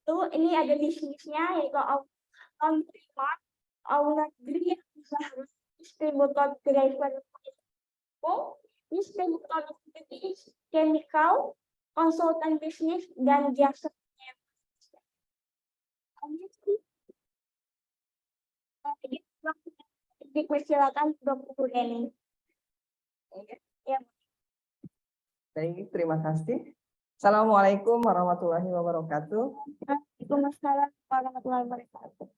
Lalu ini ada bisnisnya, yaitu Alfamart, Negeri distributor driver distributor chemical, konsultan bisnis, dan jasa. Dipersilakan Dr. Eni. Ya. Baik, terima kasih. Assalamualaikum warahmatullahi wabarakatuh. Waalaikumsalam warahmatullahi wabarakatuh.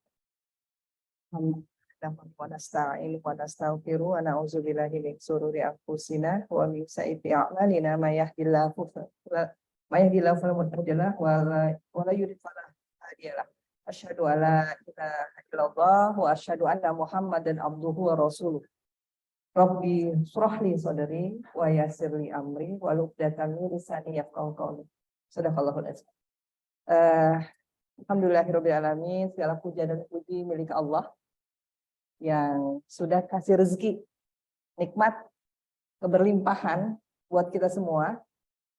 Nasta'inu wa nastaghfiru wa na'udzubillahi min shururi anfusina wa min sayyiati a'malina may yahdihillahu fala mudilla lahu wa la yudlil fala hadiya lahu. Asyhadu an la ilaha illallah wa asyhadu anna Muhammadan abduhu wa rasuluh. Rabbi shrahli sadri wa yassirli amri wa luqdatan min lisani yafqahu qawli. Shadaqallahul azim. Alhamdulillahirabbil alamin, segala puja dan puji milik Allah yang sudah kasih rezeki, nikmat, keberlimpahan buat kita semua.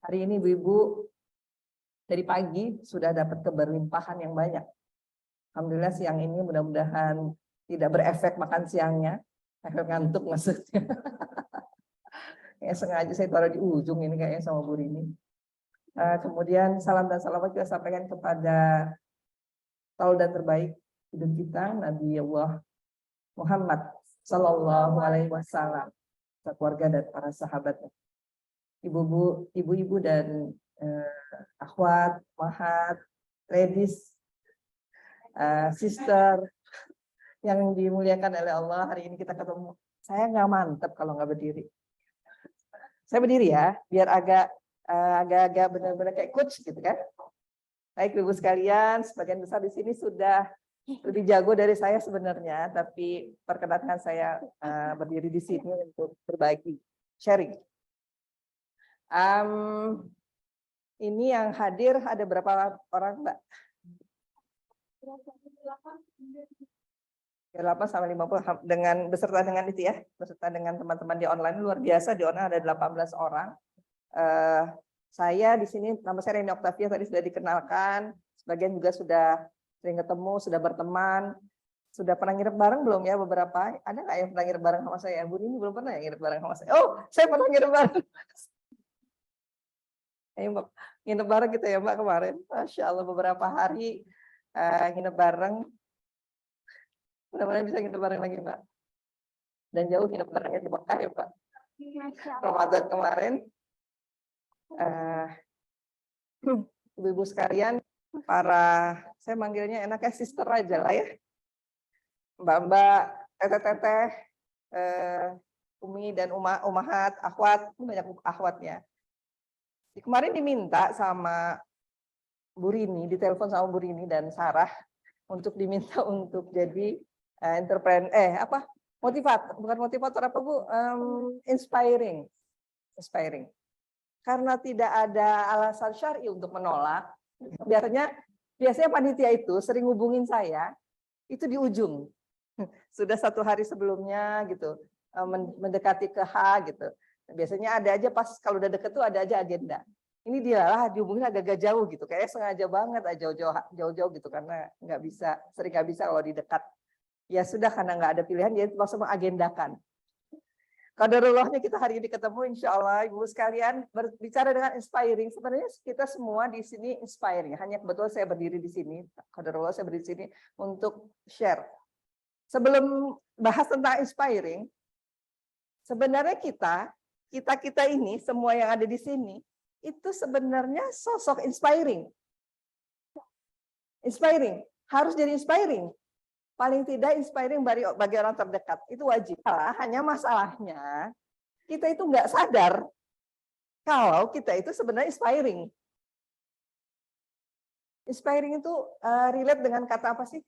Hari ini Ibu-ibu dari pagi sudah dapat keberlimpahan yang banyak. Alhamdulillah siang ini mudah-mudahan tidak berefek makan siangnya, efek ngantuk maksudnya. Kayak sengaja saya taruh di ujung ini kayaknya sama Bu Rini. Kemudian salam dan salawat kita sampaikan kepada tauladan terbaik hidup kita, Nabi Allah Muhammad Sallallahu Alaihi Wasallam, keluarga dan para sahabatnya. Ibu-ibu dan akhwat, mahat, ladies, sister yang dimuliakan oleh Allah, hari ini kita ketemu. Saya nggak mantep kalau nggak berdiri. Saya berdiri ya, biar agak benar-benar kayak coach gitu kan. Baik ibu sekalian, sebagian besar di sini sudah lebih jago dari saya sebenarnya, tapi perkenankan saya berdiri di sini untuk berbagi, sharing. Ini yang hadir ada berapa orang, Mbak? 8 sampai 50 beserta dengan itu ya, beserta dengan teman-teman di online. Luar biasa, di online ada 18 orang. Saya di sini, nama saya Reni Oktavia, tadi sudah dikenalkan, sebagian juga sudah sering ketemu, sudah berteman, sudah pernah nginep bareng belum ya beberapa? Ada nggak yang pernah nginep bareng sama saya? Bu ini belum pernah ya nginep bareng sama saya. Oh, saya pernah nginep bareng. Ayo Mbak, nginep bareng kita ya Mbak kemarin. Masya Allah beberapa hari nginep bareng. Mudah-mudahan bisa nginep bareng lagi Mbak. Dan jauh nginep barengnya di Mekah ya Mbak. Ramadan kemarin. Ibu-ibu sekalian, saya manggilnya enaknya sister aja lah ya. Mbak-mbak, teteh-teteh, Umi dan umahat, akhwat, banyak akhwatnya. Kemarin diminta sama Bu Rini, ditelepon sama Bu Rini dan Sarah untuk diminta untuk jadi motivator, bukan motivator apa Bu, inspiring. Karena tidak ada alasan syar'i untuk menolak, biasanya panitia itu sering hubungin saya, itu di ujung. Sudah 1 hari sebelumnya gitu, mendekati ke H gitu. Biasanya ada aja pas kalau udah deket tuh ada aja agenda. Ini dia lah dihubungin agak jauh gitu, kayaknya sengaja banget jauh-jauh gitu karena sering nggak bisa kalau di dekat. Ya sudah karena nggak ada pilihan, jadi langsung mengagendakan. Qadarullahnya kita hari ini ketemu, insya Allah ibu sekalian berbicara dengan inspiring. Sebenarnya kita semua di sini inspiring. Hanya kebetulan saya berdiri di sini, qadarullah saya berdiri di sini untuk share. Sebelum bahas tentang inspiring, sebenarnya kita ini semua yang ada di sini itu sebenarnya sosok inspiring. Inspiring harus jadi inspiring. Paling tidak inspiring bagi orang terdekat, itu wajib. Hanya masalahnya, kita itu nggak sadar kalau kita itu sebenarnya inspiring. Inspiring itu relate dengan kata apa sih?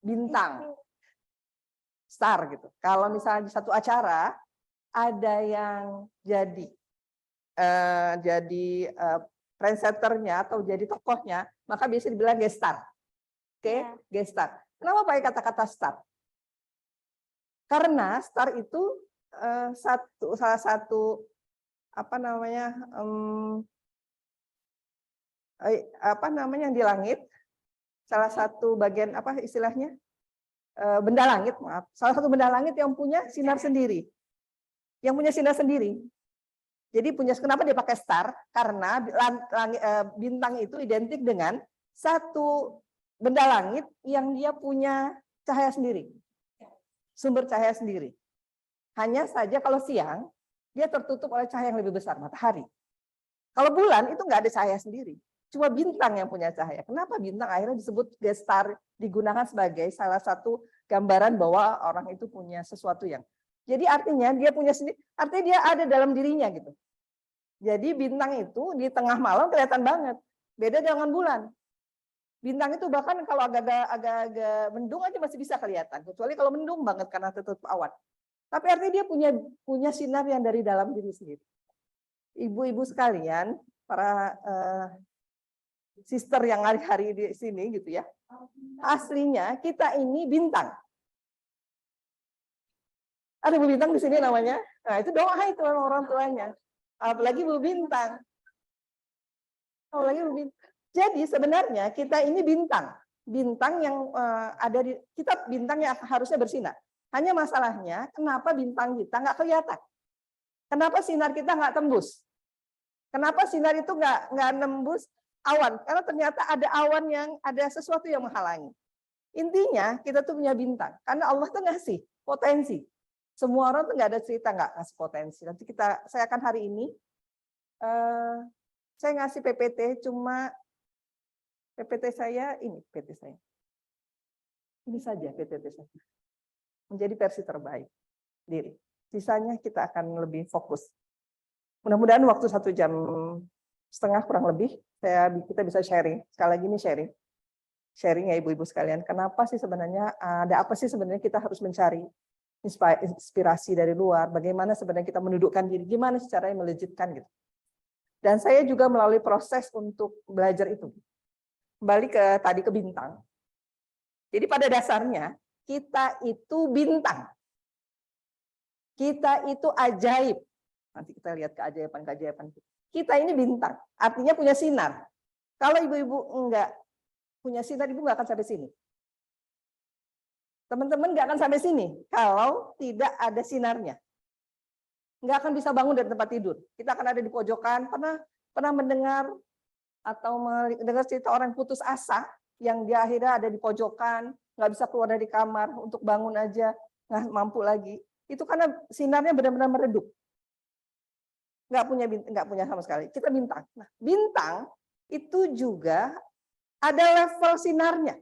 Bintang. Star gitu. Kalau misalnya di satu acara, ada yang jadi trendsetternya atau jadi tokohnya, maka biasa dibilang guest star. Oke, guest star. Kenapa pakai kata-kata star? Karena star itu salah satu yang di langit salah satu bagian apa istilahnya? Benda langit, maaf. Salah satu benda langit yang punya sinar sendiri. Yang punya sinar sendiri. Jadi kenapa dia pakai star? Karena bintang itu identik dengan satu benda langit yang dia punya cahaya sendiri. Sumber cahaya sendiri. Hanya saja kalau siang, dia tertutup oleh cahaya yang lebih besar, matahari. Kalau bulan itu nggak ada cahaya sendiri. Cuma bintang yang punya cahaya. Kenapa bintang akhirnya disebut star, digunakan sebagai salah satu gambaran bahwa orang itu punya sesuatu yang. Jadi artinya dia punya sendiri, artinya dia ada dalam dirinya gitu. Jadi bintang itu di tengah malam kelihatan banget. Beda dengan bulan. Bintang itu bahkan kalau agak-agak mendung aja masih bisa kelihatan. Kecuali kalau mendung banget karena tertutup awan. Tapi artinya dia punya sinar yang dari dalam diri sendiri. Ibu-ibu sekalian, para sister yang hari-hari di sini gitu ya. Aslinya kita ini bintang. Ada Bu Bintang di sini namanya. Nah, itu doa itu orang tuanya. Apalagi Bu Bintang. Apalagi Bu Bintang. Jadi sebenarnya kita ini bintang. Bintang yang ada di kita, bintang yang harusnya bersinar. Hanya masalahnya kenapa bintang kita nggak kelihatan? Kenapa sinar kita nggak tembus? Kenapa sinar itu nggak nembus awan? Karena ternyata ada awan yang ada sesuatu yang menghalangi. Intinya kita tuh punya bintang. Karena Allah tuh ngasih potensi. Semua orang tuh nggak ada cerita nggak ngasih potensi. Nanti saya akan hari ini saya ngasih PPT, cuma PPT saya ini PPT saya. Ini saja PPT saya. Menjadi versi terbaik diri. Sisanya kita akan lebih fokus. Mudah-mudahan waktu 1,5 jam kurang lebih kita bisa sharing. Sekali lagi ini sharing ya ibu-ibu sekalian. Kenapa sih sebenarnya ada apa sih sebenarnya kita harus mencari inspirasi dari luar, bagaimana sebenarnya kita mendudukkan diri, gimana caranya melejitkan gitu. Dan saya juga melalui proses untuk belajar itu. Kembali ke bintang. Jadi pada dasarnya kita itu bintang. Kita itu ajaib. Nanti kita lihat keajaiban-keajaiban. Kita ini bintang, artinya punya sinar. Kalau ibu-ibu enggak punya sinar, ibu enggak akan sampai sini. Teman-teman nggak akan sampai sini kalau tidak ada sinarnya. Nggak akan bisa bangun dari tempat tidur. Kita akan ada di pojokan. Pernah mendengar atau mendengar cerita orang putus asa yang dia akhirnya ada di pojokan, nggak bisa keluar dari kamar untuk bangun aja, nggak mampu lagi. Itu karena sinarnya benar-benar meredup. Nggak punya sama sekali. Kita bintang. Nah, bintang itu juga ada level sinarnya.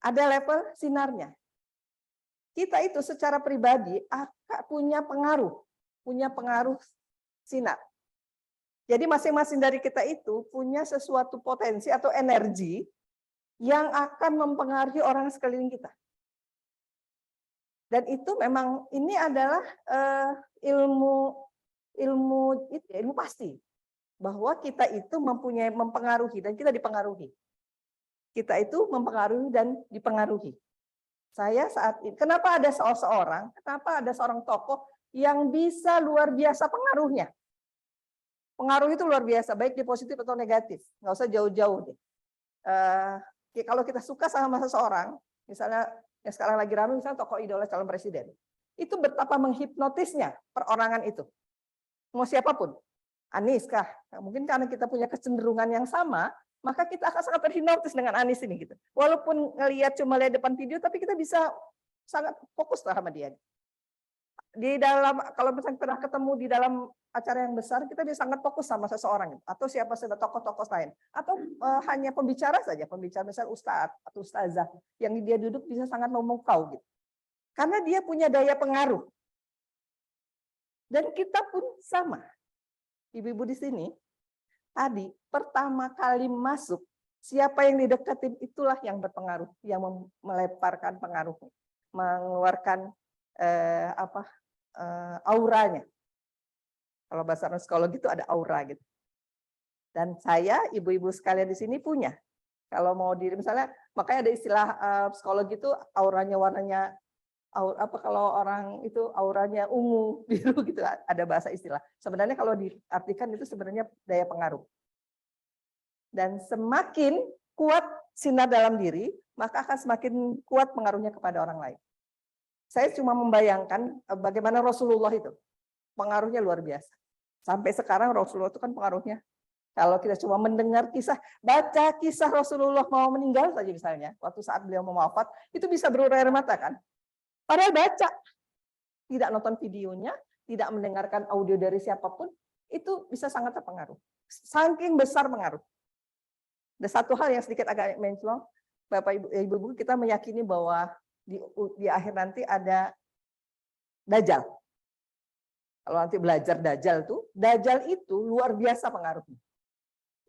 Ada level sinarnya. Kita itu secara pribadi punya pengaruh sinar. Jadi masing-masing dari kita itu punya sesuatu potensi atau energi yang akan mempengaruhi orang sekeliling kita. Dan itu memang ini adalah ilmu pasti bahwa kita itu mempengaruhi dan kita dipengaruhi. Kita itu mempengaruhi dan dipengaruhi. Saya saat ini, kenapa ada seorang tokoh yang bisa luar biasa pengaruhnya? Pengaruh itu luar biasa, baik di positif atau negatif. Nggak usah jauh-jauh deh. Kalau kita suka sama seseorang, misalnya yang sekarang lagi ramai, misalnya tokoh idola calon presiden, itu betapa menghipnotisnya perorangan itu. Mau siapapun, Anies kah? Mungkin karena kita punya kecenderungan yang sama, maka kita akan sangat terhipnotis dengan Anies ini gitu. Walaupun ngelihat cuma lihat depan video, tapi kita bisa sangat fokus sama dia. Di dalam, kalau misalnya pernah ketemu di dalam acara yang besar, kita bisa sangat fokus sama seseorang atau siapa saja tokoh-tokoh lain, atau hanya pembicara saja, pembicara misalnya ustadz atau ustazah yang dia duduk bisa sangat memukau gitu. Karena dia punya daya pengaruh. Dan kita pun sama. Ibu-ibu di sini tadi pertama kali masuk, siapa yang dideketin itulah yang berpengaruh, yang meleparkan pengaruhnya, mengeluarkan auranya. Kalau bahasa psikologi itu ada aura gitu. Dan saya, ibu-ibu sekalian di sini punya. Kalau mau diri misalnya, makanya ada istilah psikologi itu auranya warnanya kalau orang itu auranya ungu, biru gitu, ada bahasa istilah. Sebenarnya kalau diartikan itu sebenarnya daya pengaruh. Dan semakin kuat sinar dalam diri, maka akan semakin kuat pengaruhnya kepada orang lain. Saya cuma membayangkan bagaimana Rasulullah itu, pengaruhnya luar biasa. Sampai sekarang Rasulullah itu kan pengaruhnya, kalau kita cuma mendengar kisah, baca kisah Rasulullah mau meninggal saja misalnya, waktu saat beliau mau wafat, itu bisa berurai air mata kan. Padahal baca, tidak nonton videonya, tidak mendengarkan audio dari siapapun, itu bisa sangat terpengaruh. Saking besar pengaruh. Ada satu hal yang sedikit agak mencolok, Bapak Ibu, kita meyakini bahwa di akhir nanti ada Dajjal. Kalau nanti belajar Dajjal itu luar biasa pengaruhnya.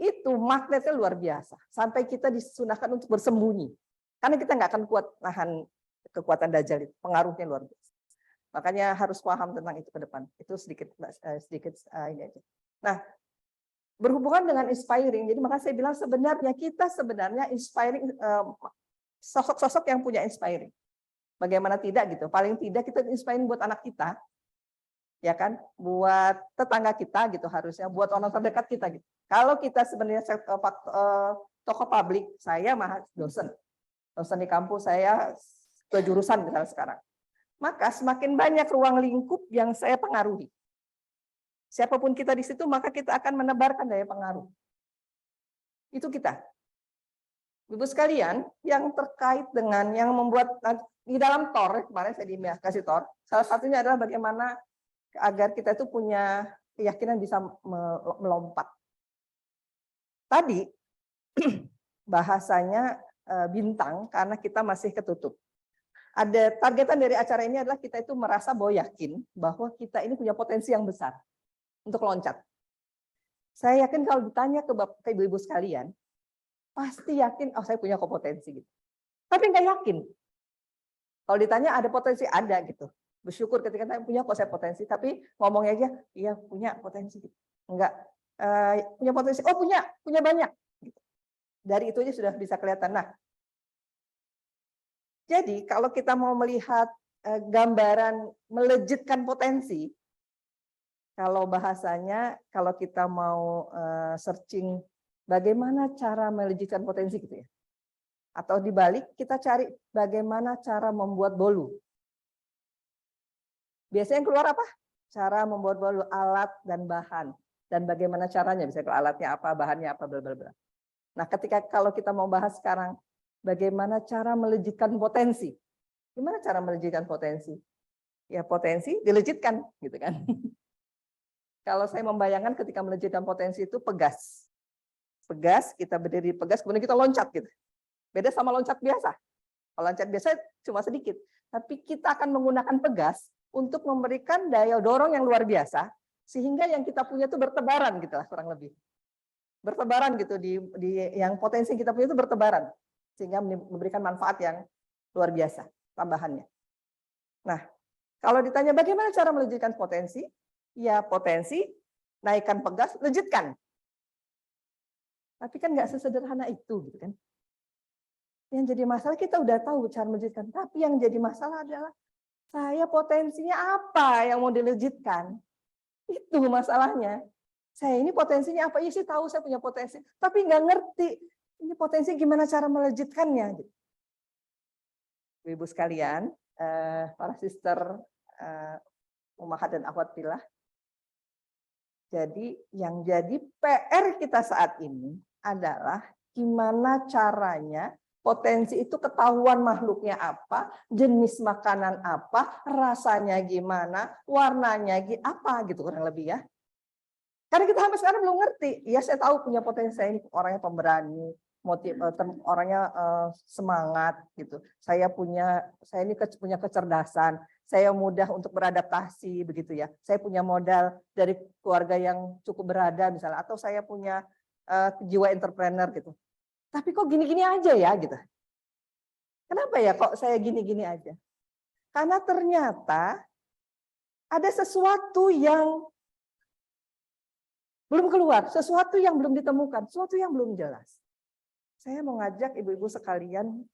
Itu magnetnya luar biasa. Sampai kita disunahkan untuk bersembunyi. Karena kita nggak akan kuat nahan kekuatan Dajjal itu. Pengaruhnya luar biasa. Makanya harus paham tentang itu ke depan. Itu sedikit ini aja. Nah, berhubungan dengan inspiring. Jadi makanya saya bilang kita sebenarnya inspiring, sosok-sosok yang punya inspiring. Bagaimana tidak gitu. Paling tidak kita inspiring buat anak kita. Ya kan? Buat tetangga kita gitu harusnya, buat orang terdekat kita gitu. Kalau kita sebenarnya tokoh publik, saya dosen di kampus, saya ke jurusan misalnya sekarang. Maka semakin banyak ruang lingkup yang saya pengaruhi. Siapapun kita di situ, maka kita akan menebarkan daya pengaruh. Itu kita. Ibu sekalian, yang terkait dengan yang membuat di dalam TOR, kemarin saya kasih TOR, salah satunya adalah bagaimana agar kita itu punya keyakinan bisa melompat. Tadi bahasanya bintang karena kita masih ketutup. Ada targetan dari acara ini adalah kita itu merasa bahwa yakin bahwa kita ini punya potensi yang besar untuk loncat. Saya yakin kalau ditanya ke ibu-ibu sekalian, pasti yakin, oh saya punya kompetensi gitu. Tapi nggak yakin. Kalau ditanya ada potensi, ada gitu. Bersyukur ketika saya punya kok saya potensi, tapi ngomongnya aja, iya punya potensi. Enggak, punya potensi, oh punya banyak. Dari itu aja sudah bisa kelihatan. Nah, jadi kalau kita mau melihat gambaran melejitkan potensi, kalau bahasanya, kalau kita mau searching bagaimana cara melejitkan potensi gitu ya. Atau dibalik, kita cari bagaimana cara membuat bolu. Biasanya yang keluar apa? Cara membuat bolu, alat dan bahan. Dan bagaimana caranya, bisa kalau alatnya apa, bahannya apa, bla bla bla. Nah, kalau kita mau bahas sekarang, bagaimana cara melejitkan potensi. Gimana cara melejitkan potensi? Ya potensi dilejitkan, gitu kan. Kalau saya membayangkan ketika melejitkan potensi itu pegas. Pegas, kita berdiri pegas, kemudian kita loncat gitu. Beda sama loncat biasa. Kalau loncat biasa cuma sedikit. Tapi kita akan menggunakan pegas untuk memberikan daya dorong yang luar biasa, sehingga yang kita punya itu bertebaran gitu lah kurang lebih. Bertebaran gitu di yang potensi kita punya itu bertebaran, sehingga memberikan manfaat yang luar biasa tambahannya. Nah, kalau ditanya bagaimana cara melejitkan potensi, ya potensi naikkan pegas, lejitkan. Tapi kan nggak sesederhana itu, gitu kan? Yang jadi masalah kita udah tahu cara melejitkan, tapi yang jadi masalah adalah saya potensinya apa yang mau dilejitkan? Itu masalahnya. Saya ini potensinya apa? Iya sih tahu saya punya potensi, tapi nggak ngerti ini potensi gimana cara melejitkannya. Ibu sekalian, para sister Ummahat dan Akhwat Fillah. Jadi yang jadi PR kita saat ini adalah gimana caranya potensi itu ketahuan makhluknya apa, jenis makanan apa, rasanya gimana, warnanya apa gitu kurang lebih ya. Karena kita sampai sekarang belum ngerti. Ya saya tahu punya potensi, saya ini orangnya pemberani, orangnya semangat gitu. Saya ini punya kecerdasan, saya mudah untuk beradaptasi begitu ya. Saya punya modal dari keluarga yang cukup berada misalnya, atau saya punya jiwa entrepreneur gitu. Tapi kok gini-gini aja ya gitu. Kenapa ya kok saya gini-gini aja? Karena ternyata ada sesuatu yang belum keluar, sesuatu yang belum ditemukan, sesuatu yang belum jelas. Saya mau ngajak ibu-ibu sekalian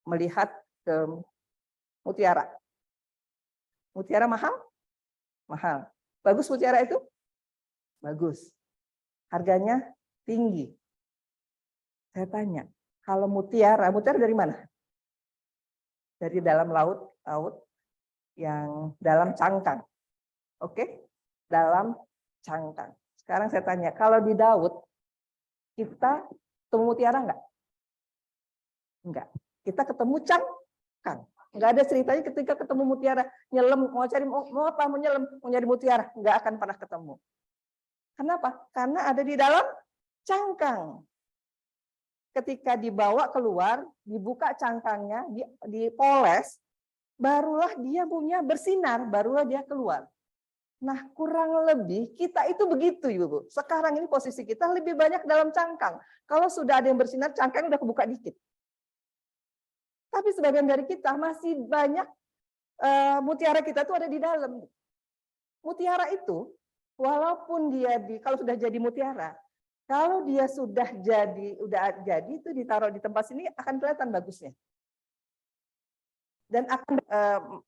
melihat ke mutiara. Mutiara mahal? Mahal. Bagus mutiara itu? Bagus. Harganya tinggi. Saya tanya, Kalau mutiara dari mana? Dari dalam laut yang dalam cangkang. Oke? Dalam cangkang. Sekarang saya tanya, kalau di Daud, kita ketemu mutiara enggak? Enggak. Kita ketemu cangkang. Enggak ada ceritanya ketika ketemu mutiara, nyelam, mau cari mau apa, mau nyelam, mau nyari mutiara, enggak akan pernah ketemu. Kenapa? Karena ada di dalam cangkang. Ketika dibawa keluar, dibuka cangkangnya, dipoles, barulah dia punya bersinar, barulah dia keluar. Nah, kurang lebih kita itu begitu, Ibu. Sekarang ini posisi kita lebih banyak dalam cangkang. Kalau sudah ada yang bersinar, cangkang udah kebuka dikit. Tapi sebagian dari kita masih banyak mutiara kita tuh ada di dalam. Mutiara itu, walaupun dia kalau sudah jadi mutiara, kalau dia sudah jadi itu ditaruh di tempat sini akan kelihatan bagusnya. Dan akan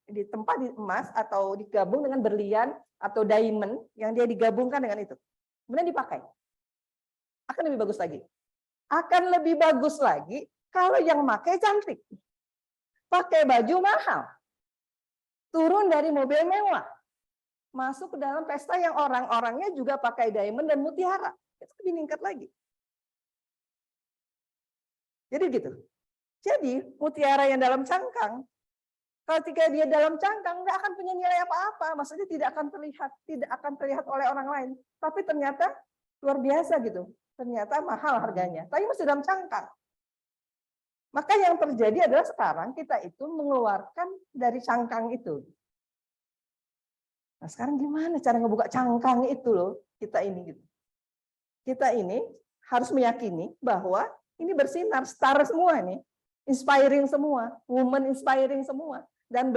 di tempat di emas atau digabung dengan berlian atau diamond yang dia digabungkan dengan itu. Kemudian dipakai. Akan lebih bagus lagi. Akan lebih bagus lagi kalau yang pakai cantik. Pakai baju mahal. Turun dari mobil mewah. Masuk ke dalam pesta yang orang-orangnya juga pakai diamond dan mutiara. Itu lebih meningkat lagi. Jadi gitu. Jadi mutiara yang dalam cangkang, ketika dia dalam cangkang nggak akan punya nilai apa-apa, maksudnya tidak akan terlihat oleh orang lain. Tapi ternyata luar biasa gitu. Ternyata mahal harganya. Tapi masih dalam cangkang. Maka yang terjadi adalah sekarang kita itu mengeluarkan dari cangkang itu. Nah sekarang gimana cara ngebuka cangkang itu loh kita ini gitu. Kita ini harus meyakini bahwa ini bersinar, star semua nih, inspiring semua, woman inspiring semua, dan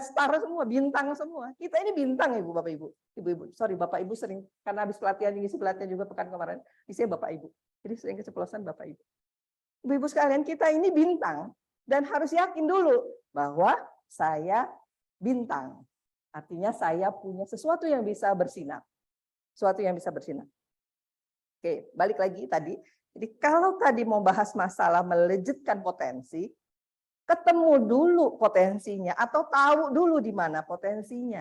star semua, bintang semua. Kita ini bintang Ibu, Bapak Ibu. Ibu-ibu, sorry Bapak Ibu sering, karena habis pelatihan juga pekan kemarin, isinya Bapak Ibu. Jadi sering keceplosan Bapak Ibu. Ibu-ibu sekalian, kita ini bintang, dan harus yakin dulu bahwa saya bintang. Artinya saya punya sesuatu yang bisa bersinar. Sesuatu yang bisa bersinar. Oke, balik lagi tadi. Jadi kalau tadi mau bahas masalah melejitkan potensi, ketemu dulu potensinya atau tahu dulu di mana potensinya.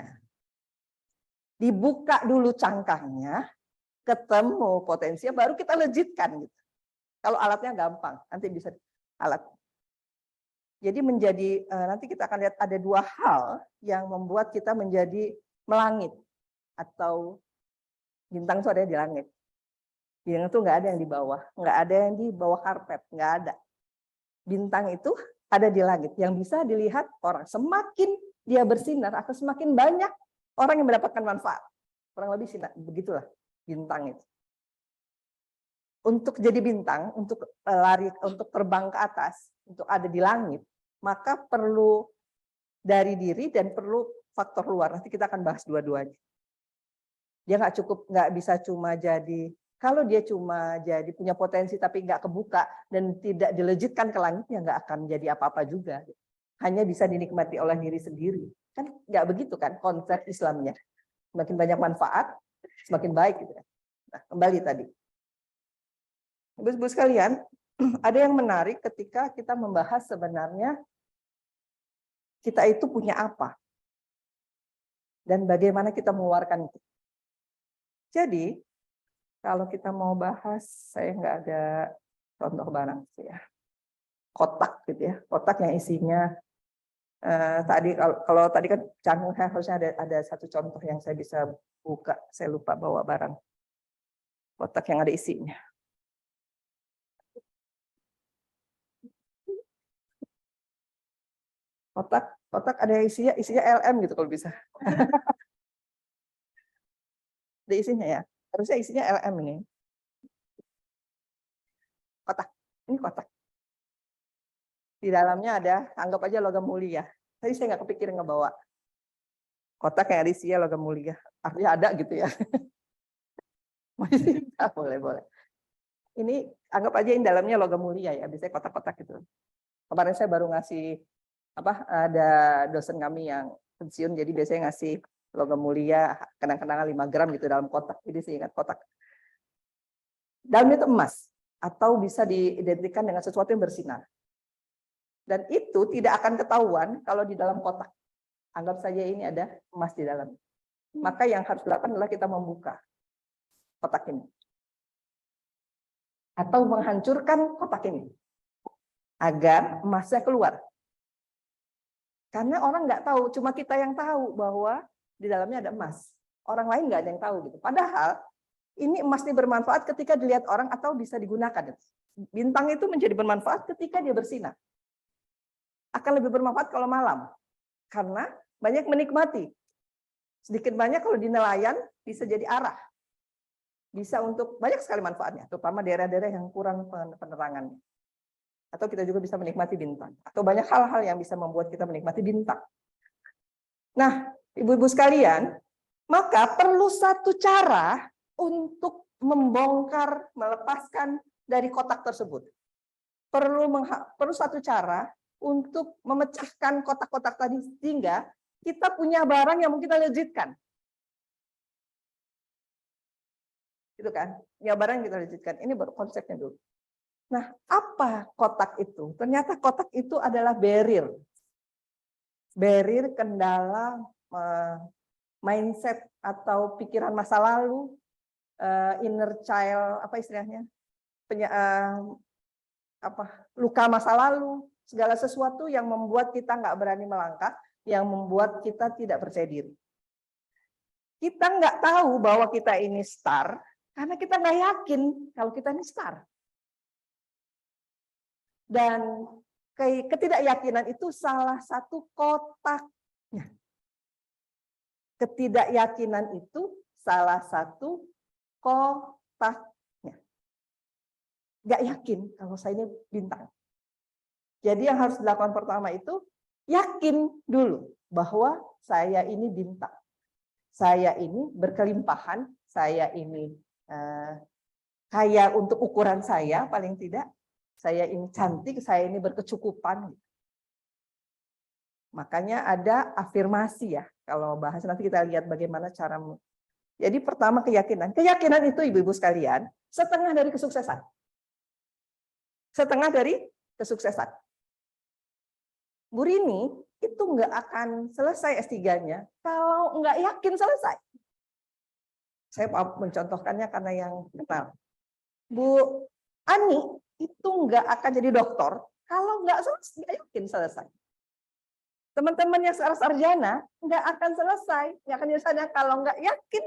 Dibuka dulu cangkangnya, ketemu potensinya, baru kita lejitkan gitu. Kalau alatnya gampang, nanti bisa alat. Jadi menjadi nanti kita akan lihat ada dua hal yang membuat kita menjadi melangit atau bintang itu ada di langit. Bintang itu nggak ada yang di bawah, nggak ada yang di bawah karpet, nggak ada. Bintang itu ada di langit, yang bisa dilihat orang. Semakin dia bersinar, akan semakin banyak orang yang mendapatkan manfaat. Kurang lebih begitulah bintang itu. Untuk jadi bintang, untuk untuk terbang ke atas, untuk ada di langit, maka perlu dari diri dan perlu faktor luar. Nanti kita akan bahas dua-duanya. Dia nggak bisa cuma jadi. Kalau dia cuma jadi punya potensi tapi nggak kebuka dan tidak dilejitkan ke langit, ya nggak akan jadi apa-apa juga. Hanya bisa dinikmati oleh diri sendiri. Kan nggak begitu kan konsep Islamnya. Semakin banyak manfaat, semakin baik. Gitu. Nah, kembali tadi. Ibu-ibu sekalian, ada yang menarik ketika kita membahas sebenarnya kita itu punya apa. Dan bagaimana kita mengeluarkan itu. Jadi, kalau kita mau bahas, saya nggak ada contoh barang sih ya. Kotak gitu ya, kotak yang isinya tadi kalau tadi kan canggung harusnya ada satu contoh yang saya bisa buka, saya lupa bawa barang. Kotak yang ada isinya. Kotak ada isinya LM gitu kalau bisa. Ada isinya ya. Harusnya isinya LM ini. Kotak. Ini kotak. Di dalamnya ada, anggap aja logam mulia. Tadi saya nggak kepikiran ngebawa. Kotak yang ada isinya logam mulia. Artinya ada gitu ya. Boleh. Ini anggap aja ini dalamnya logam mulia ya. Biasanya kotak-kotak gitu. Kemarin saya baru ngasih ada dosen kami yang pensiun, jadi biasanya ngasih logam mulia, kenang-kenangan 5 gram gitu dalam kotak. Jadi saya ingat kotak. Dalamnya itu emas. atau bisa diidentikan dengan sesuatu yang bersinar. Dan itu tidak akan ketahuan kalau di dalam kotak. Anggap saja ini ada emas di dalam. Maka yang harus dilakukan adalah kita membuka kotak ini. Atau menghancurkan kotak ini. Agar emasnya keluar. Karena orang nggak tahu, cuma kita yang tahu bahwa di dalamnya ada emas. Orang lain nggak ada yang tahu gitu. Padahal ini emas ini bermanfaat ketika dilihat orang atau bisa digunakan. Bintang itu menjadi bermanfaat ketika dia bersinar. Akan lebih bermanfaat kalau malam. Karena banyak menikmati. Sedikit banyak kalau di nelayan bisa jadi arah. Bisa untuk banyak sekali manfaatnya, terutama daerah-daerah yang kurang penerangannya. Atau kita juga bisa menikmati bintang. Atau banyak hal-hal yang bisa membuat kita menikmati bintang. Nah, ibu-ibu sekalian, maka perlu satu cara untuk membongkar, melepaskan dari kotak tersebut. Perlu satu cara untuk memecahkan kotak-kotak tadi sehingga kita punya barang yang mungkin kita legitkan. Gitu kan? Ya barang yang kita legitkan. Ini baru konsepnya dulu. Nah, apa kotak itu? Ternyata kotak itu adalah barrier. Barrier kendala mindset atau pikiran masa lalu, inner child, apa istilahnya? Luka masa lalu, segala sesuatu yang membuat kita nggak berani melangkah, yang membuat kita tidak percaya diri. Kita nggak tahu bahwa kita ini star, karena kita nggak yakin kalau kita ini star. Dan ketidakyakinan itu salah satu kotaknya. Ketidakyakinan itu salah satu kotaknya. Nggak yakin kalau saya ini bintang. Jadi yang harus dilakukan pertama itu yakin dulu bahwa saya ini bintang. Saya ini berkelimpahan, saya ini kaya untuk ukuran saya paling tidak. Saya ini cantik, saya ini berkecukupan. Makanya ada afirmasi ya. Kalau bahas nanti kita lihat bagaimana cara. Jadi pertama keyakinan. Keyakinan itu ibu-ibu sekalian setengah dari kesuksesan. Setengah dari kesuksesan. Bu Rini itu nggak akan selesai S3-nya kalau nggak yakin selesai. Saya mencontohkannya karena yang kenal. Bu Ani itu nggak akan jadi dokter kalau nggak yakin selesai. Teman-teman yang sarjana nggak akan selesai, nggak akan selesai kalau nggak yakin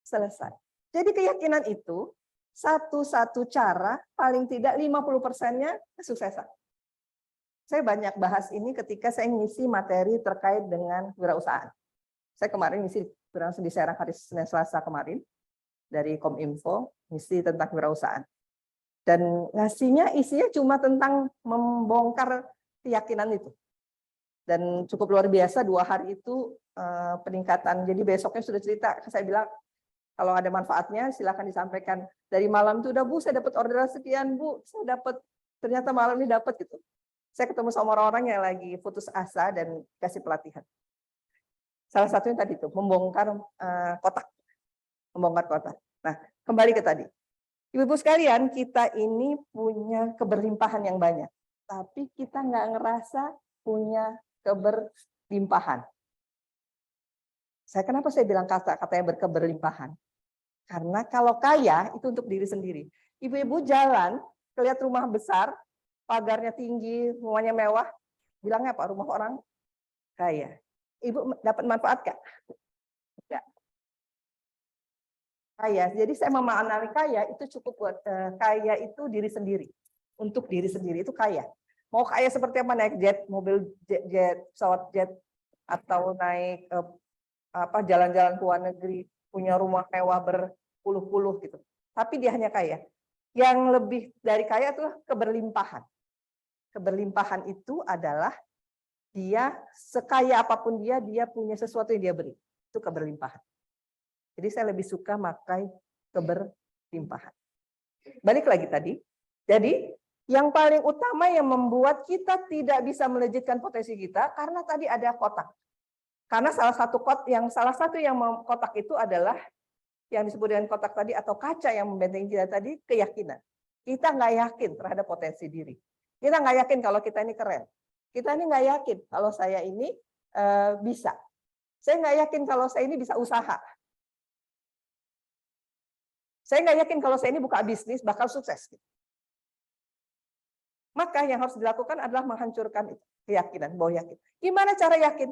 selesai. Jadi keyakinan itu satu-satu cara, paling tidak 50%-nya kesuksesan. Saya banyak bahas ini ketika saya ngisi materi terkait dengan wirausahaan. Saya kemarin ngisi di Serang hari Senin Selasa kemarin dari Kominfo, ngisi tentang wirausahaan. Dan ngasihnya isinya cuma tentang membongkar keyakinan itu. Dan cukup luar biasa 2 hari itu peningkatan. Jadi besoknya sudah cerita, saya bilang kalau ada manfaatnya silakan disampaikan. Dari malam itu udah Bu, saya dapat orderan sekian Bu, saya dapat ternyata malam ini dapat gitu. Saya ketemu sama orang-orang yang lagi putus asa dan kasih pelatihan. Salah satunya tadi itu membongkar kotak, membongkar kotak. Nah kembali ke tadi. Ibu-ibu sekalian, kita ini punya keberlimpahan yang banyak, tapi kita nggak ngerasa punya keberlimpahan. Kenapa saya bilang kata-katanya berkeberlimpahan? Karena kalau kaya itu untuk diri sendiri. Ibu-ibu jalan, lihat rumah besar, pagarnya tinggi, rumahnya mewah, bilangnya apa? Rumah orang kaya. Ibu dapat manfaat nggak? Enggak. Kaya. Jadi saya memaknai kaya itu cukup buat kaya itu diri sendiri. Untuk diri sendiri itu kaya. Mau kaya seperti apa, naik jet, mobil jet, pesawat jet, atau naik jalan-jalan ke luar negeri, punya rumah mewah berpuluh-puluh gitu. Tapi dia hanya kaya. Yang lebih dari kaya itulah keberlimpahan. Keberlimpahan itu adalah dia sekaya apapun dia punya sesuatu yang dia beri. Itu keberlimpahan. Jadi saya lebih suka pakai keberlimpahan. Balik lagi tadi. Jadi yang paling utama yang membuat kita tidak bisa melejitkan potensi kita karena tadi ada kotak. Karena salah satu kotak itu adalah yang disebut dengan kotak tadi atau kaca yang membentengi kita tadi, keyakinan. Kita nggak yakin terhadap potensi diri. Kita nggak yakin kalau kita ini keren. Kita ini nggak yakin kalau saya ini bisa. Saya nggak yakin kalau saya ini bisa usaha. Saya nggak yakin kalau saya ini buka bisnis bakal sukses. Maka yang harus dilakukan adalah menghancurkan itu, keyakinan, bahwa yakin. Gimana cara yakin?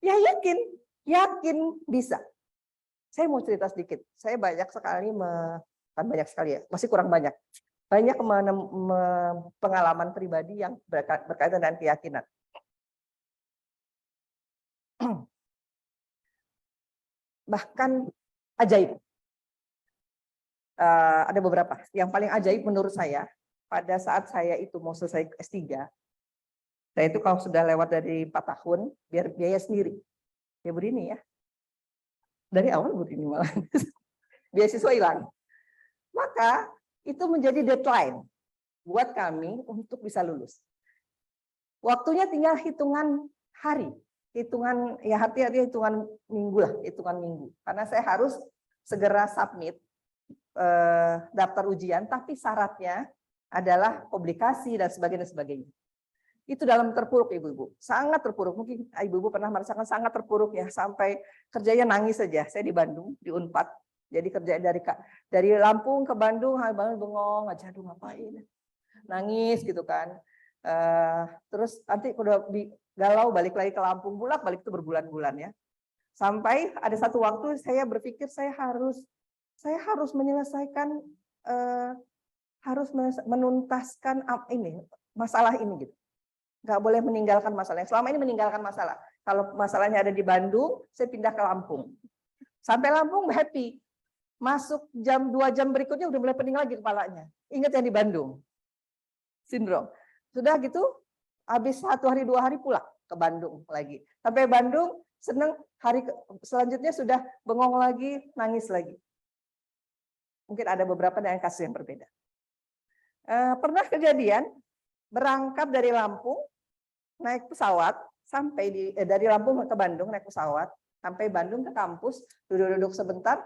Ya yakin bisa. Saya mau cerita sedikit. Saya banyak sekali, kan banyak sekali ya, masih kurang banyak. Banyak pengalaman pribadi yang berkaitan dengan keyakinan. Bahkan ajaib. Ada beberapa. Yang paling ajaib menurut saya, pada saat saya itu mau selesai S3, saya itu kalau sudah lewat dari 4 tahun, biar biaya sendiri. Ya begini ya. Dari awal begini malah. Beasiswa hilang. Maka itu menjadi deadline buat kami untuk bisa lulus. Waktunya tinggal hitungan hari. Hitungan, ya artinya hitungan minggu lah, hitungan minggu. Karena saya harus segera submit daftar ujian, tapi syaratnya adalah publikasi dan sebagainya. Itu dalam terpuruk ibu-ibu, sangat terpuruk. Mungkin ibu-ibu pernah merasakan sangat terpuruk ya, sampai kerjanya nangis saja. Saya di Bandung, di Unpad, jadi kerja dari Lampung ke Bandung, bangun bengong aja, aduh ngapain, nangis gitu kan. Terus nanti udah galau balik lagi ke Lampung, balik itu berbulan-bulan ya. Sampai ada satu waktu saya berpikir saya harus menyelesaikan, harus menuntaskan ini masalah ini gitu. Nggak boleh meninggalkan masalahnya. Selama ini meninggalkan masalah. Kalau masalahnya ada di Bandung, saya pindah ke Lampung. Sampai Lampung happy. Masuk 2 jam berikutnya udah mulai pening lagi kepalanya. Ingat yang di Bandung. Sindrom. Sudah gitu, habis 1 hari 2 hari pulang ke Bandung lagi. Sampai Bandung, seneng, hari selanjutnya sudah bengong lagi, nangis lagi. Mungkin ada beberapa dengan kasus yang berbeda. Pernah kejadian, berangkat dari Lampung, naik pesawat, sampai dari Lampung ke Bandung, naik pesawat, sampai Bandung ke kampus, duduk-duduk sebentar,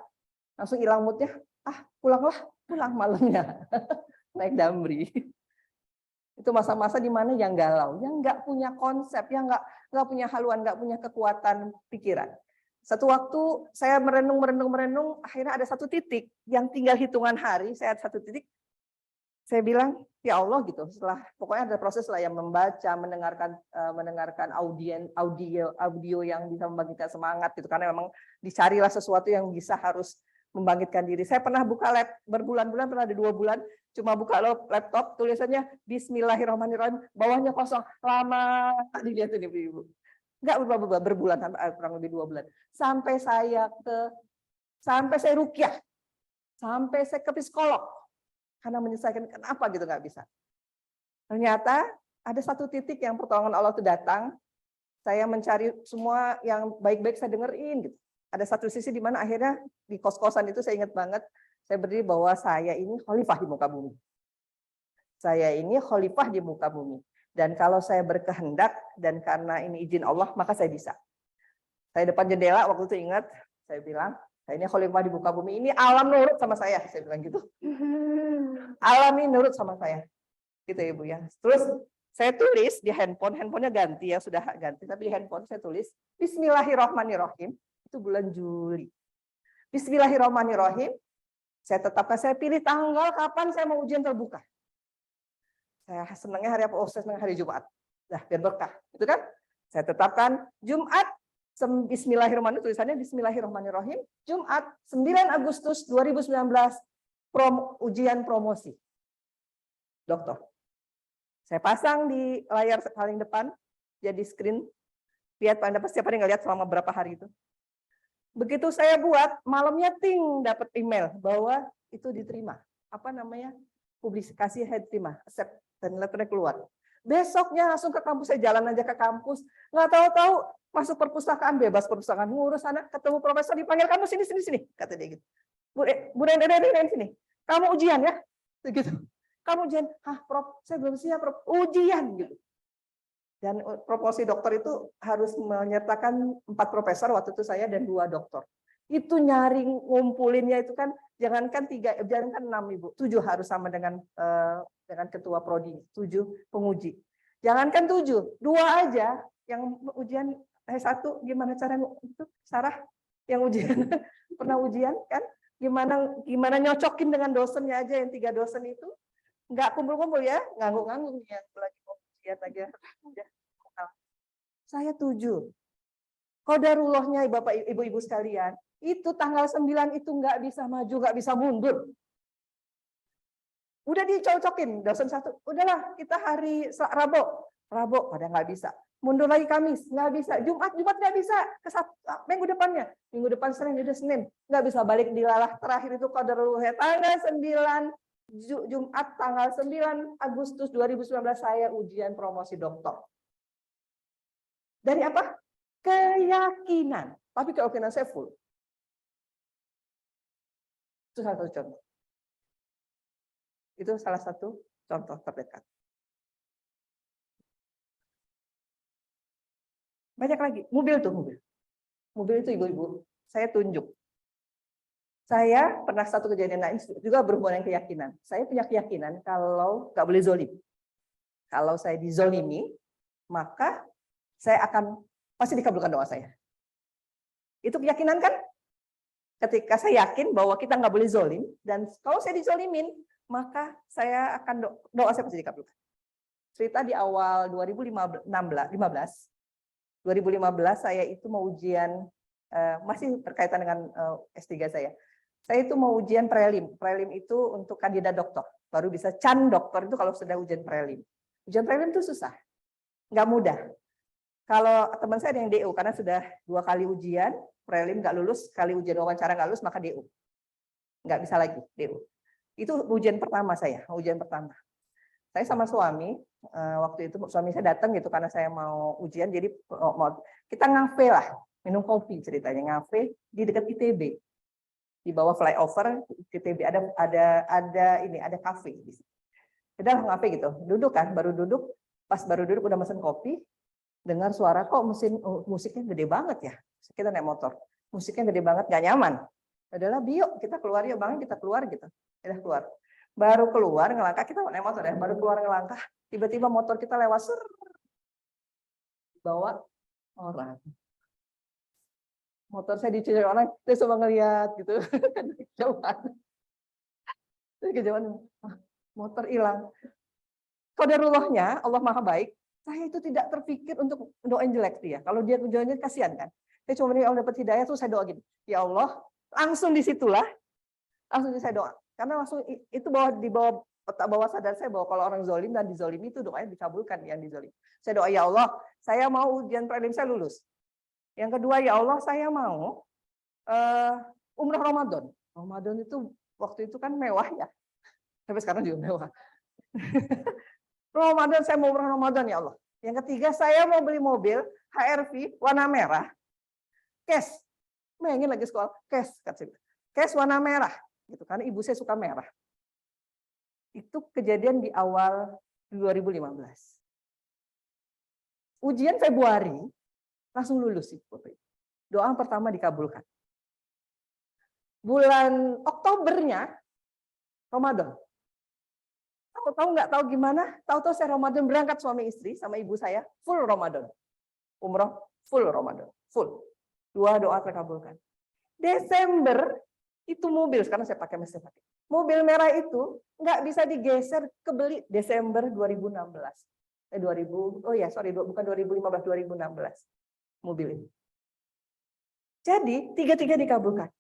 langsung hilang moodnya, pulang malamnya, naik Damri. Itu masa-masa di mana yang galau, yang nggak punya konsep, yang nggak punya haluan, nggak punya kekuatan pikiran. Satu waktu saya merenung, akhirnya ada satu titik yang tinggal hitungan hari, saya ada satu titik, saya bilang, ya Allah gitu. Setelah pokoknya ada proses lah yang membaca, mendengarkan audio yang bisa membangkitkan semangat gitu. Karena memang dicarilah sesuatu yang bisa harus membangkitkan diri. Saya pernah buka lab berbulan-bulan, pernah ada 2 bulan, cuma buka laptop tulisannya Bismillahirrahmanirrahim, bawahnya kosong, lama dilihat ini ibu. Enggak berubah berbulan, kurang lebih 2 bulan. Sampai saya ruqyah, sampai saya ke psikolog. Karena menyelesaikan kenapa gitu nggak bisa. Ternyata ada satu titik yang pertolongan Allah itu datang. Saya mencari semua yang baik-baik saya dengerin gitu. Ada satu sisi di mana akhirnya di kos-kosan itu saya ingat banget, saya berdiri bahwa saya ini khalifah di muka bumi. Saya ini khalifah di muka bumi. Dan kalau saya berkehendak dan karena ini izin Allah, maka saya bisa. Saya depan jendela waktu itu ingat, saya bilang, saya ini khalifah di muka bumi, ini alam nurut sama saya bilang gitu. Alam ini nurut sama saya. Gitu ya, Bu ya. Terus saya tulis di handphonenya ganti ya, sudah ganti, tapi di handphone saya tulis Bismillahirrahmanirrahim. Itu bulan Juli. Bismillahirrahmanirrahim. Saya pilih tanggal kapan saya mau ujian terbuka. Saya senangnya hari apa? Oh, saya senang hari Jumat. Nah, biar berkah. Itu kan? Saya tetapkan Jumat. Bismillahirrahmanirrahim, tulisannya Bismillahirrahmanirrahim, Jumat 9 Agustus 2019, ujian promosi doktor. Saya pasang di layar paling depan, jadi screen, lihat Anda pasti ngelihat selama berapa hari itu. Begitu saya buat, malamnya dapat email bahwa itu diterima. Apa namanya? Publikasi diterima, accept, dan letternya keluar. Besoknya langsung ke kampus, saya jalan aja ke kampus, nggak tahu-tahu masuk perpustakaan, bebas perpustakaan, ngurus anak, ketemu profesor, dipanggil, kamu sini, kata dia gitu. Bu Rene, sini, kamu ujian ya, gitu. Kamu ujian, Prof, saya belum siap, Prof, ujian gitu. Dan promosi dokter itu harus menyertakan 4 profesor waktu itu saya dan 2 dokter. Itu nyari ngumpulinnya itu kan jangankan 6 Ibu, 7 harus sama dengan ketua prodi, 7 penguji. Jangankan 7, 2 aja yang ujian S1 gimana cara itu Sarah yang ujian pernah ujian kan gimana nyocokin dengan dosennya aja yang 3 dosen itu nggak kumpul-kumpul ya, ngangguk-ngangguk ya lagi mau ujian aja. Saya 7. Qadarullahnya Bapak Ibu sekalian, itu tanggal 9 itu nggak bisa maju, nggak bisa mundur. Udah dicocokin dosen 1, udahlah kita hari Rabu pada nggak bisa. Mundur lagi Kamis, nggak bisa. Jumat nggak bisa. Minggu depannya, minggu depan Senin, udah Senin. Nggak bisa balik dilalah. Terakhir itu qadarullah tanggal 9, Jumat tanggal 9 Agustus 2019 saya ujian promosi doktor. Dari apa? Keyakinan. Tapi keyakinan saya full. Itu salah satu contoh. Itu salah satu contoh terdekat. Banyak lagi. Mobil itu ibu-ibu. Saya tunjuk. Saya pernah satu kejadian lain juga berhubungan dengan keyakinan. Saya punya keyakinan kalau nggak boleh zolim. Kalau saya dizolimi, maka saya akan pasti dikabulkan doa saya. Itu keyakinan kan? Ketika saya yakin bahwa kita nggak boleh zolim, dan kalau saya dizolimin, maka saya akan doa saya pasti dikabulkan. Cerita di awal 2015 saya itu mau ujian masih berkaitan dengan S3 saya. Saya itu mau ujian prelim. Prelim itu untuk kandidat doktor. Baru bisa can doktor itu kalau sudah ujian prelim. Ujian prelim itu susah. Nggak mudah. Kalau teman saya ada yang DU karena sudah 2 kali ujian prelim nggak lulus, sekali ujian wawancara nggak lulus maka DU. Nggak bisa lagi DU. Itu ujian pertama saya, ujian pertama. Saya sama suami, waktu itu suami saya datang gitu karena saya mau ujian, jadi kita ngafe lah, minum kopi ceritanya, ngafe di dekat ITB. Di bawah flyover ITB ada kafe. Udah ngafe gitu, duduk kan, baru duduk udah mesen kopi, dengar suara kok musiknya gede banget ya. Kita naik motor, musiknya gede banget, gak nyaman. Adalah biok kita keluar yuk bang, kita keluar gitu. Udah keluar. Baru keluar ngelangkah, kita naik motor ya, baru keluar ngelangkah, tiba-tiba motor kita lewat bawa orang. Motor saya dicuri orang, saya coba ngeliat gitu. Kejauhan. Motor hilang. Qadarullahnya, Allah Maha Baik, saya itu tidak terpikir untuk doain jelek dia. Kalau dia tujuannya kasihan kan. Saya cuma Allah dapat hidayah tuh saya doa gini. Ya Allah, langsung disitulah, langsung saya doa. Karena langsung itu di bawah sadar saya bahwa kalau orang zolim dan dizolimi itu doanya dikabulkan yang dizolim. Saya doa ya Allah, saya mau ujian prelim saya lulus. Yang kedua ya Allah, saya mau umrah Ramadan. Ramadan itu waktu itu kan mewah ya. Tapi sekarang juga mewah. Ramadan saya mau umrah Ramadan ya Allah. Yang ketiga saya mau beli mobil HR-V warna merah. Cash. Pengen lagi sekolah cash katanya. Cash warna merah. Gitu karena ibu saya suka merah. Itu kejadian di awal 2015. Ujian Februari langsung lulus ibu. Doa pertama dikabulkan. Bulan Oktobernya Ramadan. Tahu gimana? Tahu saya Ramadan berangkat suami istri sama ibu saya full Ramadan. Umroh full Ramadan, full. 2 doa terkabulkan. Desember itu mobil, sekarang saya pakai mesin pakai. Mobil merah itu nggak bisa digeser kebeli Desember 2016. Bukan 2015, 2016. Mobil ini. Jadi, 3-3 dikabulkan.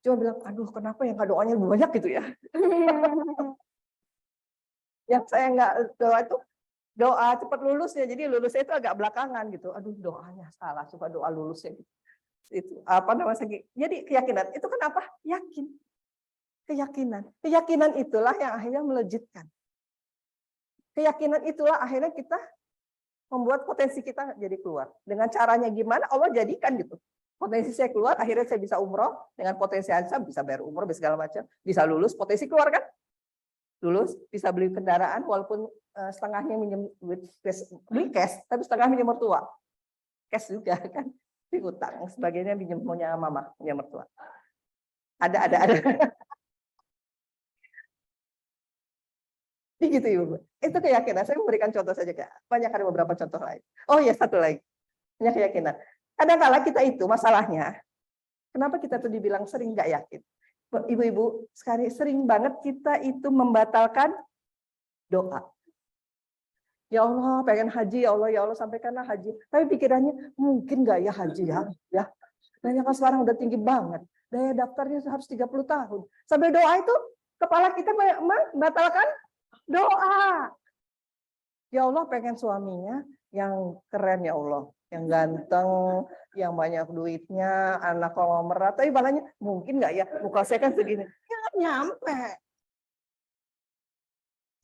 Cuma bilang, aduh kenapa ya nggak doanya lebih banyak gitu ya. Yang saya nggak doa itu, doa cepat lulusnya. Jadi lulusnya itu agak belakangan gitu. Aduh doanya salah, coba doa lulusnya gitu. Itu apa namanya, jadi keyakinan itu kan apa? Yakin, keyakinan itulah yang akhirnya melejitkan, keyakinan itulah akhirnya kita membuat potensi kita jadi keluar. Dengan caranya gimana Allah jadikan gitu, potensi saya keluar, akhirnya saya bisa umroh dengan potensi saya bisa bayar umroh segala macam, bisa lulus, potensi keluar kan, lulus bisa beli kendaraan walaupun setengahnya minjem beli cash, tapi setengah minjem mertua, cash juga kan. Utang sebagainya pinjam punya mama, punya mertua. Ada. Gitu Ibu. Itu keyakinan. Saya memberikan contoh saja, Kak. Banyak ada beberapa contoh lain. Oh ya, satu lagi. Hanya keyakinan. Kadang-kala kita itu masalahnya, kenapa kita tuh dibilang sering nggak yakin? Ibu-ibu, sekali sering banget kita itu membatalkan doa. Ya Allah, pengen haji, ya Allah, sampaikanlah haji. Tapi pikirannya, mungkin nggak ya haji ya. Daya kan sekarang udah tinggi banget. Daya daftarnya harus 30 tahun. Sambil doa itu, kepala kita membatalkan doa. Ya Allah, pengen suaminya yang keren ya Allah. Yang ganteng, yang banyak duitnya, anak konglomerat. Tapi balanya, mungkin nggak ya? Muka saya kan segini. Ya nyampe.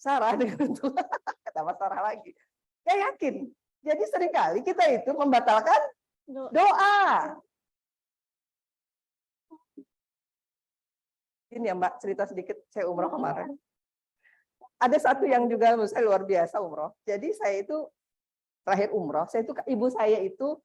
Sarah dengan itu. Kata Mas Sarah lagi. Ya yakin. Jadi seringkali kita itu membatalkan doa. Ini ya Mbak, cerita sedikit saya umroh kemarin. Ada satu yang juga menurut saya luar biasa umroh. Jadi saya itu terakhir umroh, ibu saya itu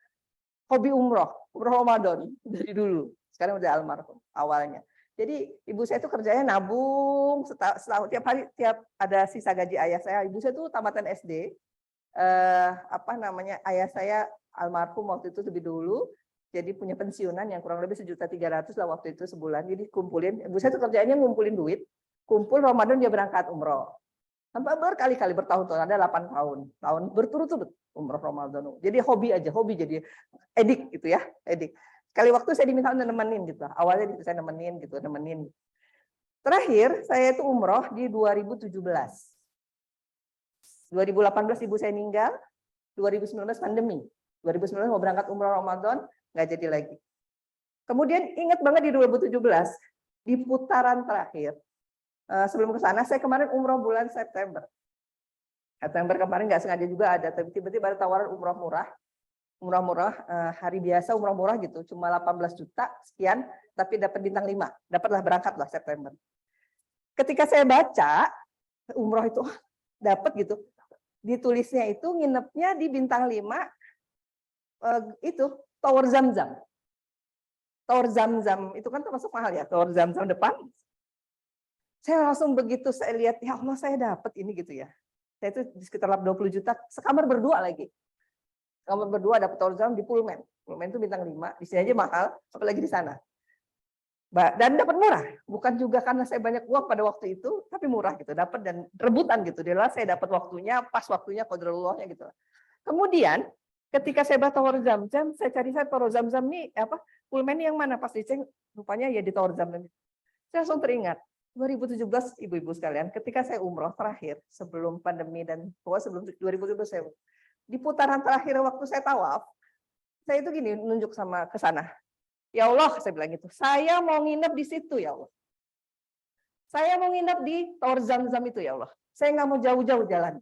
hobi umroh Ramadan dari dulu. Sekarang udah almarhum awalnya. Jadi ibu saya itu kerjanya nabung setahun tiap hari, tiap ada sisa gaji ayah saya. Ibu saya itu tamatan SD. Ayah saya almarhum waktu itu lebih dulu. Jadi punya pensiunan yang kurang lebih 1.300.000 lah waktu itu sebulan. Jadi kumpulin. Ibu saya itu kerjanya ngumpulin duit. Kumpul Ramadan dia berangkat umroh. Sampai berkali-kali bertahun-tahun, ada 8 tahun berturut-turut umroh Ramadan. Jadi hobi aja, hobi jadi edik gitu ya, edik. Sekali waktu saya diminta nemenin gitu. Awalnya saya nemenin. Terakhir saya itu umroh di 2017. 2018 ibu saya meninggal, 2019 pandemi. 2019 mau berangkat umroh Ramadan, nggak jadi lagi. Kemudian ingat banget di 2017, di putaran terakhir, sebelum ke sana, saya kemarin umroh bulan September. September kemarin nggak sengaja juga ada, tapi tiba-tiba ada tawaran umroh murah, hari biasa umroh murah gitu, cuma 18 juta sekian, tapi dapat bintang 5, dapatlah berangkatlah September. Ketika saya baca umroh itu dapat gitu, ditulisnya itu nginepnya di bintang 5 itu Tower Zamzam. Tower Zamzam itu kan termasuk mahal ya, Tower Zamzam depan. Saya langsung begitu saya lihat, ya Allah saya dapat ini gitu ya. Saya itu di sekitar 20 juta, sekamar berdua lagi. Sekamar berdua dapat Tower Zamzam di Pullman. Pullman itu bintang 5, di sini aja mahal, apalagi di sana. Dan dapat murah, bukan juga karena saya banyak uang pada waktu itu, tapi murah gitu, dapat dan rebutan gitu. Dia saya dapat waktunya, pas waktunya, qadrarullahnya gitu. Kemudian ketika saya bahas Tower Zamzam, saya cari Tower Zamzam nih Pullman yang mana, pas dicek rupanya ya di Tower Zamzam. Saya langsung teringat 2017 ibu-ibu sekalian, ketika saya umroh terakhir sebelum pandemi dan sebelum 2017 saya di putaran terakhir waktu saya tawaf, saya itu gini nunjuk sama ke sana. Ya Allah, saya bilang gitu. Saya mau nginep di situ ya Allah. Saya mau nginep di Tower Zamzam itu ya Allah. Saya nggak mau jauh-jauh jalan.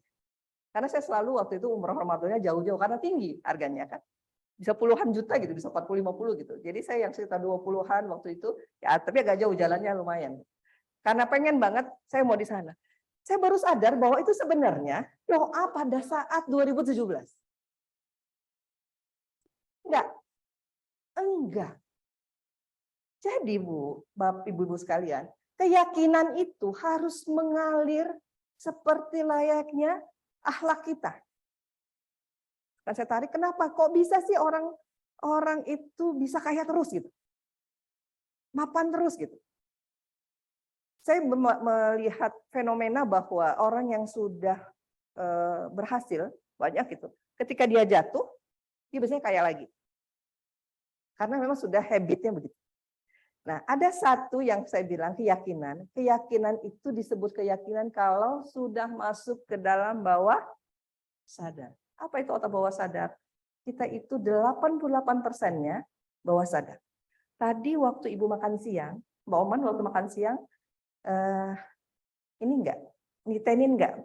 Karena saya selalu waktu itu umroh Ramadannya jauh-jauh karena tinggi harganya kan. Bisa puluhan juta gitu, bisa 40-50 gitu. Jadi saya yang sekitar 20-an waktu itu, ya tapi agak jauh jalannya lumayan. Karena pengen banget saya mau di sana. Saya baru sadar bahwa itu sebenarnya doa pada saat 2017. Enggak. Jadi Bu, Bapak Ibu-ibu sekalian, keyakinan itu harus mengalir seperti layaknya akhlak kita. Dan saya tarik, kenapa? Kok bisa sih orang itu bisa kaya terus gitu? Mapan terus gitu. Saya melihat fenomena bahwa orang yang sudah berhasil, banyak gitu. Ketika dia jatuh, dia biasanya kaya lagi. Karena memang sudah habitnya begitu. Nah, ada satu yang saya bilang keyakinan. Keyakinan itu disebut keyakinan kalau sudah masuk ke dalam bawah sadar. Apa itu otak bawah sadar? Kita itu 88%-nya bawah sadar. Tadi waktu Ibu makan siang, Mbak Oman waktu makan siang, ini enggak, nitenin enggak,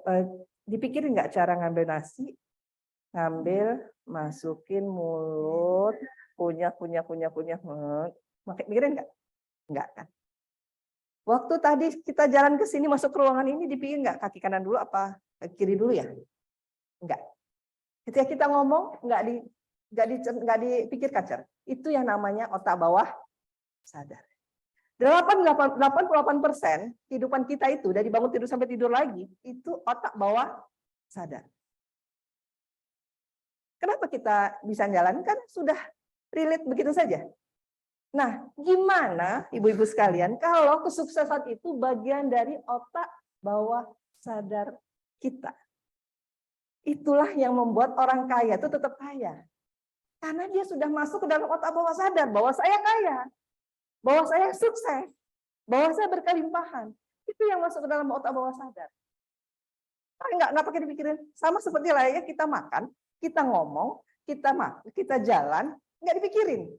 dipikirin enggak cara ngambil nasi, ngambil, masukin mulut, kunyah, mikirin enggak? Enggak kan? Waktu tadi kita jalan ke sini masuk ke ruangan ini dipikir enggak kaki kanan dulu apa kiri dulu ya? Enggak. Ketika kita ngomong enggak dipikirkan, itu yang namanya otak bawah sadar. 88% kehidupan kita itu dari bangun tidur sampai tidur lagi itu otak bawah sadar. Kenapa kita bisa jalankan? Sudah relate begitu saja. Nah, gimana ibu-ibu sekalian kalau kesuksesan itu bagian dari otak bawah sadar kita? Itulah yang membuat orang kaya itu tetap kaya. Karena dia sudah masuk ke dalam otak bawah sadar bahwa saya kaya, bahwa saya sukses, bahwa saya berkelimpahan. Itu yang masuk ke dalam otak bawah sadar. Nggak pakai dipikirin. Sama seperti layaknya kita makan, kita ngomong, kita jalan, nggak dipikirin.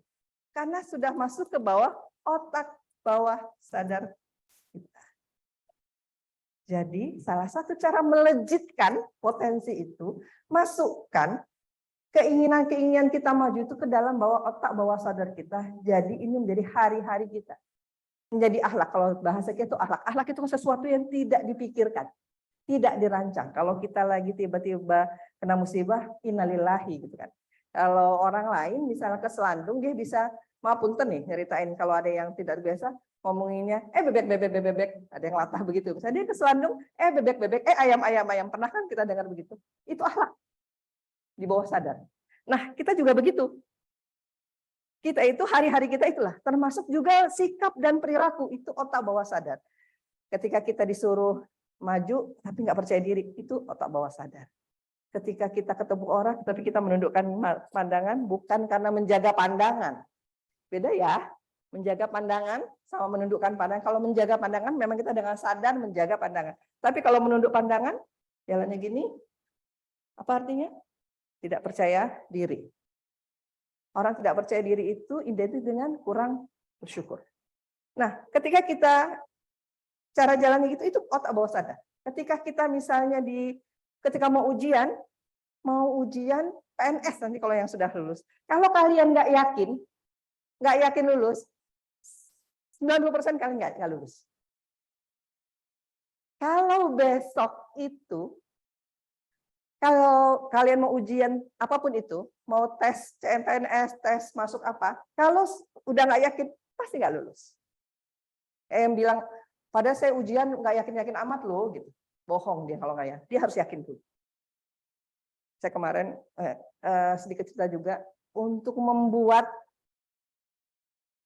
Karena sudah masuk ke bawah otak bawah sadar kita. Jadi salah satu cara melejitkan potensi itu, masukkan keinginan-keinginan kita maju itu ke dalam bawah otak bawah sadar kita. Jadi ini menjadi hari-hari kita. Menjadi akhlak. Kalau bahasa kita itu akhlak. Akhlak itu sesuatu yang tidak dipikirkan. Tidak dirancang. Kalau kita lagi tiba-tiba kena musibah, innalillahi gitu kan. Kalau orang lain misalnya ke Selandung, dia bisa, maaf punten nih, nyeritain kalau ada yang tidak biasa, ngomonginnya, bebek, ada yang latah begitu. Misalnya dia ke Selandung, bebek, ayam. Pernah kan kita dengar begitu? Itu akhlak. Di bawah sadar. Nah, kita juga begitu. Kita itu hari-hari kita itulah, termasuk juga sikap dan perilaku itu otak bawah sadar. Ketika kita disuruh maju tapi nggak percaya diri, itu otak bawah sadar. Ketika kita ketemu orang tapi kita menundukkan pandangan bukan karena menjaga pandangan. Beda ya, menjaga pandangan sama menundukkan pandangan. Kalau menjaga pandangan memang kita dengan sadar menjaga pandangan. Tapi kalau menunduk pandangan, jalannya gini, apa artinya? Tidak percaya diri. Orang tidak percaya diri itu identik dengan kurang bersyukur. Nah, ketika kita cara jalannya itu otak bawah sadar. Ketika kita misalnya ketika mau ujian PNS nanti kalau yang sudah lulus. Kalau kalian nggak yakin lulus, 90% kalian nggak lulus. Kalau besok itu kalau kalian mau ujian apapun itu, mau tes CMPNS, tes masuk apa, kalau udah nggak yakin, pasti nggak lulus. Yang bilang, pada saya ujian nggak yakin-yakin amat loh, gitu. Bohong dia kalau nggak ya, dia harus yakin dulu. Saya kemarin sedikit cerita juga, untuk membuat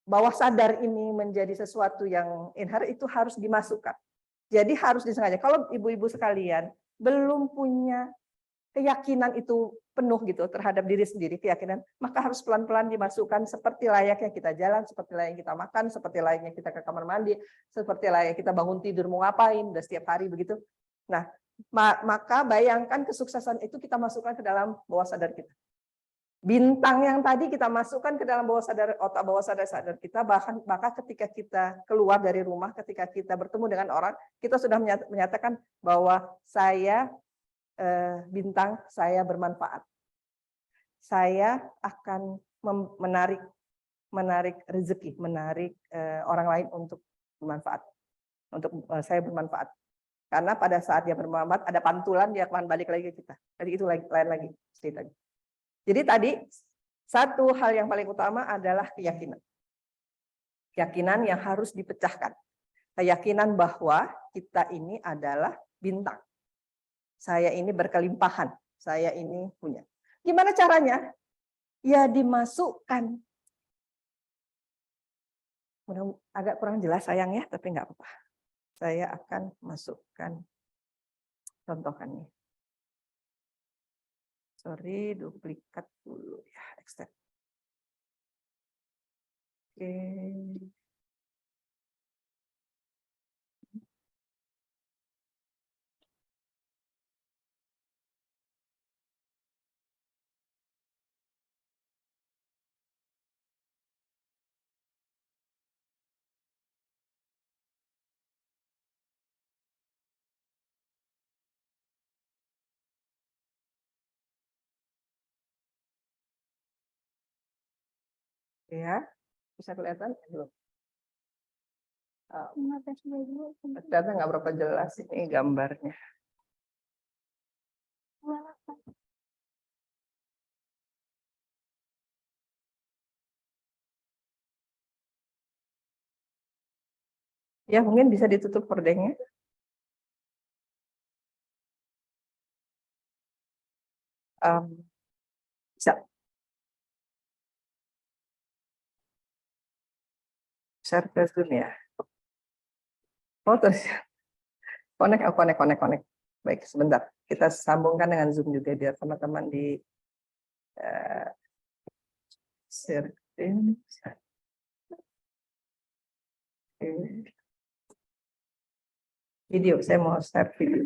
bawah sadar ini menjadi sesuatu yang inherent itu harus dimasukkan. Jadi harus disengaja. Kalau ibu-ibu sekalian belum punya keyakinan itu penuh gitu terhadap diri sendiri, keyakinan, maka harus pelan-pelan dimasukkan seperti layaknya kita jalan, seperti layaknya kita makan, seperti layaknya kita ke kamar mandi, seperti layaknya kita bangun tidur mau ngapain, udah setiap hari begitu. Nah, maka bayangkan kesuksesan itu kita masukkan ke dalam bawah sadar kita. Bintang yang tadi kita masukkan ke dalam bawah sadar, otak bawah sadar kita, bahkan ketika kita keluar dari rumah, ketika kita bertemu dengan orang, kita sudah menyatakan bahwa saya bintang, saya bermanfaat. Saya akan menarik rezeki, menarik orang lain untuk bermanfaat. Untuk saya bermanfaat. Karena pada saat dia bermanfaat ada pantulan, dia akan balik lagi ke kita. Jadi itu lain lagi ceritanya. Jadi tadi satu hal yang paling utama adalah keyakinan. Keyakinan yang harus dipecahkan. Keyakinan bahwa kita ini adalah bintang. Saya ini berkelimpahan, saya ini punya. Gimana caranya? Ya dimasukkan. Agak kurang jelas sayang ya, tapi nggak apa-apa. Saya akan masukkan contohkannya. Sorry, duplikat dulu ya, extend. Oke. Ya, bisa kelihatan belum? Ternyata nggak berapa jelas ini gambarnya. Ya, mungkin bisa ditutup hordengnya. Bisa. Share ke Zoom ya. Oh, terus connect. Baik, sebentar. Kita sambungkan dengan Zoom juga biar teman-teman di share screen. Video, saya mau share video.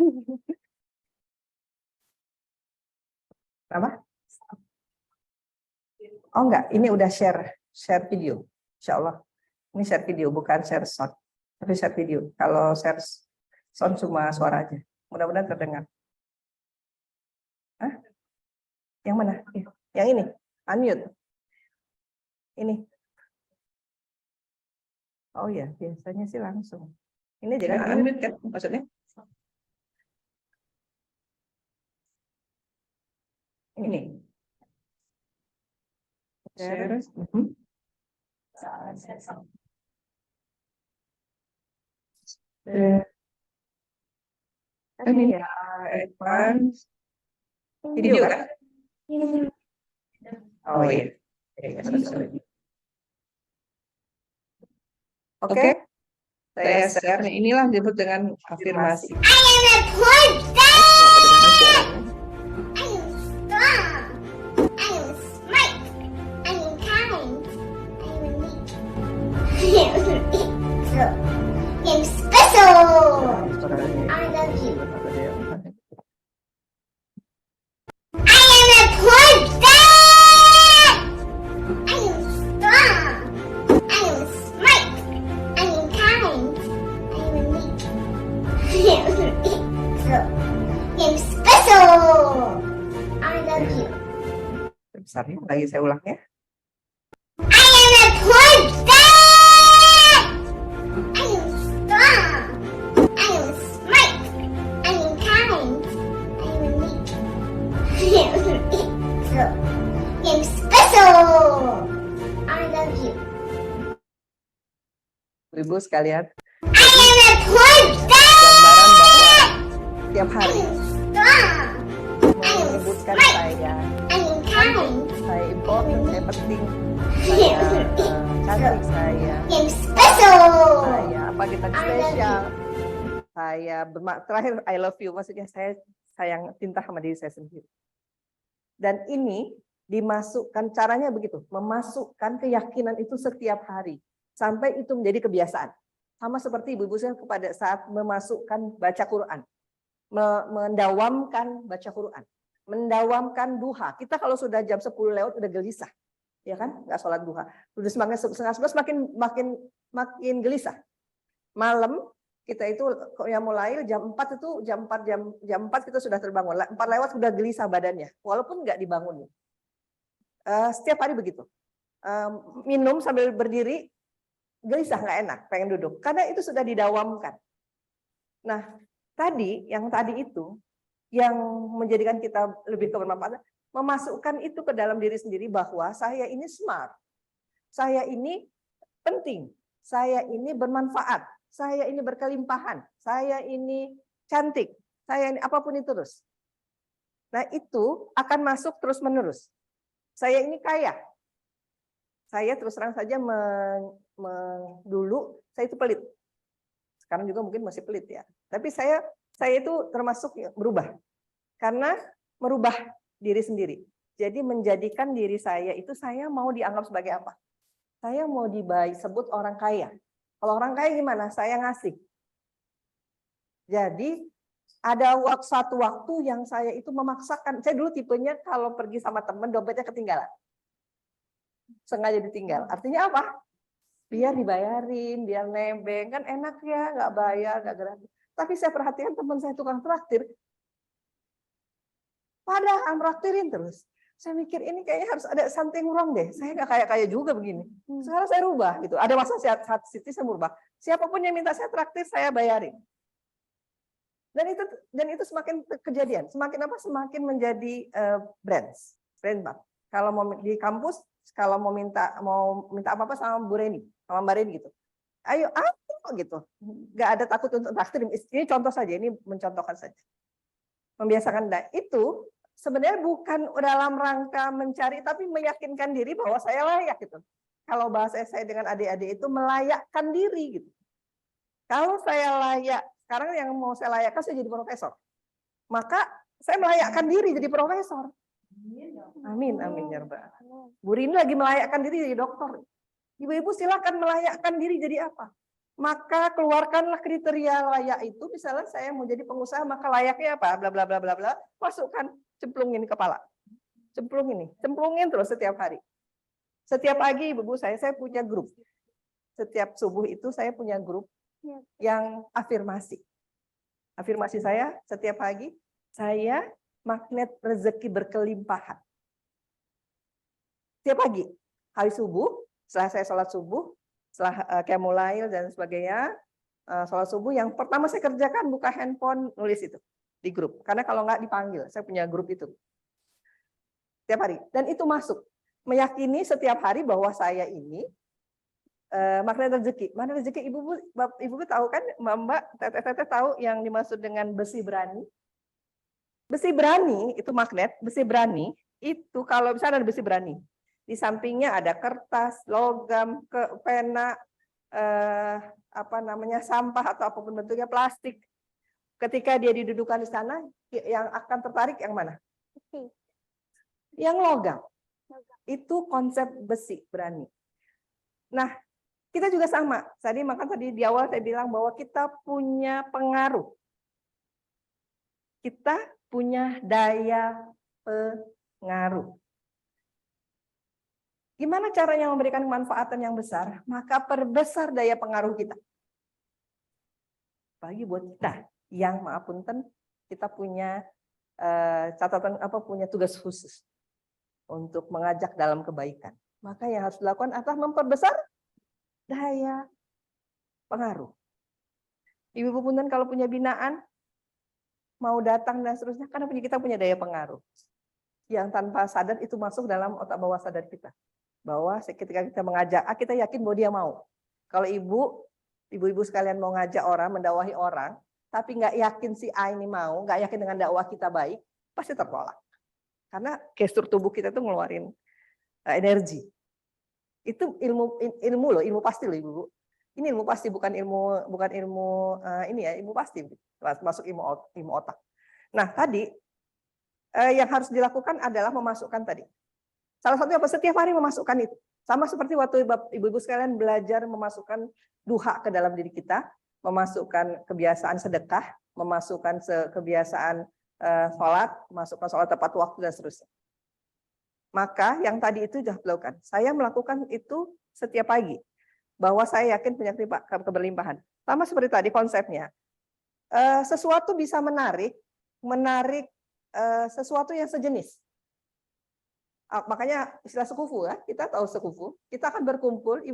Apa? Oh enggak, ini udah share video. Insya Allah. Ini share video, bukan share sound. Tapi share video. Kalau share sound cuma suara aja. Mudah-mudahan terdengar. Hah? Yang mana? Yang ini. Unmute. Ini. Oh ya, biasanya sih langsung. Ini jangan unmute kan maksudnya? Ini. Share. Ini ya, advance. Video kan? Oh iya. Oke. Saya share. Nah, inilah disebut dengan afirmasi. Yang special. I love you. I am a princess. I am strong. I am smart. I am kind. I am unique. Yang special. I love you. Besar ya, lagi saya ulang ya. I am a princess. I am strong. I am smart. I am kind. I am unique. Yang special. I love you. Ibu sekalian, I am a princess. gambaran bahwa tiap I hari am strong. menyebutkan saya I am kind. important, saya penting, saya cantik, saya Yang special. apa kita spesial, saya terakhir I love you, maksudnya saya sayang cinta sama diri saya sendiri. Dan ini dimasukkan, caranya begitu, memasukkan keyakinan itu setiap hari sampai itu menjadi kebiasaan. Sama seperti ibu-ibu saya kepada saat memasukkan baca Quran, mendawamkan baca Quran, mendawamkan duha. Kita kalau sudah jam 10 lewat udah gelisah, ya kan? Nggak sholat duha. Udah semakin setengah 11 makin gelisah. Malam kita itu yang mulai jam 4 itu jam 4 kita sudah terbangun. 4 lewat sudah gelisah badannya, walaupun nggak dibangun. Setiap hari begitu. Minum sambil berdiri gelisah, nggak enak, pengen duduk. Karena itu sudah didawamkan. Nah, yang tadi itu yang menjadikan kita lebih bermanfaat, memasukkan itu ke dalam diri sendiri bahwa saya ini smart, saya ini penting, saya ini bermanfaat, saya ini berkelimpahan, saya ini cantik, saya ini apapun itu terus. Nah, itu akan masuk terus-menerus. Saya ini kaya. Saya terus terang saja dulu saya itu pelit. Sekarang juga mungkin masih pelit ya. Tapi saya itu termasuk berubah. Karena merubah diri sendiri. Jadi menjadikan diri saya itu saya mau dianggap sebagai apa? Saya mau disebut orang kaya. Kalau orang kaya gimana? Saya ngasih. Jadi ada satu waktu yang saya itu memaksakan. Saya dulu tipenya kalau pergi sama teman dompetnya ketinggalan. Sengaja ditinggal. Artinya apa? Biar dibayarin, biar nebeng. Kan enak ya, nggak bayar, nggak gratis. Tapi saya perhatikan teman saya tukang traktir. Padahal traktirin terus. Saya mikir ini kayaknya harus ada something wrong deh. Saya nggak kaya-kaya juga begini. Sekarang saya rubah gitu. Ada masa saat Siti saya merubah. Siapapun yang minta saya traktir, saya bayarin. Dan itu semakin kejadian, semakin apa? Semakin menjadi brand bank. Kalau mau di kampus, kalau mau minta apa-apa sama Bu Reni, sama Mbak Reni gitu. Ayo, gitu. Nggak ada takut untuk ekstrim. Ini contoh saja, ini mencontohkan saja. Membiasakan itu sebenarnya bukan dalam rangka mencari, tapi meyakinkan diri bahwa saya layak gitu. Kalau bahasa saya dengan adik-adik itu melayakkan diri gitu. Kalau saya layak, sekarang yang mau saya layakkan saya jadi profesor. Maka saya melayakkan diri jadi profesor. Amin, amin ya Rabbal Alamin. Bu Rini lagi melayakkan diri jadi dokter. Ibu-ibu silakan melayakkan diri jadi apa? Maka keluarkanlah kriteria layak itu. Misalnya saya mau jadi pengusaha, maka layaknya apa? Bla bla bla bla bla. Masukkan, cemplungin kepala. Cemplungin terus setiap hari. Setiap pagi ibu-ibu saya punya grup. Setiap subuh itu saya punya grup yang afirmasi. Afirmasi saya setiap pagi, saya magnet rezeki berkelimpahan. Setiap pagi, hari subuh, setelah saya sholat subuh, setelah qiyamul dan sebagainya, sholat subuh, yang pertama saya kerjakan buka handphone, nulis itu di grup. Karena kalau nggak dipanggil, saya punya grup itu. Setiap hari. Dan itu masuk. Meyakini setiap hari bahwa saya ini magnet rezeki. Mana rezeki ibu tahu kan, Mbak, teteh tahu yang dimaksud dengan besi berani? Besi berani itu magnet, besi berani itu kalau misalnya ada besi berani, di sampingnya ada kertas, logam, pena, sampah atau apapun bentuknya, plastik. Ketika dia didudukan di sana, yang akan tertarik yang mana? Yang logam. Itu konsep besi berani. Nah, kita juga sama. Tadi di awal saya bilang bahwa kita punya pengaruh. Kita punya daya pengaruh. Gimana caranya memberikan kemanfaatan yang besar? Maka perbesar daya pengaruh kita. Bagi buat kita yang maaf punten, kita punya catatan punya tugas khusus untuk mengajak dalam kebaikan. Maka yang harus dilakukan adalah memperbesar daya pengaruh. Ibu punten kalau punya binaan, mau datang dan seterusnya, karena kita punya daya pengaruh. Yang tanpa sadar itu masuk dalam otak bawah sadar kita. Bahwa ketika kita mengajak, kita yakin bahwa dia mau. Kalau ibu-ibu sekalian mau ngajak orang, mendakwahi orang, tapi nggak yakin si A ini mau, nggak yakin dengan dakwah kita baik, pasti tertolak. Karena gestur tubuh kita itu ngeluarin energi. Itu ilmu loh, ilmu pasti loh ibu. Ini ilmu pasti, bukan ilmu ilmu pasti, masuk ilmu otak. Nah tadi yang harus dilakukan adalah memasukkan tadi. Salah satunya apa? Setiap hari memasukkan itu. Sama seperti waktu ibu-ibu sekalian belajar memasukkan duha ke dalam diri kita, memasukkan kebiasaan sedekah, memasukkan kebiasaan sholat, memasukkan sholat tepat waktu dan seterusnya. Maka yang tadi itu sudah dilakukan. Saya melakukan itu setiap pagi. Bahwa saya yakin punya keberlimpahan. Sama seperti tadi konsepnya. Sesuatu bisa menarik sesuatu yang sejenis. Makanya istilah sekufu ya, kita tahu sekufu, kita akan berkumpul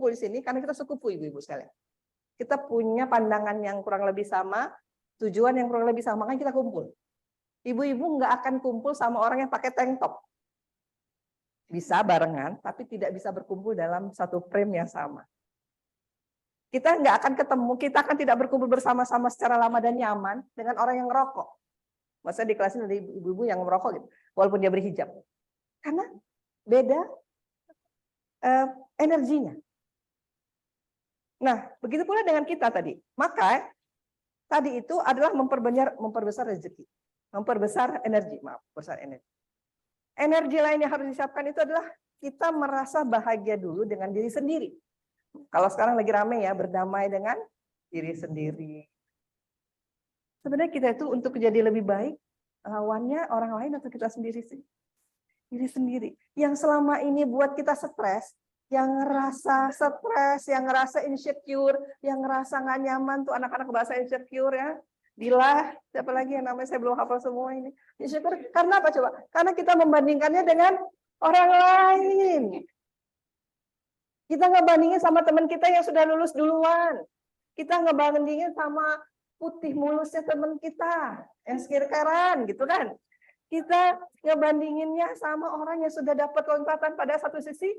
di sini karena kita sekufu ibu-ibu sekalian. Kita punya pandangan yang kurang lebih sama, tujuan yang kurang lebih sama, makanya kita kumpul. Ibu-ibu nggak akan kumpul sama orang yang pakai tank top. Bisa barengan, tapi tidak bisa berkumpul dalam satu frame yang sama. Kita nggak akan ketemu, kita akan tidak berkumpul bersama-sama secara lama dan nyaman dengan orang yang ngerokok. Maksudnya di kelas ini ada ibu-ibu yang merokok gitu, walaupun dia berhijab. Karena beda energinya. Nah, begitu pula dengan kita tadi. Maka tadi itu adalah memperbesar rezeki, memperbesar energi, besar energi. Energi lain yang harus disiapkan itu adalah kita merasa bahagia dulu dengan diri sendiri. Kalau sekarang lagi rame ya, berdamai dengan diri sendiri. Sebenarnya kita itu untuk menjadi lebih baik, lawannya orang lain atau kita sendiri sih? Diri sendiri. Yang selama ini buat kita stres, yang ngerasa stres, yang ngerasa insecure, yang ngerasa nggak nyaman tuh anak-anak bahasa insecure ya. Dila, siapa lagi yang namanya saya belum hafal semua ini. Insecure karena apa coba? Karena kita membandingkannya dengan orang lain. Kita nggak bandingin sama teman kita yang sudah lulus duluan. Kita nggak bandingin sama putih mulusnya teman kita yang skincare-an gitu kan. Kita ngebandinginnya sama orang yang sudah dapat lompatan pada satu sisi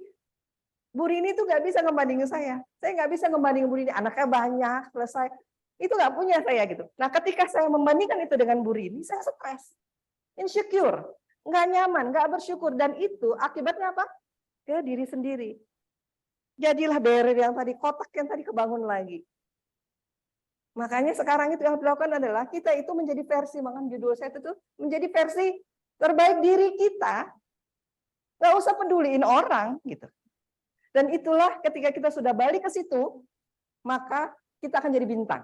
Bu Rini itu nggak bisa ngebandingin saya nggak bisa ngebandingin Bu Rini, anaknya banyak, selesai. Itu nggak punya saya gitu. Nah ketika saya membandingkan itu dengan Bu Rini, saya stres, insecure, nggak nyaman, nggak bersyukur. Dan itu akibatnya apa? Ke diri sendiri. Jadilah barrier yang tadi, kotak yang tadi kebangun lagi. Makanya sekarang itu yang dilakukan adalah kita itu menjadi versi, makanya judul saya itu menjadi versi terbaik diri kita. Nggak usah peduliin orang gitu. Dan itulah ketika kita sudah balik ke situ, maka kita akan jadi bintang.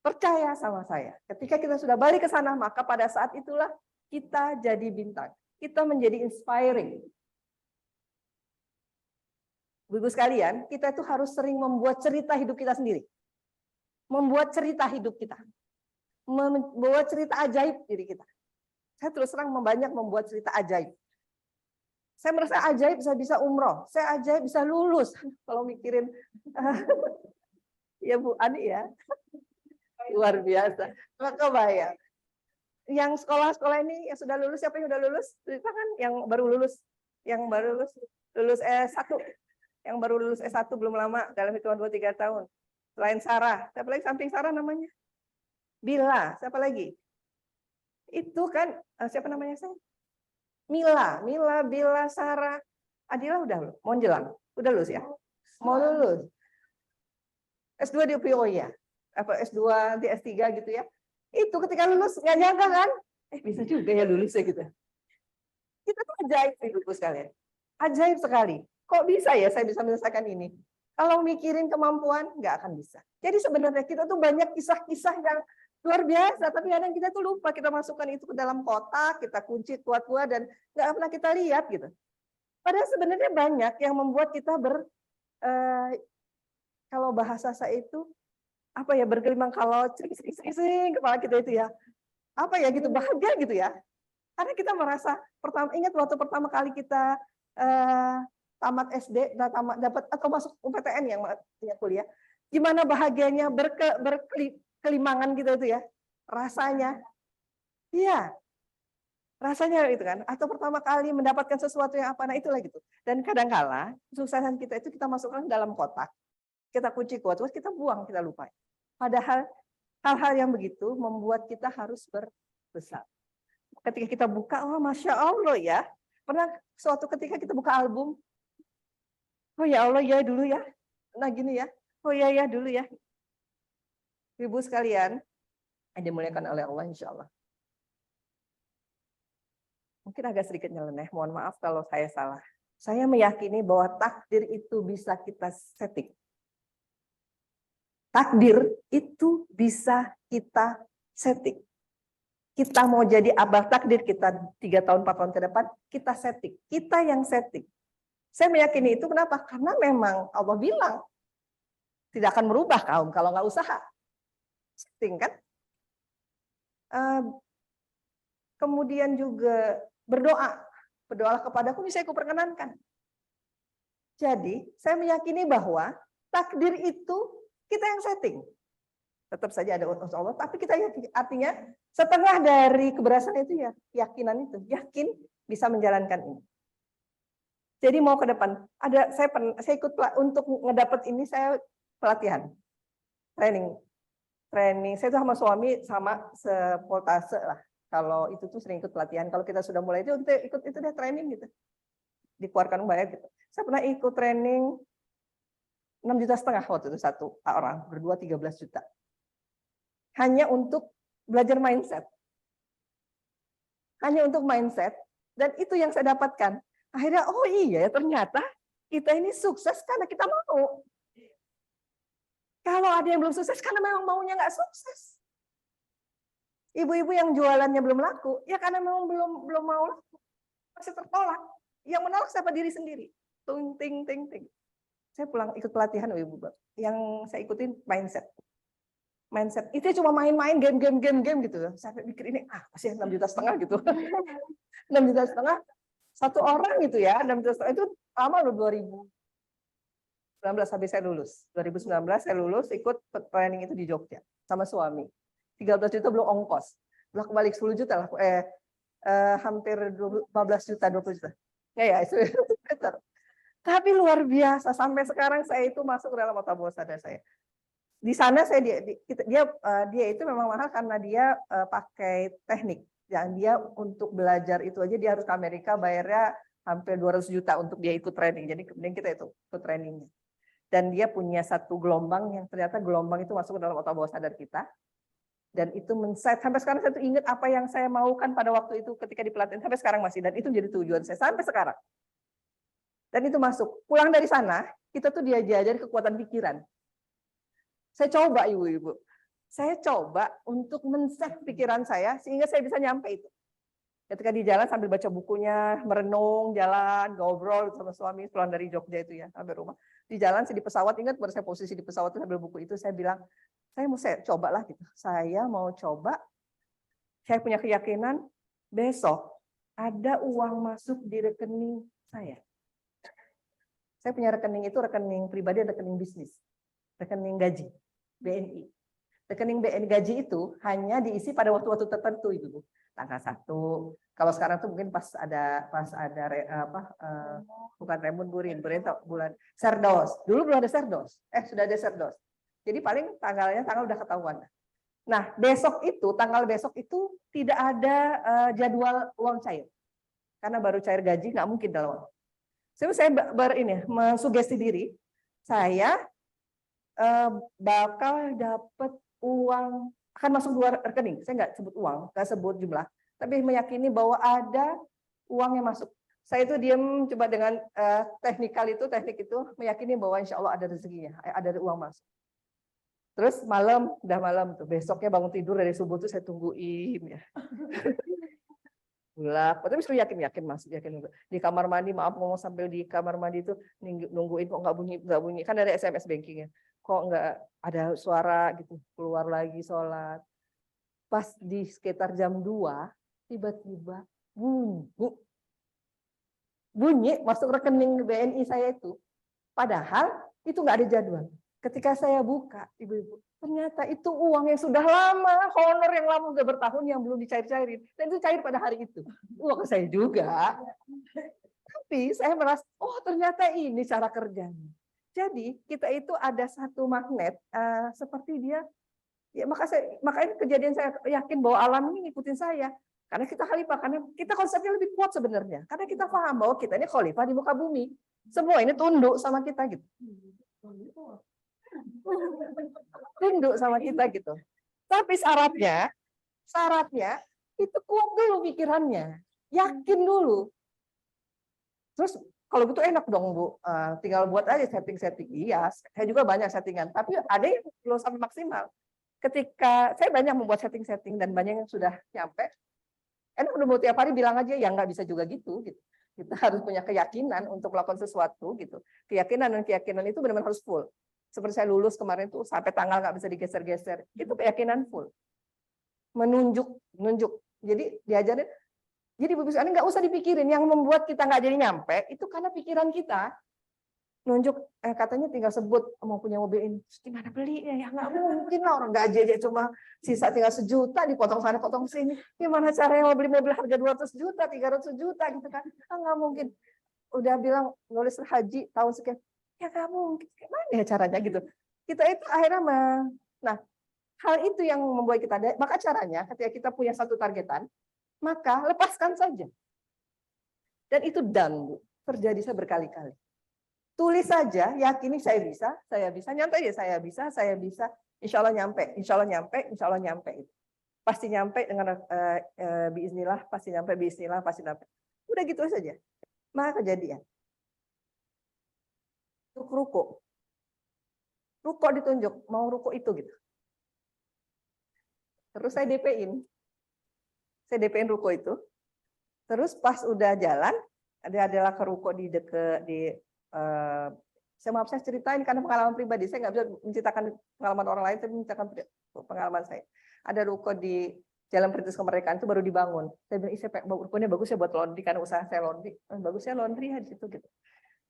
Percaya sama saya. Ketika kita sudah balik ke sana, maka pada saat itulah kita jadi bintang. Kita menjadi inspiring. Ibu sekalian, kita itu harus sering membuat cerita hidup kita sendiri. Membuat cerita hidup kita. Membuat cerita ajaib diri kita. Saya terus terang banyak membuat cerita ajaib. Saya merasa ajaib saya bisa umroh. Saya ajaib bisa lulus. Kalau mikirin, ya Bu Ani ya. Luar biasa. Maka bayang. Yang sekolah-sekolah ini yang sudah lulus, siapa yang sudah lulus? Kan yang baru lulus. Yang baru lulus S1. Yang baru lulus S1 belum lama, dalam hitungan 2-3 tahun. Selain Sarah, siapa lagi samping Sarah namanya? Bila, siapa lagi? Itu kan, siapa namanya saya? Mila, Bila, Sarah. Adila udah mau jelang, udah lulus ya? Mau lulus. S2 di UPO ya? Apa S2 di S3 gitu ya? Itu ketika lulus, nggak nyangka kan? Bisa juga ya lulus ya gitu. Kita tuh ajaib sih Ibu sekalian. Ajaib sekali. Kok bisa ya saya bisa menyelesaikan ini? Kalau mikirin kemampuan, nggak akan bisa. Jadi sebenarnya kita tuh banyak kisah-kisah yang luar biasa, tapi kadang kita tuh lupa kita masukkan itu ke dalam kotak, kita kunci kuat-kuat dan nggak pernah kita lihat gitu. Padahal sebenarnya banyak yang membuat kita kalau bahasa saya itu apa ya, bergelimang kalau sering kepala kita itu ya. Apa ya gitu, bahagia gitu ya. Karena kita merasa ingat waktu pertama kali kita tamat SD, dapat atau masuk UPTN yang kuliah, gimana bahagianya berkelimangan gitu itu ya, rasanya, iya, rasanya itu kan, atau pertama kali mendapatkan sesuatu yang apa, nah itulah gitu. Dan kadang-kala kesuksesan kita itu kita masukkan dalam kotak, kita kunci kuat, kita buang, kita lupa. Padahal hal-hal yang begitu membuat kita harus berbesar. Ketika kita buka, oh Masya Allah ya, pernah suatu ketika kita buka album, oh ya Allah ya dulu ya, nah gini ya, oh ya dulu ya. Ibu sekalian, yang dimuliakan oleh Allah insya Allah. Mungkin agak sedikit nyeleneh, mohon maaf kalau saya salah. Saya meyakini bahwa takdir itu bisa kita setting. Takdir itu bisa kita setting. Kita mau jadi abah takdir kita 3 tahun, 4 tahun ke depan, kita setting. Kita yang setting. Saya meyakini itu kenapa? Karena memang Allah bilang tidak akan merubah kaum kalau nggak usaha. Setting kan? Kemudian juga berdoalah kepadaku, bisa aku perkenankan. Jadi saya meyakini bahwa takdir itu kita yang setting. Tetap saja ada unsur Allah, tapi kita artinya setengah dari keberhasilan itu ya keyakinan itu, yakin bisa menjalankan ini. Jadi mau ke depan, saya ikut untuk ngedapat ini, saya pelatihan, training. Saya itu sama suami sama sepoltase lah. Kalau itu tuh sering ikut pelatihan. Kalau kita sudah mulai itu ikut itu deh training gitu, dikeluarkan bayar gitu. Saya pernah ikut training 6,5 juta waktu itu satu orang, berdua 13 juta. Hanya untuk belajar mindset. Hanya untuk mindset, dan itu yang saya dapatkan. Akhirnya, oh iya ternyata kita ini sukses karena kita mau. Kalau ada yang belum sukses karena memang maunya nggak sukses. Ibu-ibu yang jualannya belum laku, ya karena memang belum mau laku. Masih tertolak. Yang menolak siapa? Diri sendiri. Ting. Saya pulang ikut pelatihan ibu. Yang saya ikutin mindset. Mindset. Itu cuma main-main game gitu. Saya pikir ini masih 6,5 juta gitu. 6,5 juta. Satu orang gitu ya, 6,5 juta itu lama loh 2019 habis saya lulus. 2019 saya lulus ikut training itu di Jogja sama suami. 13 juta belum ongkos. Bolak-balik 10 juta lah. Hampir 15 juta, 20 juta. Ya itu better. Tapi luar biasa, sampai sekarang saya itu masuk dalam otak bawah sadar saya. Di sana dia itu memang mahal karena dia pakai teknik. Yang dia untuk belajar itu aja dia harus ke Amerika bayarnya hampir 200 juta untuk dia ikut training. Jadi kemudian kita itu ikut trainingnya. Dan dia punya satu gelombang yang ternyata gelombang itu masuk ke dalam otak bawah sadar kita. Dan itu men-set, sampai sekarang saya tuh ingat apa yang saya maukan pada waktu itu ketika di pelatihan, sampai sekarang masih, dan itu jadi tujuan saya sampai sekarang. Dan itu masuk. Pulang dari sana, kita tuh diajarin kekuatan pikiran. Saya coba ibu-ibu, saya coba untuk men-set pikiran saya sehingga saya bisa nyampe itu. Ketika di jalan sambil baca bukunya, merenung, jalan, ngobrol sama suami, pulang dari Jogja itu ya, sampai rumah. Di jalan, di pesawat, ingat baru saya posisi di pesawat sambil buku itu, saya bilang, saya cobalah gitu. Saya mau coba, saya punya keyakinan, besok ada uang masuk di rekening saya. Saya punya rekening itu, rekening pribadi, rekening bisnis, rekening gaji, BNI. Rekening BNI gaji itu hanya diisi pada waktu-waktu tertentu, Ibu. Tanggal 1. Kalau sekarang tuh mungkin pas ada bukan Remun Burin bulan Serdos. Dulu belum ada Serdos. Sudah ada Serdos. Jadi paling tanggalnya udah ketahuan. Nah, tanggal besok itu tidak ada jadwal uang cair. Karena baru cair gaji nggak mungkin dalam waktu. Saya mensugesti diri, saya bakal dapat uang, akan masuk 2 rekening. Saya nggak sebut uang, nggak sebut jumlah, tapi meyakini bahwa ada uang yang masuk. Saya itu diam coba dengan teknik itu meyakini bahwa insya Allah ada rezekinya, ada uang masuk. Terus udah malam tuh, besoknya bangun tidur dari subuh tuh saya tungguin ya. Gelap, tapi suruh yakin masuk, yakin di kamar mandi, maaf ngomong sambil di kamar mandi itu nungguin kok nggak bunyi, kan ada SMS bankingnya, kok nggak ada suara gitu, keluar lagi sholat. Pas di sekitar jam 2 tiba-tiba bunyi masuk rekening BNI saya itu, padahal itu nggak ada jadwal. Ketika saya buka, ibu-ibu, ternyata itu uang yang sudah lama, honor yang lama udah bertahun yang belum dicair-cairin, dan itu cair pada hari itu. Uang saya juga. Tapi saya merasa, oh ternyata ini cara kerjanya. Jadi kita itu ada satu magnet seperti dia. Ya makanya kejadian saya yakin bahwa alam ini ngikutin saya. Karena kita khalifah, karena kita konsepnya lebih kuat sebenarnya. Karena kita paham bahwa kita ini khalifah di muka bumi. Semua ini tunduk sama kita gitu. Tunduk sama kita gitu. Tapi syaratnya itu kuat dulu pikirannya, yakin dulu. Terus kalau gitu enak dong Bu, tinggal buat aja setting. Iya, saya juga banyak settingan, tapi ada yang belum sampai maksimal. Ketika saya banyak membuat setting dan banyak yang sudah nyampe, enak udah mau tiap hari bilang aja ya nggak bisa juga gitu. Kita harus punya keyakinan untuk melakukan sesuatu gitu. Keyakinan itu benar-benar harus full. Seperti saya lulus kemarin tuh sampai tanggal nggak bisa digeser-geser. Itu keyakinan full. Menunjuk. Jadi diajarin. Jadi Bu Bisani nggak usah dipikirin. Yang membuat kita nggak jadi nyampe itu karena pikiran kita. Nunjuk, katanya tinggal sebut mau punya mobil ini. Gimana belinya ya? Nggak mungkin lah, orang gaji aja cuma sisa tinggal 1 juta, dipotong sana potong sini. Gimana caranya mau beli mobil harga 200 juta, 300 juta gitu kan? Nggak mungkin. Udah bilang nulis haji tahun sekian. Ya nggak mungkin, gimana ya caranya gitu. Kita itu akhirnya, nah hal itu yang membuat kita, maka caranya ketika kita punya satu targetan, maka lepaskan saja. Dan itu done, Bu. Terjadi saya berkali-kali. Tulis saja, yakini saya bisa, nyantai ya saya bisa, insya Allah nyampe. Pasti nyampe dengan biiznillah, pasti nyampe. Udah gitu saja. Maka kejadian. Ruko ditunjuk, mau ruko itu gitu. Terus saya DP-in ruko itu. Terus pas udah jalan, adalah ke ruko di saya ceritain karena pengalaman pribadi, saya nggak bisa menceritakan pengalaman orang lain, tapi menceritakan pengalaman saya. Ada ruko di Jalan Perintis Kemerdekaan itu baru dibangun. Saya bilang, rukonya bagus ya buat laundry, karena usaha saya laundry. Bagusnya laundry ya di situ gitu.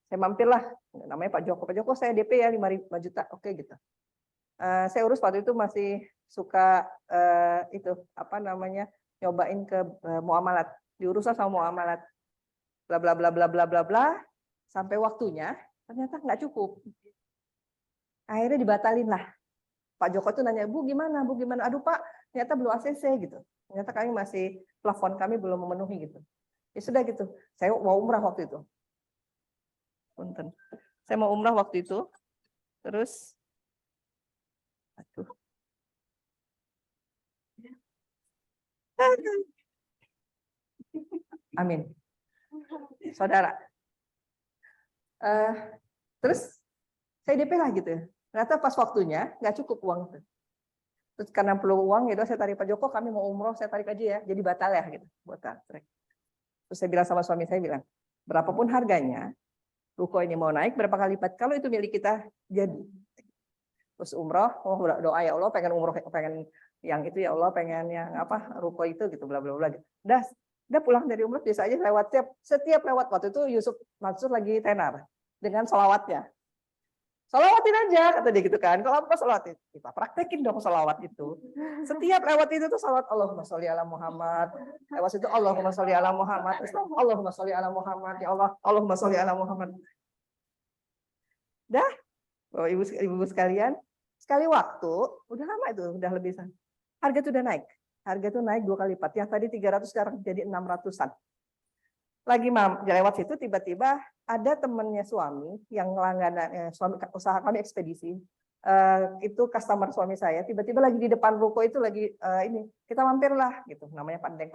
Saya mampirlah, namanya Pak Joko saya DP ya 5 juta, oke gitu. Saya urus waktu itu masih suka nyobain ke muamalat, diurus sama muamalat, bla bla bla bla bla bla bla. sampai waktunya ternyata nggak cukup. Akhirnya dibatalin lah. Pak Joko tuh nanya, Bu gimana? Bu gimana? Aduh Pak, ternyata belum ACC gitu. Ternyata kami masih plafon kami belum memenuhi gitu. Ya sudah gitu. Saya mau umrah waktu itu. Punten. Saya mau umrah waktu itu. Terus aduh. Amin. Saudara. Terus saya DP lah gitu. Ternyata pas waktunya nggak cukup uang itu. Terus karena perlu uang, ya saya tarik Pak Joko, kami mau umroh, saya tarik aja ya. Jadi batal ya gitu. Batal. Terus saya bilang sama suami saya bilang, berapapun harganya, ruko ini mau naik berapa kali lipat. Kalau itu milik kita, jadi. Terus umroh, oh doa ya Allah, pengen umroh, pengen yang itu ya Allah, pengen yang apa, ruko itu gitu, bla bla bla. Udah pulang dari umroh biasa aja lewat setiap lewat waktu itu Yusuf Mansur lagi tenar dengan sholawatnya. Sholawatin aja kata dia gitu kan. Kalau apa sholawatin? Kita praktekin dong sholawat itu. Setiap lewat itu tuh sholawat Allahumma sholli ala Muhammad. Lewat itu Allahumma sholli ala Muhammad. Allahumma sholli ala Muhammad. Ya Allah, Allahumma sholli ala Muhammad. Dah, Bapak Ibu sekalian, sekali waktu, udah lama itu, udah lebih. Harga itu udah naik. Harga itu naik 2 kali lipat. Yang tadi 300 sekarang jadi 600-an. Lagi lewat situ tiba-tiba ada temannya suami yang langganan suami usaha kami ekspedisi, itu customer suami saya tiba-tiba lagi di depan ruko itu lagi ini kita mampirlah gitu, namanya Pandeng.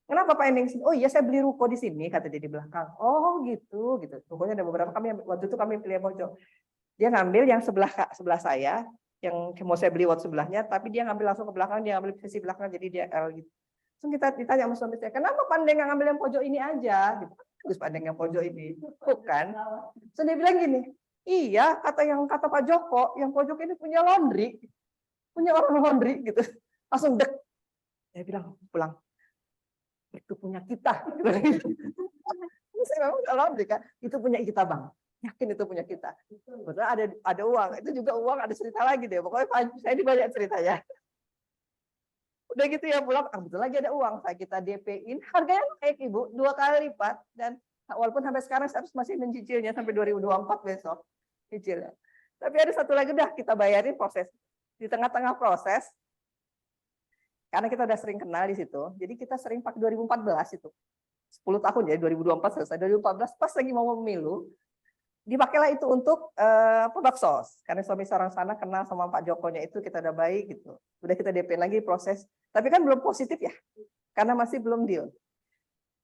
Kenapa Pak Ending? Oh iya saya beli ruko di sini kata dia di belakang. Oh gitu. Rukonya ada beberapa, kami waktu itu kami pilih pojok. Dia ngambil yang sebelah saya yang mau saya beli waktu sebelahnya, tapi dia ngambil langsung ke belakang, dia ngambil sisi belakang jadi dia L gitu. Terus kita ditanya sama suami saya, kenapa Pandeng nggak ngambil yang pojok ini aja? Gitu. Terus Pandeng yang pojok ini, bukan? Terus dia bilang gini, iya kata Pak Joko, yang pojok ini punya laundry, punya orang laundry gitu. Langsung dek. Saya bilang pulang, itu punya kita. Saya memang laundry kan, itu punya kita bang. Yakin itu punya kita. Betul ada uang, itu juga uang ada cerita lagi deh. Pokoknya saya ini banyak ceritanya. Udah gitu ya pulang, betul lagi ada uang, kita DP-in, harganya naik Ibu 2 kali lipat, dan walaupun sampai sekarang saya masih mencicilnya sampai 2024 besok cicilnya. Tapi ada satu lagi udah kita bayarin proses. Di tengah-tengah proses, karena kita udah sering kenal di situ, jadi kita sering pakai 2014 itu. 10 tahun ya, 2024 selesai, 2014 pas lagi mau pemilu, dipakailah itu untuk baksos. Karena suami orang sana kenal sama Pak Jokonya itu, kita udah baik gitu. Udah kita DP lagi proses. Tapi kan belum positif ya, karena masih belum deal.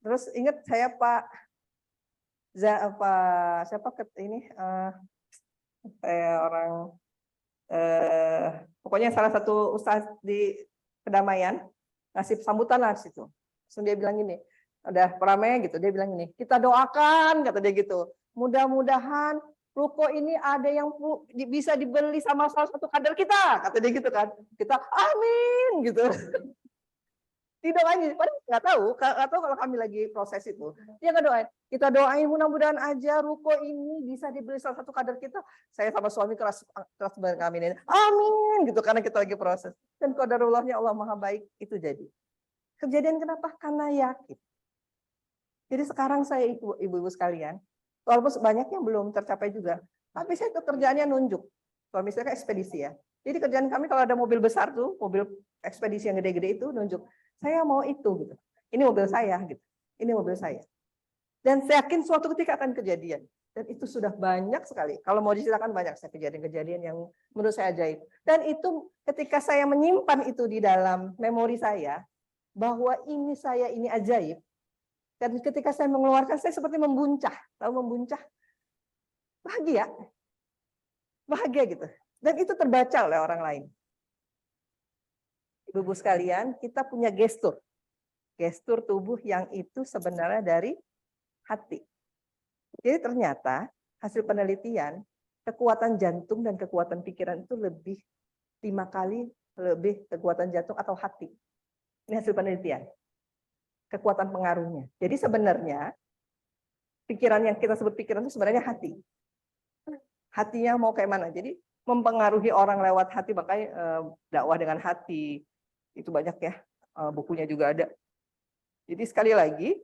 Terus ingat saya pokoknya salah satu ustaz di Kedamaian ngasih sambutan lah situ. Terus dia bilang gini, udah ramai gitu, dia bilang gini, kita doakan kata dia gitu. Mudah-mudahan ruko ini ada yang bisa dibeli sama salah satu kader kita, kata dia gitu kan. Kita amin gitu. Tidak aja, padahal nggak tahu kalau kami lagi proses itu. Dia nggak doain. Kita doain mudah-mudahan aja ruko ini bisa dibeli salah satu kader kita. Saya sama suami keras mengaminin. Amin gitu karena kita lagi proses. Dan qadarullahnya Allah Maha Baik itu jadi. Kejadian kenapa? Karena yakin. Jadi sekarang saya ibu-ibu sekalian, walaupun banyak yang belum tercapai juga, tapi saya kerjaannya nunjuk. Suami saya kan ekspedisi ya. Jadi kerjaan kami kalau ada mobil besar tuh, mobil ekspedisi yang gede-gede itu nunjuk. Saya mau itu gitu. Ini mobil saya gitu. Ini mobil saya. Dan saya yakin suatu ketika akan kejadian. Dan itu sudah banyak sekali. Kalau mau diceritakan banyak kejadian-kejadian yang menurut saya ajaib. Dan itu ketika saya menyimpan itu di dalam memori saya, bahwa ini ajaib. Dan ketika saya mengeluarkan, saya seperti membuncah. Tahu membuncah? Bahagia. Bahagia gitu. Dan itu terbaca oleh orang lain. Ibu-ibu sekalian, kita punya gestur. Gestur tubuh yang itu sebenarnya dari hati. Jadi ternyata hasil penelitian, kekuatan jantung dan kekuatan pikiran itu lebih 5 kali lebih kekuatan jantung atau hati. Ini hasil penelitian. Kekuatan pengaruhnya. Jadi sebenarnya pikiran yang kita sebut pikiran itu sebenarnya hati. Hatinya mau kayak mana? Jadi mempengaruhi orang lewat hati, makanya dakwah dengan hati itu banyak ya, bukunya juga ada. Jadi sekali lagi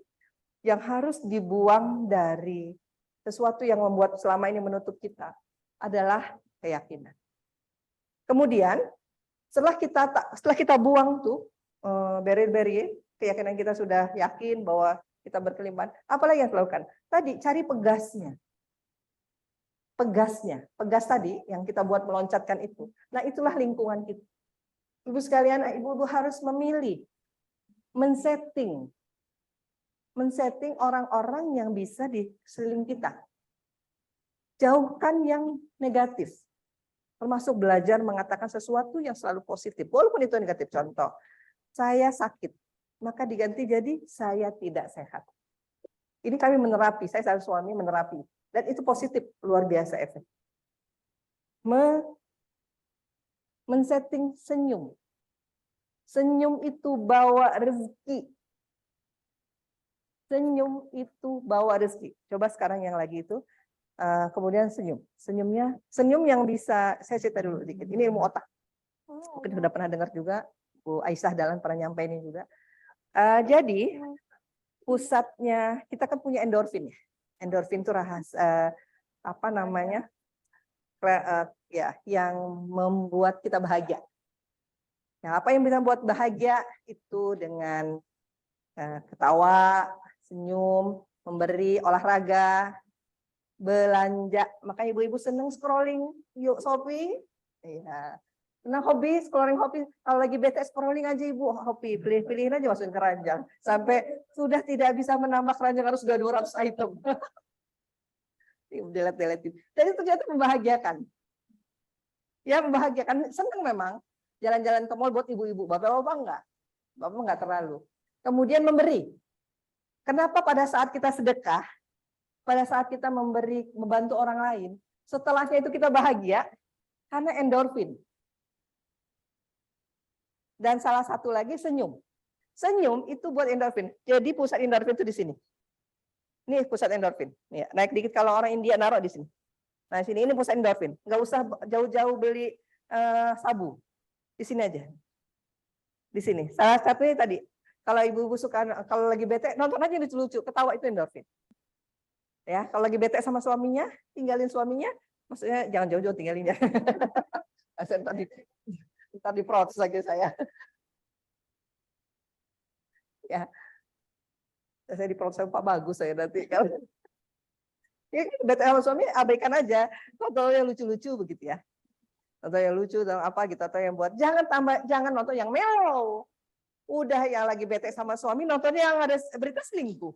yang harus dibuang dari sesuatu yang membuat selama ini menutup kita adalah keyakinan. Kemudian setelah kita buang tuh barrier-barrier, keyakinan kita sudah yakin bahwa kita berkelimpahan, apalagi yang dilakukan? Tadi cari pegasnya. Pegas tadi yang kita buat meloncatkan itu. Nah, itulah lingkungan kita. Ibu sekalian, ibu harus memilih, men-setting orang-orang yang bisa di sekeliling kita. Jauhkan yang negatif. Termasuk belajar mengatakan sesuatu yang selalu positif. Walaupun itu negatif. Contoh, saya sakit. Maka diganti jadi saya tidak sehat. Ini kami menerapi. Saya sama suami menerapi. Dan itu positif. Luar biasa efek. Men-setting senyum. Senyum itu bawa rezeki. Senyum itu bawa rezeki. Coba sekarang yang lagi itu. Kemudian senyum. Senyum yang bisa, saya cerita dulu dikit. Ini ilmu otak. Mungkin sudah pernah dengar juga. Bu Aisyah Dahlan pernah nyampein ini juga. Jadi, pusatnya, kita kan punya endorfin. Endorfin itu yang membuat kita bahagia. Nah, apa yang bisa membuat bahagia itu dengan ketawa, senyum, memberi, olahraga, belanja. Makanya ibu-ibu seneng scrolling yuk shopping. Iya. Nah, hobi scrolling hobi. Kalau lagi bete scrolling aja ibu hobi, pilih-pilihin aja masukin keranjang. Sampai sudah tidak bisa menambah keranjang harus sudah 200 item. Delete. Dan itu ternyata membahagiakan. Ya, membahagiakan. Senang memang. Jalan-jalan ke mall buat ibu-ibu. Bapak-bapak enggak. Bapak enggak terlalu. Kemudian memberi. Kenapa pada saat kita sedekah, pada saat kita membantu orang lain, setelahnya itu kita bahagia? Karena endorfin. Dan salah satu lagi senyum. Senyum itu buat endorfin. Jadi pusat endorfin itu di sini. Ini pusat endorfin. Nih, naik dikit kalau orang India naruh di sini. Nah, sini ini pusat endorfin. Nggak usah jauh-jauh beli sabu. Di sini aja. Di sini. Salah satunya tadi. Kalau ibu-ibu suka, kalau lagi bete, nonton aja lucu-lucu. Ketawa itu endorfin. Ya, kalau lagi bete sama suaminya, tinggalin suaminya. Maksudnya jangan jauh-jauh tinggalin ya. Ntar diprotes lagi saya. Ya. Saya diprotes Pak bagus saya nanti. Ya, bete sama suami abaikan aja. Nonton yang lucu-lucu begitu ya. Nonton yang lucu atau apa gitu atau yang buat jangan nonton yang melo. Udah yang lagi bete sama suami nontonnya yang ada berita selingkuh.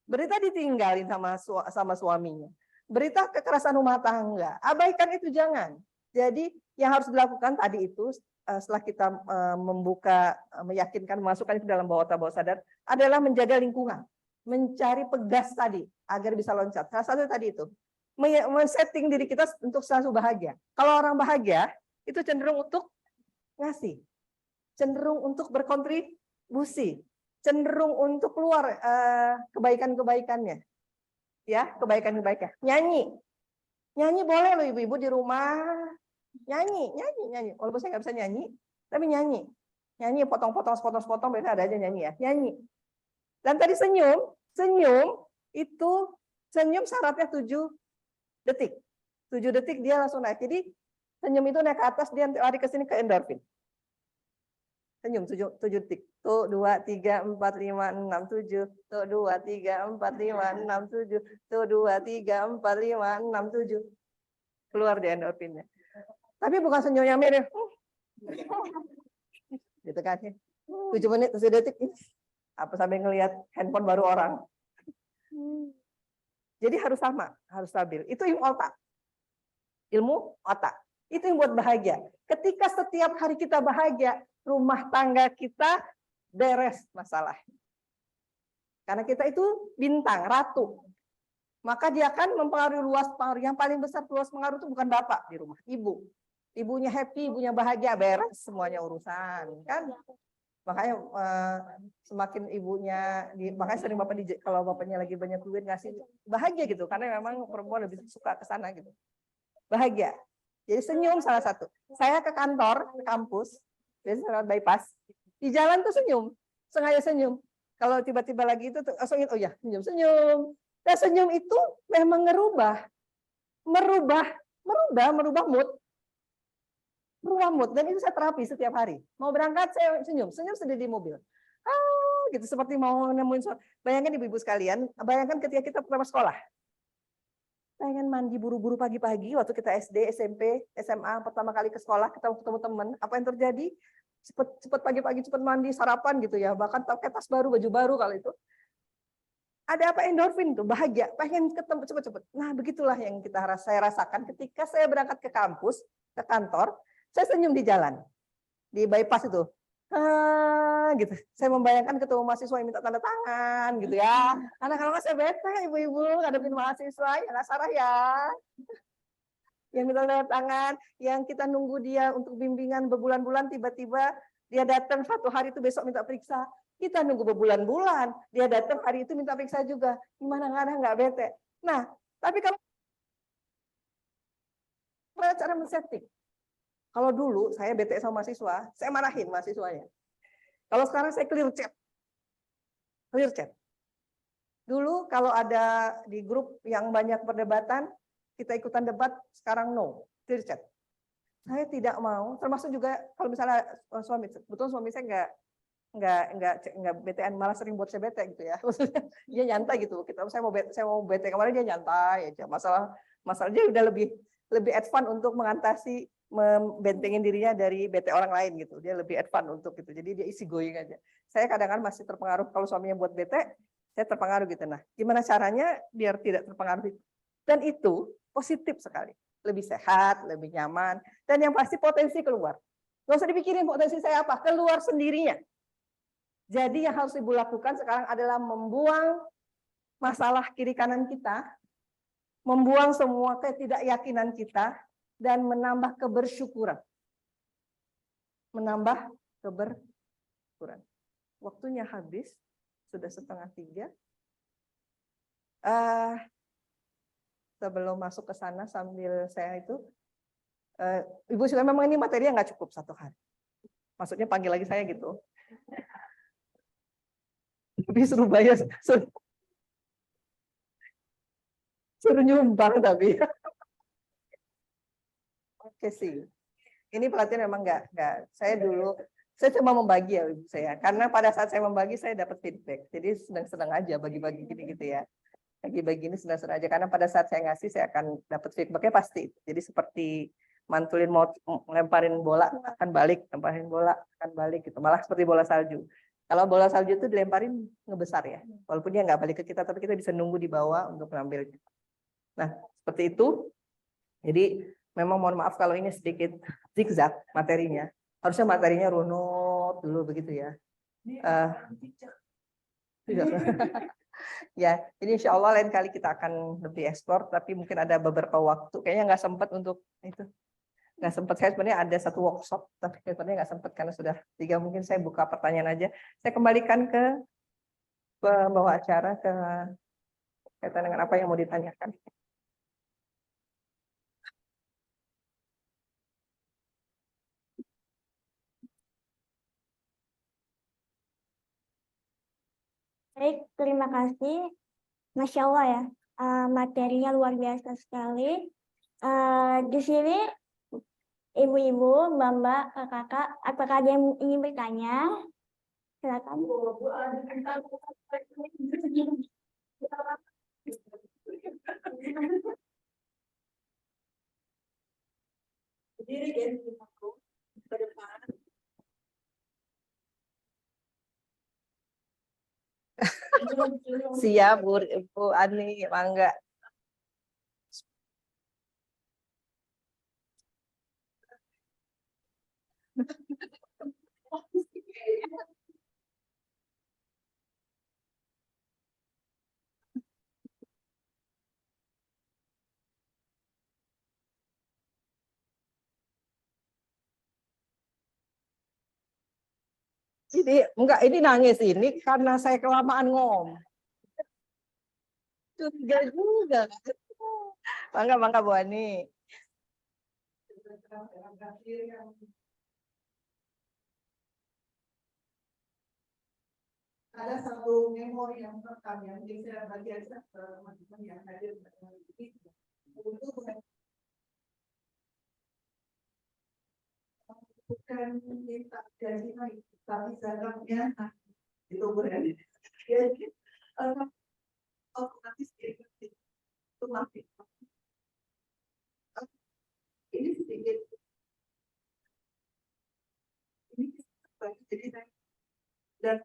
Berita ditinggalin sama suaminya. Berita kekerasan rumah tangga. Abaikan itu jangan. Jadi yang harus dilakukan tadi itu setelah kita meyakinkan, memasukkan itu dalam bawah sadar adalah menjaga lingkungan. Mencari pegas tadi agar bisa loncat. Salah satu tadi itu. Men-setting diri kita untuk selalu bahagia. Kalau orang bahagia, itu cenderung untuk ngasih. Cenderung untuk berkontribusi. Cenderung untuk keluar kebaikan-kebaikannya. Ya, kebaikan-kebaikan. Nyanyi. Nyanyi boleh loh ibu-ibu di rumah. Nyanyi. Walaupun saya nggak bisa nyanyi, tapi nyanyi. Nyanyi potong-potong, sepotong-sepotong, biasanya ada aja nyanyi ya. Nyanyi. Dan tadi senyum itu syaratnya 7 detik. 7 detik dia langsung naik. Jadi senyum itu naik ke atas, dia lari ke sini ke endorfin. Senyum 7 detik. Tuh 2, 3, 4, 5, 6, 7. Tuh 2, 3, 4, 5, 6, 7. Tuh 2, 3, 4, 5, 6, 7. Keluar di endorfinnya. Tapi bukan senyum yang mirip. Gitu kan. 7 menit, 7 detik. Apa sampai ngelihat handphone baru orang. Jadi harus sama, harus stabil. Itu ilmu otak. Ilmu otak. Itu yang buat bahagia. Ketika setiap hari kita bahagia, rumah tangga kita beres masalah. Karena kita itu bintang, ratu. Maka dia akan mempengaruhi luas pengaruh. Yang paling besar luas pengaruh itu bukan bapak di rumah, ibu. Ibunya happy, ibunya bahagia, beres semuanya urusan, kan? Makanya semakin ibunya, makanya sering bapak kalau bapaknya lagi banyak duit ngasih bahagia gitu, karena memang perempuan lebih suka ke sana gitu. Bahagia. Jadi senyum salah satu. Saya ke kantor, ke kampus, biasanya lewat bypass, di jalan tuh senyum, sengaja senyum. Kalau tiba-tiba lagi itu langsung oh ya senyum. Dan senyum itu memang merubah mood. Merubah mood. Dan itu saya terapi setiap hari. Mau berangkat saya senyum sendiri di mobil. Gitu seperti mau nemuin. Bayangkan ibu-ibu sekalian, bayangkan ketika kita pertama sekolah. Pengen mandi buru-buru pagi-pagi waktu kita SD, SMP, SMA pertama kali ke sekolah, kita ketemu teman. Apa yang terjadi? Cepet pagi-pagi cepet mandi, sarapan gitu ya. Bahkan pakai tas baru, baju baru kalau itu. Ada apa, endorfin tuh, bahagia, pengen ketemu cepet-cepet. Nah, begitulah yang saya rasakan ketika saya berangkat ke kampus, ke kantor, saya senyum di jalan, di bypass itu. Gitu. Saya membayangkan ketemu mahasiswa yang minta tanda tangan gitu ya. Karena kalau nggak saya bete ibu-ibu ngadepin mahasiswa ya nggak salah ya. Yang minta tanda tangan, yang kita nunggu dia untuk bimbingan berbulan-bulan, tiba-tiba dia datang satu hari itu besok minta periksa. Kita nunggu berbulan-bulan, dia datang hari itu minta periksa juga. Gimana nggak bete. Nah, tapi kalau cara men-setting. Kalau dulu saya bete sama mahasiswa, saya marahin mahasiswanya. Kalau sekarang saya clear chat. Clear chat. Dulu kalau ada di grup yang banyak perdebatan, kita ikutan debat, sekarang no, clear chat. Saya tidak mau, termasuk juga kalau misalnya suami, betul suami saya nggak BTN, malah sering buat saya bete gitu ya. Maksudnya dia nyantai gitu. Saya mau bete kemarin dia nyantai aja. Masalah dia udah lebih advance untuk mengatasi membentengin dirinya dari bete orang lain gitu. Dia lebih advance untuk itu. Jadi dia isi going aja. Saya kadang-kadang masih terpengaruh kalau suaminya buat bete, saya terpengaruh gitu. Nah, gimana caranya biar tidak terpengaruh? Dan itu positif sekali. Lebih sehat, lebih nyaman, dan yang pasti potensi keluar. Nggak usah dipikirin potensi saya apa, keluar sendirinya. Jadi yang harus ibu lakukan sekarang adalah membuang masalah kiri kanan kita, membuang semua ketidakyakinan kita, dan menambah kebersyukuran. Menambah kebersyukuran. Waktunya habis, sudah 2:30. Sebelum masuk ke sana sambil saya itu, Ibu sudah memang ini materinya nggak cukup 1 hari. Maksudnya panggil lagi saya gitu. Tapi suruh bayar, suruh nyumbang tapi. Oke sih. Ini pelatihan memang nggak. Saya cuma membagi ya Ibu saya. Karena pada saat saya membagi saya dapat feedback. Jadi senang-senang aja bagi-bagi gini gitu ya. Bagi-bagi ini senang-senang aja. Karena pada saat saya ngasih saya akan dapat feedbacknya pasti. Jadi seperti mantulin mau lemparin bola akan balik, lemparin bola akan balik gitu. Malah seperti bola salju. Kalau bola salju itu dilemparin ngebesar ya. Walaupun dia nggak balik ke kita, tapi kita bisa nunggu di bawah untuk mengambil. Nah, seperti itu. Jadi memang mohon maaf kalau ini sedikit zigzag materinya. Harusnya materinya runut dulu begitu ya. Ya, ini insya Allah lain kali kita akan lebih eksplor, tapi mungkin ada beberapa waktu. Kayaknya nggak sempat untuk itu. Nggak sempat, saya sebenarnya ada 1 workshop, tapi sebenarnya nggak sempat karena sudah 3. Mungkin saya buka pertanyaan aja. Saya kembalikan ke pembawa acara ke kaitan dengan apa yang mau ditanyakan. Baik, terima kasih. Masya Allah ya, materinya luar biasa sekali. Di sini ibu-ibu, mbak-mbak, kakak, apakah ada yang ingin bertanya? Silakan. Siap Bu Ani, mangga. Ini nangis ini karena saya kelamaan ngomong. Enggak juga. Mangga Bu Ani. ada satu memori yang terekam yang saya bagi aja ke teman-teman yang hadir ini untuk bukan minta gaji naik tapi zagatnya itu berani jadi otomatis itu masih ini sedikit ini jadi saya dan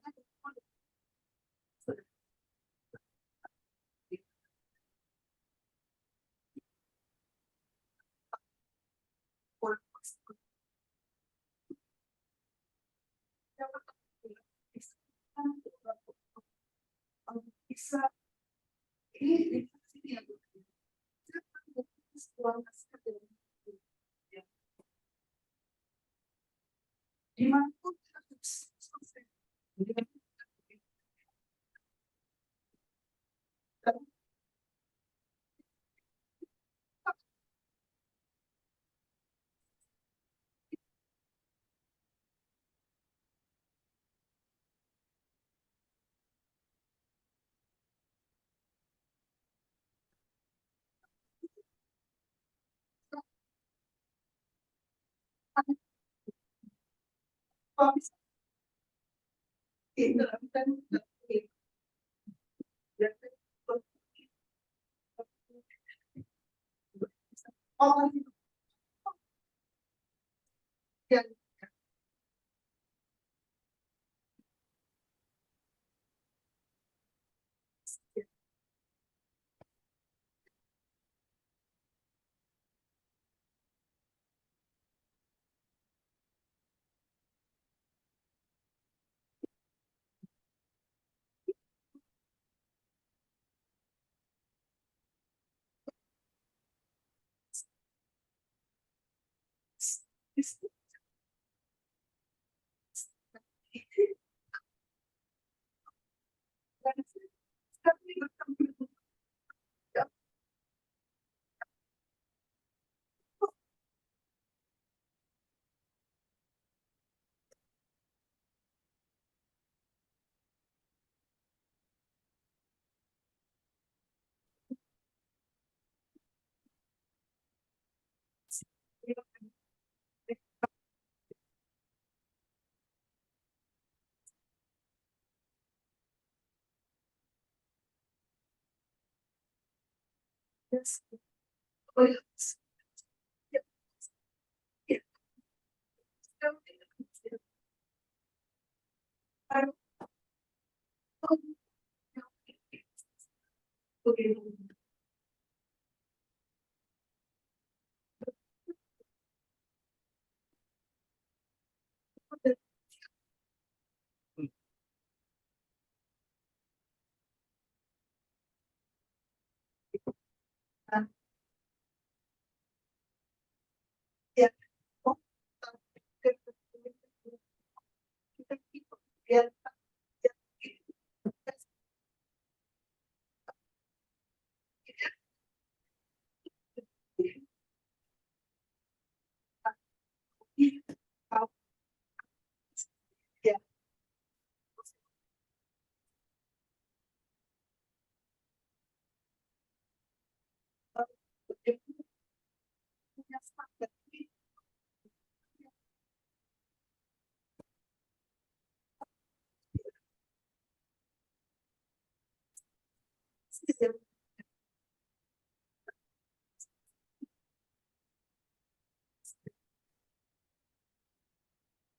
bisa ini yang dimanapun itu kan orang yang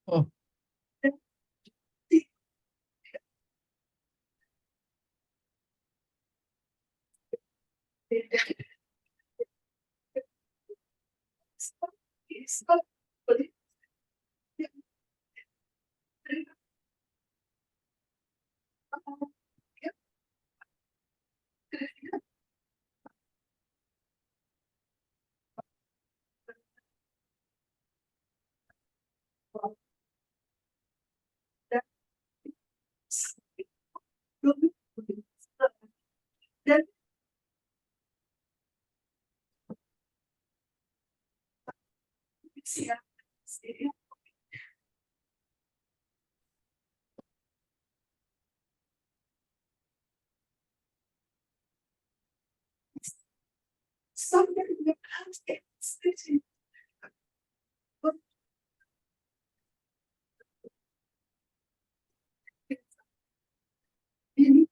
Hmm. dan siap Sampai dengan harus ekstremis. Ini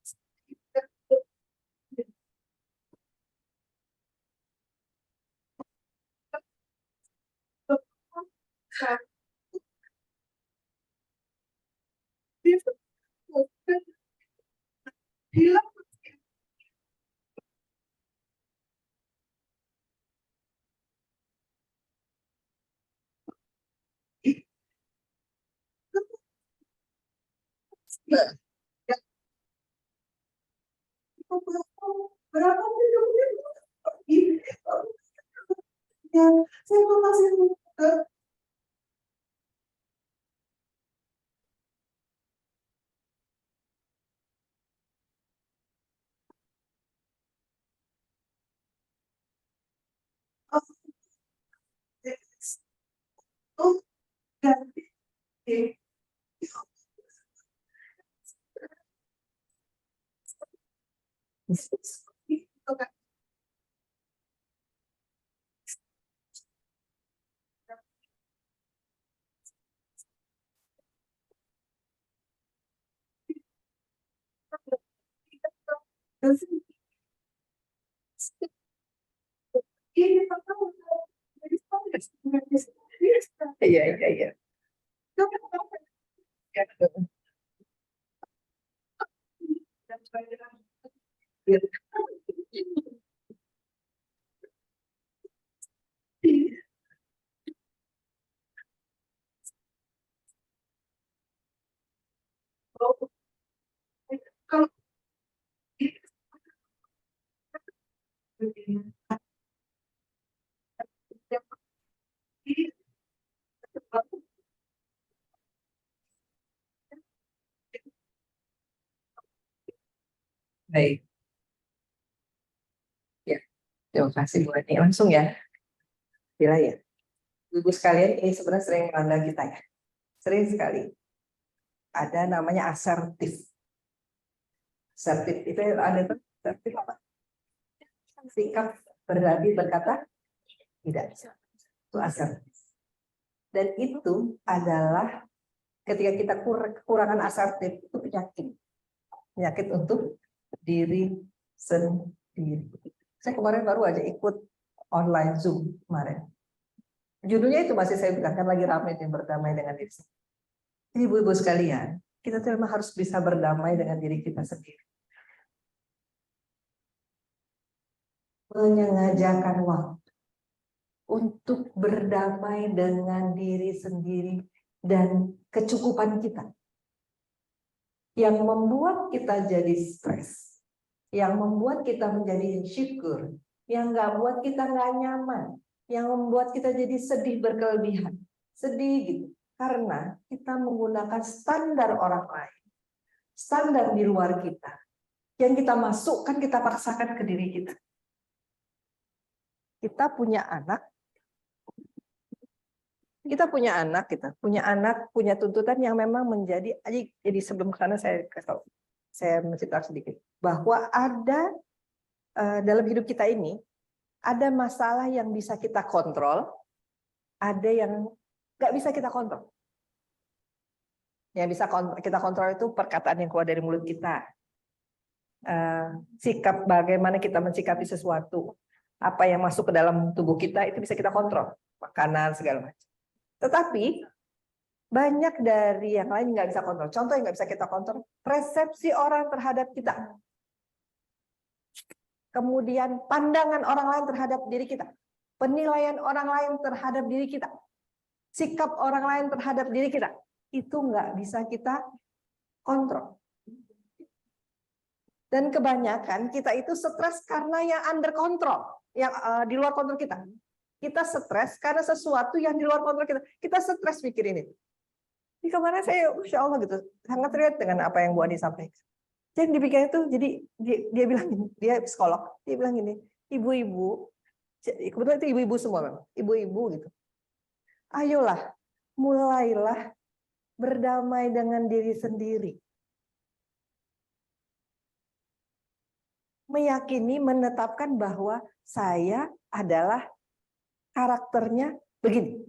hilang. Berapa ini? Ya, saya masih muda. Oh, ganti. Iya, iya, iya. Kalau baik, ya, terima kasih Bu Ani. Langsung ya, kira ya. Ibu sekalian, ini sebenarnya sering melanda kita ya. Sering sekali. Ada namanya asertif. Asertif itu ada tuh, asertif apa? Sikap berani berkata tidak. Itu asertif. Dan itu adalah ketika kita kekurangan asertif, itu penyakit. Penyakit untuk diri sendiri. Saya kemarin baru aja ikut online Zoom kemarin. Judulnya itu masih saya bilang kan lagi ramai yang berdamai dengan diri sendiri. Jadi ibu-ibu sekalian, kita tuh memang harus bisa berdamai dengan diri kita sendiri. Menyengajakan waktu untuk berdamai dengan diri sendiri dan kecukupan kita. Yang membuat kita jadi stres, yang membuat kita menjadi insecure, yang nggak buat kita nggak nyaman, yang membuat kita jadi sedih berkelebihan, sedih gitu, karena kita menggunakan standar orang lain, standar di luar kita, yang kita masukkan, kita paksakan ke diri kita. Kita punya anak, punya tuntutan yang memang menjadi, jadi sebelum ke sana saya menceritakan sedikit bahwa ada dalam hidup kita ini ada masalah yang bisa kita kontrol, ada yang nggak bisa kita kontrol. Yang bisa kita kontrol itu perkataan yang keluar dari mulut kita, sikap bagaimana kita mensikapi sesuatu, apa yang masuk ke dalam tubuh kita itu bisa kita kontrol, makanan segala macam. Tetapi banyak dari yang lain nggak bisa kontrol. Contoh yang nggak bisa kita kontrol, persepsi orang terhadap kita. Kemudian pandangan orang lain terhadap diri kita. Penilaian orang lain terhadap diri kita. Sikap orang lain terhadap diri kita. Itu nggak bisa kita kontrol. Dan kebanyakan kita itu stres karena yang under control, yang di luar kontrol kita. Kita stres karena sesuatu yang di luar kontrol kita. Kita stres mikir ini. Di kemarin saya, Masya Allah gitu, sangat relate dengan apa yang Bu Adi sampaikan. Jadi dipikir itu, jadi dia bilang gini, dia psikolog, dia bilang gini, ibu-ibu, kebetulan itu ibu-ibu semua memang, ibu-ibu gitu. Ayolah, mulailah berdamai dengan diri sendiri. meyakini, menetapkan bahwa saya adalah karakternya begini.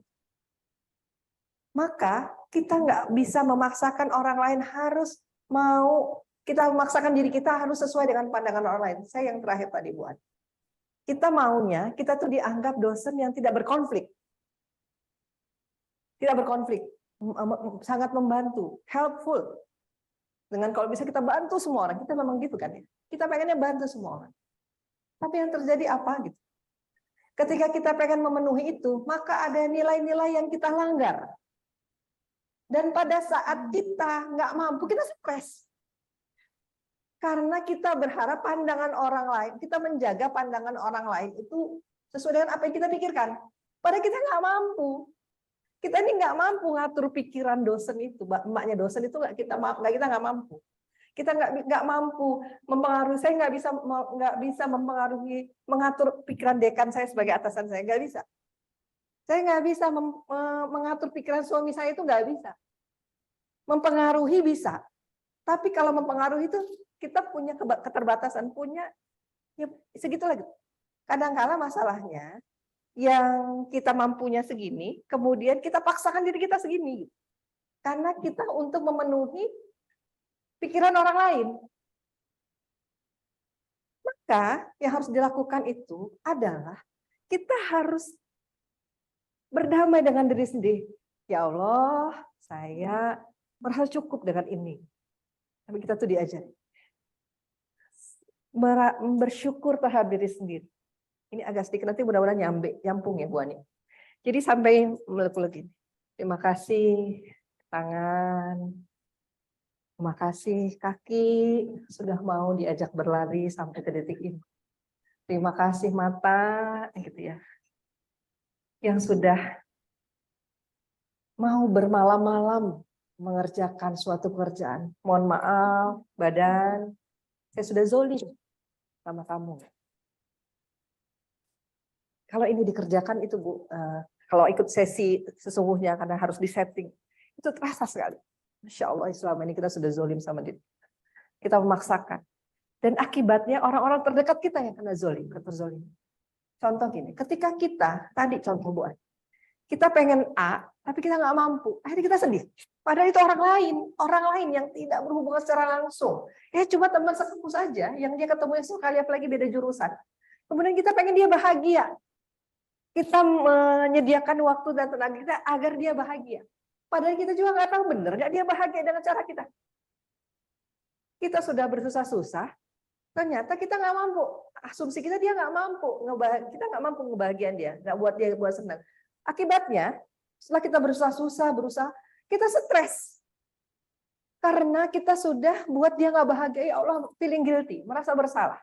Maka kita nggak bisa memaksakan orang lain harus mau, kita memaksakan diri kita harus sesuai dengan pandangan orang lain. Saya yang terakhir tadi buat. Kita maunya, kita tuh dianggap dosen yang tidak berkonflik. Tidak berkonflik. Sangat membantu, helpful. Dengan kalau bisa kita bantu semua orang, kita memang gitu kan ya. Kita pengennya bantu semua orang. Tapi yang terjadi apa gitu? Ketika kita pengen memenuhi itu, maka ada nilai-nilai yang kita langgar. Dan pada saat kita nggak mampu, kita stres. Karena kita berharap pandangan orang lain, kita menjaga pandangan orang lain itu sesuai dengan apa yang kita pikirkan. Padahal kita nggak mampu. Kita ini nggak mampu ngatur pikiran dosen itu, emaknya dosen itu kita nggak mampu. Kita nggak mampu mempengaruhi. Saya nggak bisa mempengaruhi, mengatur pikiran dekan saya sebagai atasan saya, nggak bisa. Saya nggak bisa mengatur pikiran suami saya, itu nggak bisa. Mempengaruhi bisa, tapi kalau mempengaruhi itu kita punya keterbatasan, punya ya segitu lagi. Kadang-kala masalahnya yang kita mampunya segini, kemudian kita paksakan diri kita segini, karena kita untuk memenuhi pikiran orang lain. Maka yang harus dilakukan itu adalah kita harus berdamai dengan diri sendiri. Ya Allah, saya merasa cukup dengan ini. Tapi kita tuh diajari bersyukur terhadap diri sendiri. Ini agak sedikit, nanti mudah-mudahan nyambung ya Bu Ani. Jadi sampai melek-melek ini. Terima kasih tangan, terima kasih kaki sudah mau diajak berlari sampai ke detik ini. Terima kasih mata, gitu ya, yang sudah mau bermalam-malam mengerjakan suatu pekerjaan. Mohon maaf, badan, saya sudah zolim sama kamu. Kalau ini dikerjakan itu Bu, kalau ikut sesi sesungguhnya karena harus disetting, itu terasa sekali. Masya Allah, selama ini kita sudah zolim sama dia. Kita memaksakan. Dan akibatnya orang-orang terdekat kita yang kena zolim, keterzolim. Contoh gini, ketika kita, tadi contoh Bu, kita pengen A, tapi kita nggak mampu, akhirnya kita sedih. Padahal itu orang lain yang tidak berhubungan secara langsung. Ya cuma teman sekampus saja, yang dia ketemu sekali, apalagi beda jurusan. Kemudian kita pengen dia bahagia. Kita menyediakan waktu dan tenaga kita agar dia bahagia. Padahal kita juga nggak tahu benar nggak dia bahagia dengan cara kita. Kita sudah bersusah-susah, ternyata kita nggak mampu. Asumsi kita dia nggak mampu, kita nggak mampu ngebahagiain dia, nggak buat dia buat senang. Akibatnya, setelah kita berusaha-susah, kita stres. Karena kita sudah buat dia nggak bahagia, ya Allah, feeling guilty, merasa bersalah.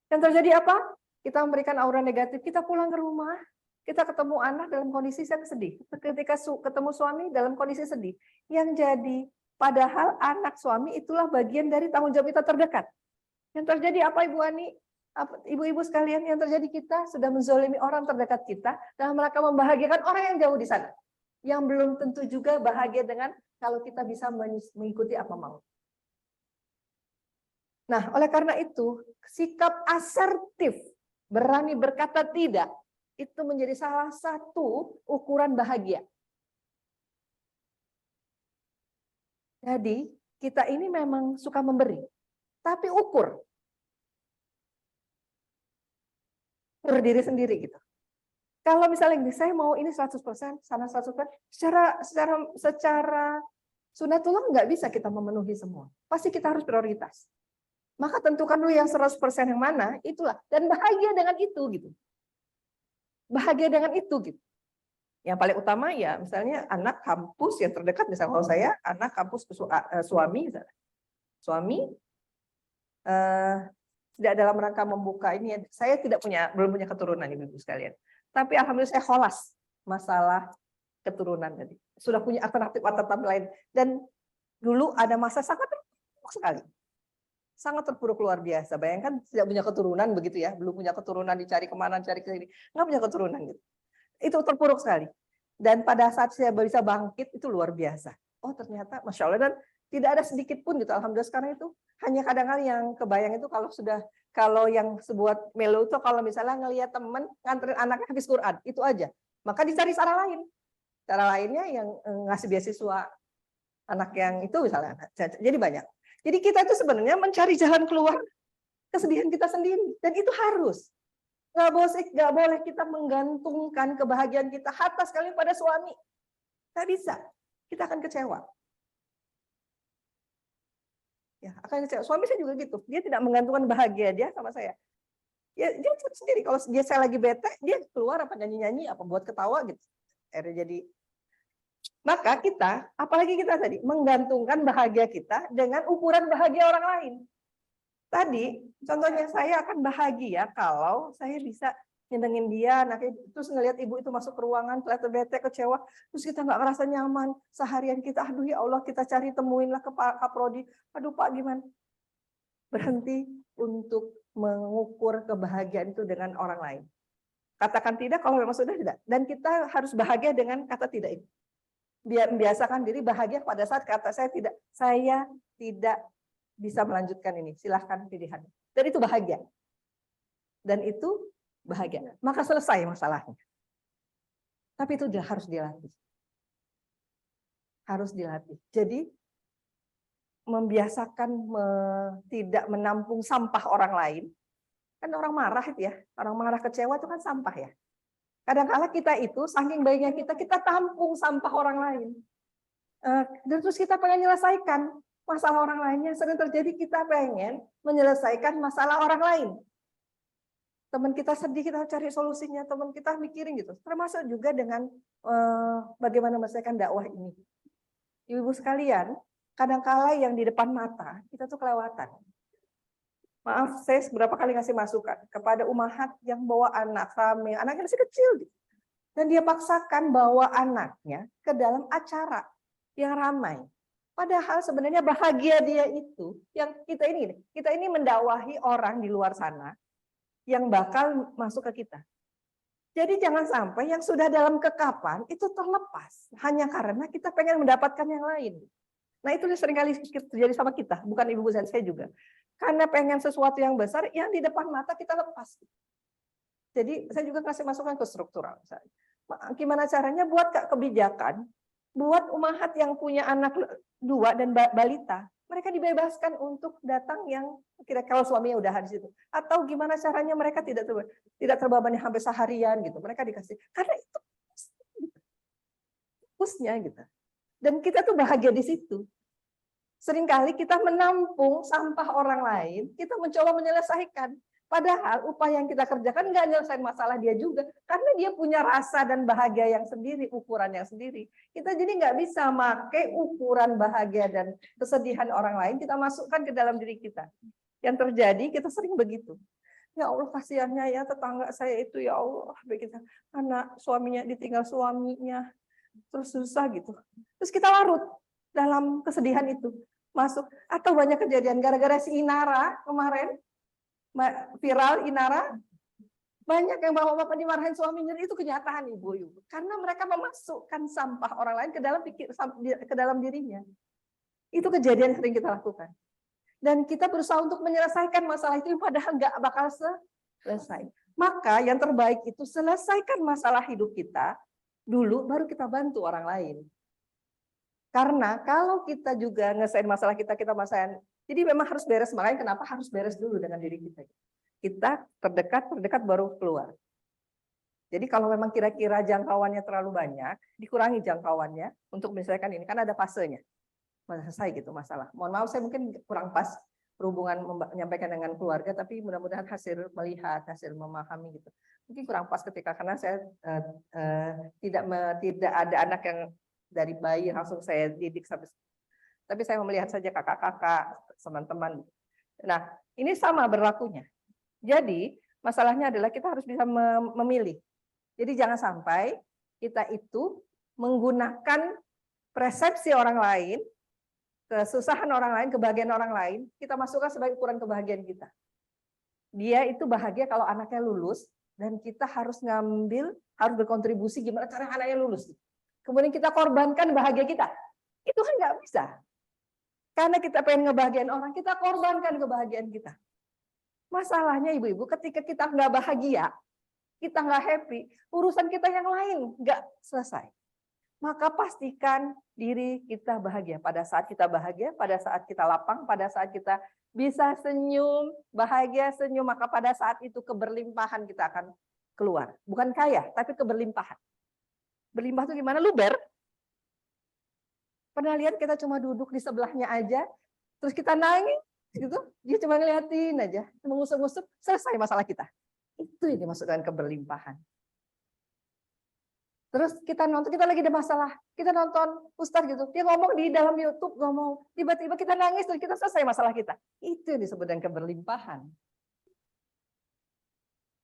Yang terjadi apa? Kita memberikan aura negatif, kita pulang ke rumah, kita ketemu anak dalam kondisi yang sedih. Ketika ketemu suami dalam kondisi sedih. Yang jadi, padahal anak suami itulah bagian dari tanggung jawab kita terdekat. Yang terjadi apa Ibu Ani? Ibu-ibu sekalian, yang terjadi kita sudah menzolimi orang terdekat kita, dan mereka membahagiakan orang yang jauh di sana. Yang belum tentu juga bahagia dengan kalau kita bisa mengikuti apa mau. Nah, oleh karena itu, sikap asertif, berani berkata tidak, itu menjadi salah satu ukuran bahagia. Jadi, kita ini memang suka memberi, tapi ukur diri sendiri gitu. Kalau misalnya saya mau ini 100%, sana 100%, secara sunatullah nggak bisa kita memenuhi semua. Pasti kita harus prioritas. Maka tentukan dulu yang 100% yang mana, itulah. Dan bahagia dengan itu gitu. Bahagia dengan itu gitu. Yang paling utama ya misalnya anak kampus yang terdekat, misalnya kalau saya anak kampus suami misalnya. Suami tidak dalam rangka membuka ini, saya belum punya keturunan Ibu sekalian. Tapi alhamdulillah saya kholas masalah keturunan tadi. Sudah punya alternatif lain, dan dulu ada masa sangat terpuruk sekali. Sangat terpuruk luar biasa. Bayangkan tidak punya keturunan begitu ya, belum punya keturunan, dicari kemana, cari ke sini, nggak punya keturunan gitu. Itu terpuruk sekali. Dan pada saat saya bisa bangkit itu luar biasa. Oh ternyata Masya Allah, dan Tidak ada sedikit pun gitu. Alhamdulillah sekarang itu hanya kadang-kadang yang kebayang itu kalau yang sebuah melo itu kalau misalnya ngelihat teman nganterin anaknya habis Quran, itu aja. Maka dicari cara lain. Cara lainnya yang ngasih beasiswa anak yang itu misalnya. Jadi banyak. Jadi kita itu sebenarnya mencari jalan keluar kesedihan kita sendiri. Dan itu harus. Nggak boleh kita menggantungkan kebahagiaan kita hatta sekali pada suami. Nggak bisa. Kita akan kecewa. Ya, akan kecewa. Suami saya juga gitu. Dia tidak menggantungkan bahagia dia sama saya. Ya, dia cari sendiri. Kalau dia saya lagi bete, dia keluar apa nyanyi-nyanyi, apa buat ketawa gitu. Jadi maka kita, apalagi kita tadi menggantungkan bahagia kita dengan ukuran bahagia orang lain. Tadi contohnya saya akan bahagia kalau saya bisa nyenengin dia, terus ngelihat ibu itu masuk ke ruangan, kelihatan bete, kecewa, terus kita nggak ngerasa nyaman seharian kita, aduh ya Allah kita cari temuinlah ke Pak Kaprodi, aduh Pak gimana? Berhenti untuk mengukur kebahagiaan itu dengan orang lain. Katakan tidak kalau memang sudah tidak, dan kita harus bahagia dengan kata tidak itu. Biasakan diri bahagia pada saat kata saya tidak bisa melanjutkan ini, silahkan pilihan. Dan itu bahagia. Dan itu bahagia. Maka selesai masalahnya. Tapi itu harus dilatih. Harus dilatih. Jadi membiasakan tidak menampung sampah orang lain. Kan orang marah itu ya, orang marah kecewa itu kan sampah ya. Kadang-kala kita itu saking baiknya kita tampung sampah orang lain. Dan terus kita pengen menyelesaikan masalah orang lainnya. Sering terjadi kita pengen menyelesaikan masalah orang lain. Teman kita sedih, kita cari solusinya. Teman kita mikirin gitu. Termasuk juga dengan bagaimana menyelesaikan dakwah ini. Ibu-ibu sekalian, kadang-kala yang di depan mata kita tuh kelewatan. Maaf, saya beberapa kali ngasih masukan kepada umahat yang bawa anak rame, anaknya masih kecil, dan dia paksakan bawa anaknya ke dalam acara yang ramai. Padahal sebenarnya bahagia dia itu, yang kita ini mendakwahi orang di luar sana yang bakal masuk ke kita. Jadi jangan sampai yang sudah dalam kekapan itu terlepas hanya karena kita pengen mendapatkan yang lain. Nah itu seringkali terjadi sama kita, bukan ibu saya juga. Karena pengen sesuatu yang besar, yang di depan mata kita lepas. Jadi saya juga kasih masukan ke struktural. Gimana caranya buat kebijakan, buat umahat yang punya anak 2 dan balita, mereka dibebaskan untuk datang yang kira-kira kalau suaminya udah di situ. Atau gimana caranya mereka tidak terbebani sampai seharian gitu. Mereka dikasih. Karena itu fokusnya gitu. Dan kita tuh bahagia di situ. Seringkali kita menampung sampah orang lain, kita mencoba menyelesaikan. Padahal upaya yang kita kerjakan nggak nyelesain masalah dia juga. Karena dia punya rasa dan bahagia yang sendiri, ukuran yang sendiri. Kita jadi nggak bisa pakai ukuran bahagia dan kesedihan orang lain, kita masukkan ke dalam diri kita. Yang terjadi, kita sering begitu. Ya Allah kasihannya ya tetangga saya itu, ya Allah. Kita, anak suaminya ditinggal suaminya, terus susah gitu. Terus kita larut dalam kesedihan itu. Masuk atau banyak kejadian gara-gara si Inara kemarin viral Inara, banyak yang bapak-bapak dimarahin suaminya, itu kenyataan ibu-ibu karena mereka memasukkan sampah orang lain ke dalam dirinya. Itu kejadian yang sering kita lakukan dan kita berusaha untuk menyelesaikan masalah itu padahal nggak bakal selesai. Maka yang terbaik itu selesaikan masalah hidup kita dulu baru kita bantu orang lain. Karena kalau kita juga ngesain masalah kita masain. Jadi memang harus beres, makanya kenapa harus beres dulu dengan diri kita. Kita terdekat baru keluar. Jadi kalau memang kira-kira jangkauannya terlalu banyak, dikurangi jangkauannya untuk menyelesaikan ini. Kan ada fasenya. Selesai gitu masalah. Mohon maaf saya mungkin kurang pas berhubungan menyampaikan dengan keluarga, tapi mudah-mudahan hasil melihat, hasil memahami gitu. Mungkin kurang pas ketika karena saya tidak ada anak yang dari bayi langsung saya didik sampai, tapi saya melihat saja kakak-kakak, teman-teman. Nah, ini sama berlakunya. Jadi, masalahnya adalah kita harus bisa memilih. Jadi jangan sampai kita itu menggunakan persepsi orang lain, kesusahan orang lain, kebahagiaan orang lain, kita masukkan sebagai ukuran kebahagiaan kita. Dia itu bahagia kalau anaknya lulus, dan kita harus harus berkontribusi gimana cara anaknya lulus. Kemudian kita korbankan bahagia kita. Itu kan nggak bisa. Karena kita pengen ngebahagiain orang, kita korbankan kebahagiaan kita. Masalahnya ibu-ibu, ketika kita nggak bahagia, kita nggak happy, urusan kita yang lain nggak selesai. Maka pastikan diri kita bahagia. Pada saat kita bahagia, pada saat kita lapang, pada saat kita bisa senyum, bahagia senyum, maka pada saat itu keberlimpahan kita akan keluar. Bukan kaya, tapi keberlimpahan. Berlimpah itu gimana? Luber. Pernah lihat kita cuma duduk di sebelahnya aja, terus kita nangis, gitu. Dia cuma ngeliatin aja, mengusuk-ngusuk, selesai masalah kita. Itu yang dimaksudkan keberlimpahan. Terus kita nonton, kita lagi ada masalah, kita nonton Ustadz gitu, dia ngomong di dalam YouTube, ngomong, tiba-tiba kita nangis dan kita selesai masalah kita. Itu yang disebut dengan keberlimpahan.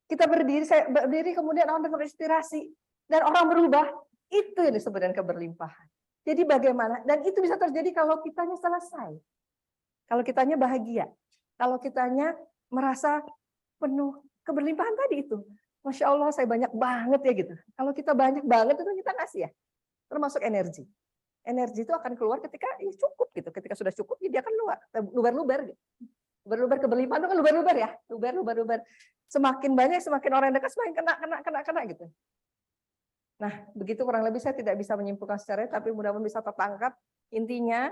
Kita berdiri, saya berdiri kemudian orang berinspirasi dan orang berubah. Itu yang disebut dengan keberlimpahan. Jadi bagaimana? Dan itu bisa terjadi kalau kitanya selesai. Kalau kitanya bahagia. Kalau kitanya merasa penuh keberlimpahan tadi itu. Masya Allah, saya banyak banget ya gitu. Kalau kita banyak banget itu kita ngasih ya. Termasuk energi. Energi itu akan keluar ketika ya cukup gitu. Ketika sudah cukup, ya dia akan keluar. Luber-luber gitu. Luber-luber keberlimpahan itu kan luber-luber ya. Luber-luber. Semakin banyak, semakin orang dekat, semakin kena gitu. Nah, begitu kurang lebih saya tidak bisa menyimpulkan secara, tapi mudah-mudahan bisa tertangkap. Intinya,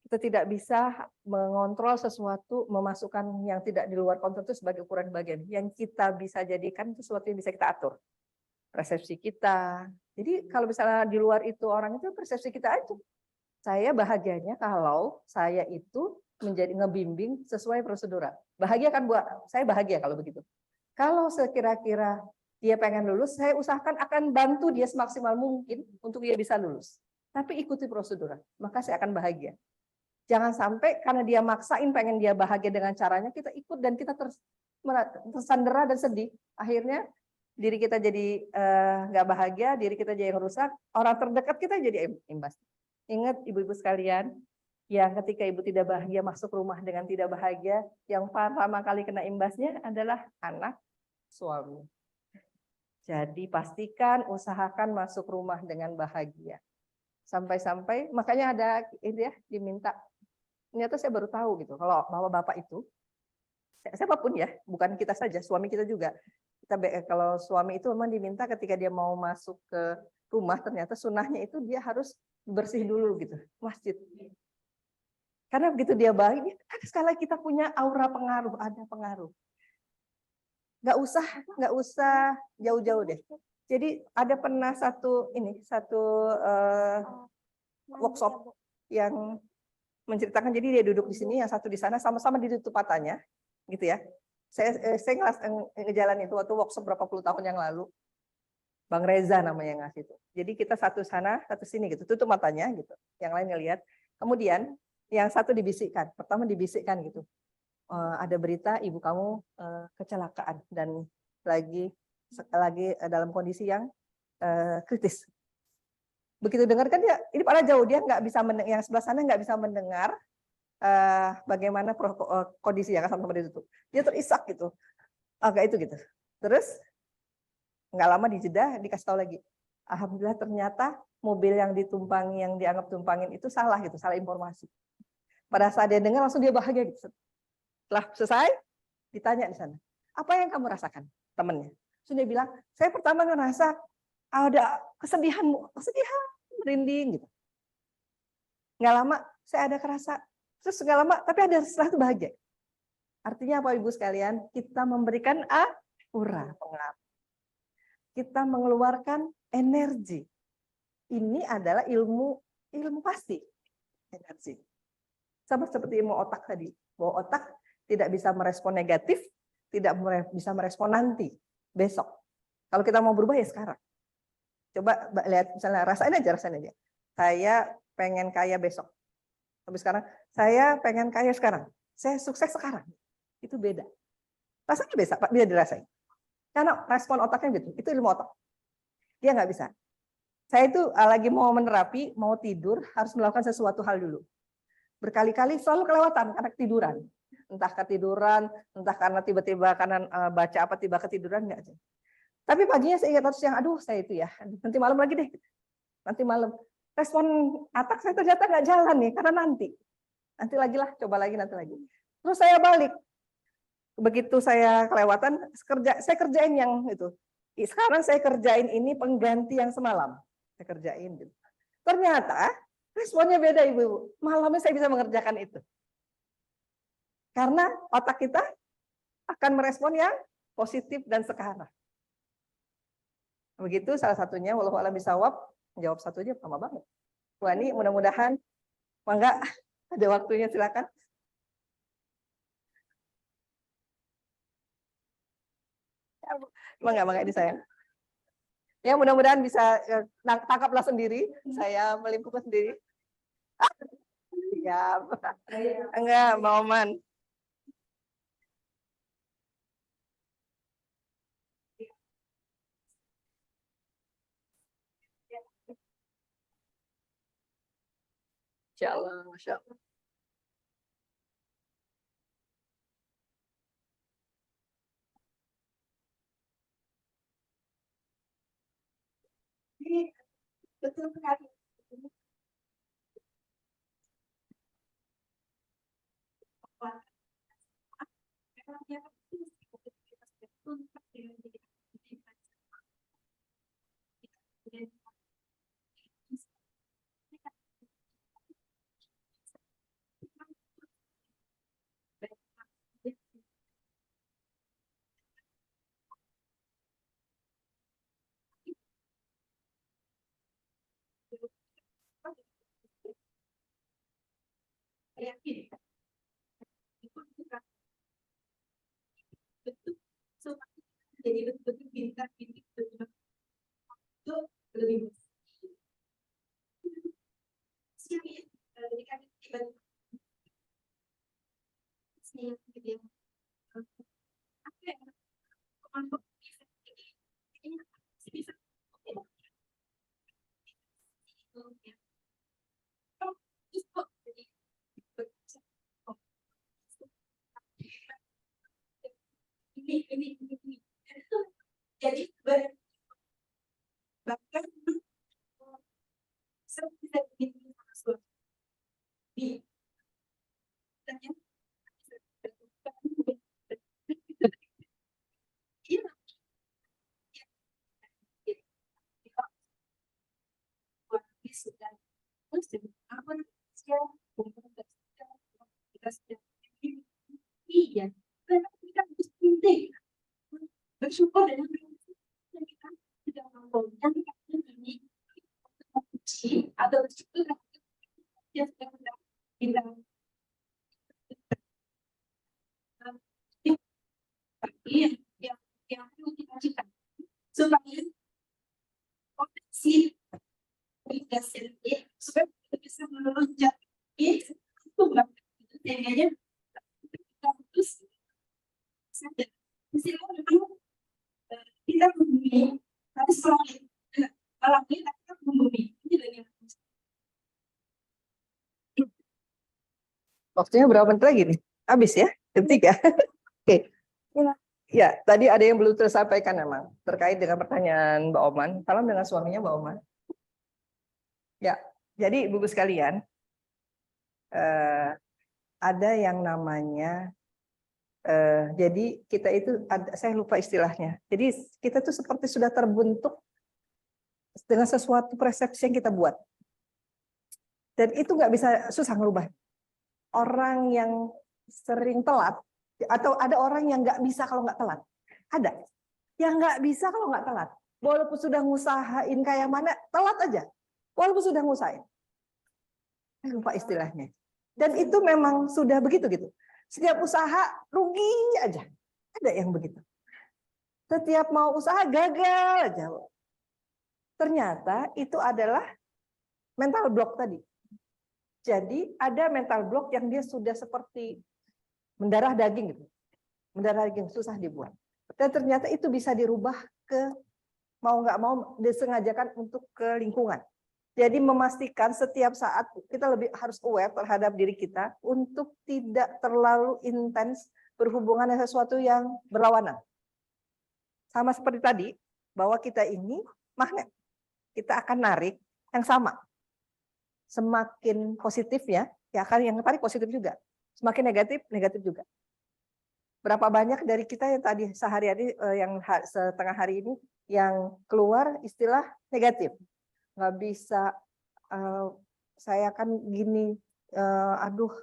kita tidak bisa mengontrol sesuatu, memasukkan yang tidak di luar kontrol itu sebagai ukuran bagian. Yang kita bisa jadikan itu sesuatu yang bisa kita atur. Persepsi kita. Jadi kalau misalnya di luar itu orang itu persepsi kita aja. Saya bahagianya kalau saya itu menjadi ngebimbing sesuai prosedural. Bahagia kan buat saya bahagia kalau begitu. Kalau sekira-kira dia pengen lulus, saya usahakan akan bantu dia semaksimal mungkin untuk dia bisa lulus. Tapi ikuti prosedur, maka saya akan bahagia. Jangan sampai karena dia maksain pengen dia bahagia dengan caranya, kita ikut dan kita tersandera dan sedih. Akhirnya diri kita jadi nggak bahagia, diri kita jadi yang rusak, orang terdekat kita jadi imbas. Ingat ibu-ibu sekalian, yang ketika ibu tidak bahagia masuk rumah dengan tidak bahagia, yang pertama kali kena imbasnya adalah anak, suami. Jadi pastikan, usahakan masuk rumah dengan bahagia. Sampai-sampai, makanya ada ini ya, diminta. Ternyata saya baru tahu gitu, kalau bapak-bapak itu, siapapun ya, bukan kita saja, suami kita juga. Kalau suami itu memang diminta ketika dia mau masuk ke rumah, ternyata sunnahnya itu dia harus bersih dulu gitu, masjid. Karena begitu dia bahagia, sekali lagi kita punya aura pengaruh, ada pengaruh. Nggak usah jauh-jauh deh. Jadi ada pernah satu workshop yang menceritakan, jadi dia duduk di sini, yang satu di sana, sama-sama ditutup matanya, gitu ya. Saya ngejalanin itu waktu workshop berapa puluh tahun yang lalu. Bang Reza namanya yang ngasih itu. Jadi kita satu sana, satu sini gitu, tutup matanya gitu. Yang lain ngelihat. Kemudian yang satu dibisikkan. Pertama dibisikkan gitu. Ada berita ibu kamu kecelakaan dan lagi dalam kondisi yang kritis. Begitu dengar kan dia, ini pada jauh, dia nggak bisa mendengar, yang sebelah sana nggak bisa mendengar bagaimana kondisi yang sama-sama ditutup. Dia terisak gitu, agak itu gitu. Terus nggak lama dijeda dikasih tahu lagi, alhamdulillah ternyata mobil yang ditumpangi, yang dianggap tumpangin itu salah gitu, salah informasi. Pada saat dia dengar langsung dia bahagia gitu. Setelah selesai, ditanya di sana, apa yang kamu rasakan, temannya? Terus dia bilang, saya pertama ngerasa ada kesedihan, merinding gitu. Nggak lama, saya ada kerasa, terus nggak lama, tapi ada setelah itu bahagia. Artinya apa ibu sekalian? Kita memberikan aura pengaruh. Kita mengeluarkan energi. Ini adalah ilmu pasti, energi. Sama seperti ilmu otak tadi, bahwa otak tidak bisa merespon negatif, tidak bisa merespon nanti, besok. Kalau kita mau berubah ya sekarang. Coba lihat, misalnya rasain aja. Saya pengen kaya besok. Tapi sekarang, saya pengen kaya sekarang. Saya sukses sekarang. Itu beda. Rasanya bisa dirasain. Karena respon otaknya gitu, itu ilmu otak. Dia nggak bisa. Saya itu lagi mau menerapi, mau tidur, harus melakukan sesuatu hal dulu. Berkali-kali selalu kelewatan karena ketiduran. Entah ketiduran, entah karena tiba-tiba karena baca apa tiba ketiduran enggak. Tapi paginya saya ingat harus yang aduh saya itu ya, nanti malam lagi deh. Nanti malam. Respon otak saya ternyata nggak jalan nih karena nanti. nanti lagi lah, coba lagi nanti lagi. Terus saya balik. Begitu saya kelewatan, saya kerjain yang itu. Sekarang saya kerjain ini pengganti yang semalam. Saya kerjain gitu. Ternyata responnya beda Ibu-ibu. Malamnya saya bisa mengerjakan itu. Karena otak kita akan merespon yang positif dan sekarang. Begitu salah satunya, wallahu a'lam bishawab, jawab satu aja lama banget. Wah, ini mudah-mudahan, mangga ada waktunya silakan. Mangga ini saya. Ya mudah-mudahan bisa tangkaplah sendiri, saya meliput sendiri. Siap. Enggak, Mbak Oman. Insya Allah, Masya Allah. Betul sekali. Yakin. Betul. Jadi betul-betul pintar, betul-betul lebih siap ya. Jadi kami tiba-tiba ini jadi bahkan bisa bikin di iya, karena kita harus penting bersyukur dengan yang kita sudah mampu yang ini uji atau bersyukur yang sudah kita iya yang perlu kita cita supaya potensi supaya kita bisa melonjak itu enggak sehingga kita harus sadar meskipun memang kita membumi harus selalu alami kita membumi ini bagian Waktunya berapa menit lagi nih? Habis ya? Jam 3. Oke. Ya, tadi ada yang belum tersampaikan memang terkait dengan pertanyaan Mbak Oman. Salam dengan suaminya Mbak Oman. Ya, jadi Ibu sekalian, ada yang namanya, jadi kita itu, saya lupa istilahnya. Jadi kita tuh seperti sudah terbentuk dengan sesuatu persepsi yang kita buat. Dan itu nggak bisa, susah ngerubah. Orang yang sering telat, atau ada orang yang nggak bisa kalau nggak telat. Ada. Yang nggak bisa kalau nggak telat. Walaupun sudah ngusahain kayak mana, telat aja. Walaupun sudah ngusahain. Saya lupa istilahnya. Dan itu memang sudah begitu gitu. Setiap usaha rugi aja. Ada yang begitu. Setiap mau usaha gagal aja. Ternyata itu adalah mental block tadi. Jadi ada mental block yang dia sudah seperti mendarah daging gitu. Mendarah daging susah dibuat. Dan ternyata itu bisa dirubah ke mau nggak mau disengajakan untuk ke lingkungan. Jadi memastikan setiap saat kita lebih harus aware terhadap diri kita untuk tidak terlalu intens berhubungan dengan sesuatu yang berlawanan. Sama seperti tadi, bahwa kita ini magnet. Kita akan narik yang sama. Semakin positif ya, ya kan yang tarik positif juga. Semakin negatif, negatif juga. Berapa banyak dari kita yang tadi sehari-hari, yang setengah hari ini, yang keluar istilah negatif. Nggak bisa, saya kan gini, aduh,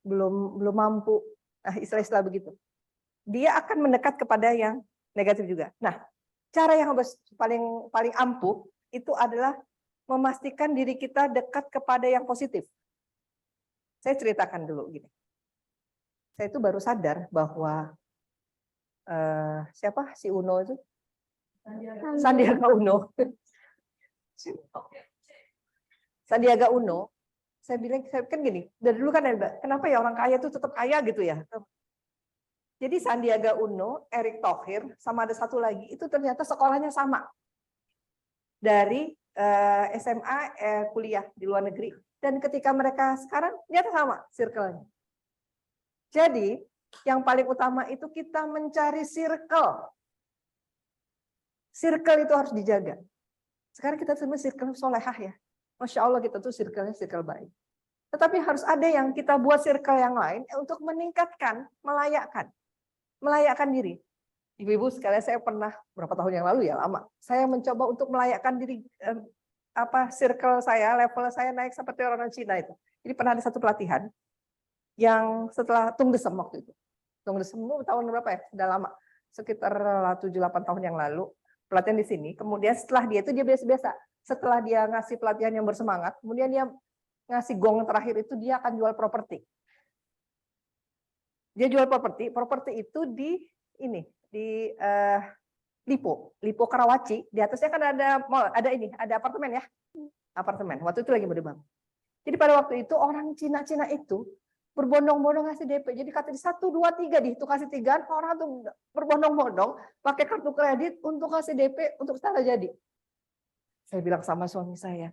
belum mampu. Nah, istilah-istilah begitu. Dia akan mendekat kepada yang negatif juga. Nah, cara yang paling ampuh itu adalah memastikan diri kita dekat kepada yang positif. Saya ceritakan dulu gini. Saya itu baru sadar bahwa siapa si Uno itu? Sandiaga Uno. Sandiaga Uno. Saya kan gini, dari dulu kan kenapa ya orang kaya itu tetap kaya gitu ya? Jadi Sandiaga Uno, Erick Thohir, sama ada satu lagi, itu ternyata sekolahnya sama. Dari SMA, kuliah di luar negeri. Dan ketika mereka sekarang, ternyata sama circle-nya. Jadi, yang paling utama itu kita mencari circle. Circle itu harus dijaga. Sekarang kita semua circle solehah ya. Masya Allah kita tuh circle-nya circle baik. Tetapi harus ada yang kita buat circle yang lain untuk meningkatkan, melayakkan diri. Ibu-ibu sekalian, saya pernah berapa tahun yang lalu ya, lama. Saya mencoba untuk melayakkan diri, circle saya, level saya naik seperti orang Cina itu. Jadi pernah ada satu pelatihan yang setelah Tung Desem waktu itu. Tung Desem tahun berapa ya? Sudah lama. Sekitar 7-8 tahun yang lalu pelatihan di sini. Kemudian setelah dia itu dia biasa-biasa. Setelah dia ngasih pelatihan yang bersemangat, kemudian dia ngasih gong terakhir itu dia akan jual properti. Dia jual properti itu di Lipo Karawaci, di atasnya kan ada mall, ada apartemen ya. Apartemen. Waktu itu lagi mau dibangun. Jadi pada waktu itu orang Cina itu berbondong-bondong ngasih DP. Jadi kata 1, 2, 3 itu kasih 3, orang tuh berbondong-bondong pakai kartu kredit untuk kasih DP untuk tanah jadi. Saya bilang sama suami saya,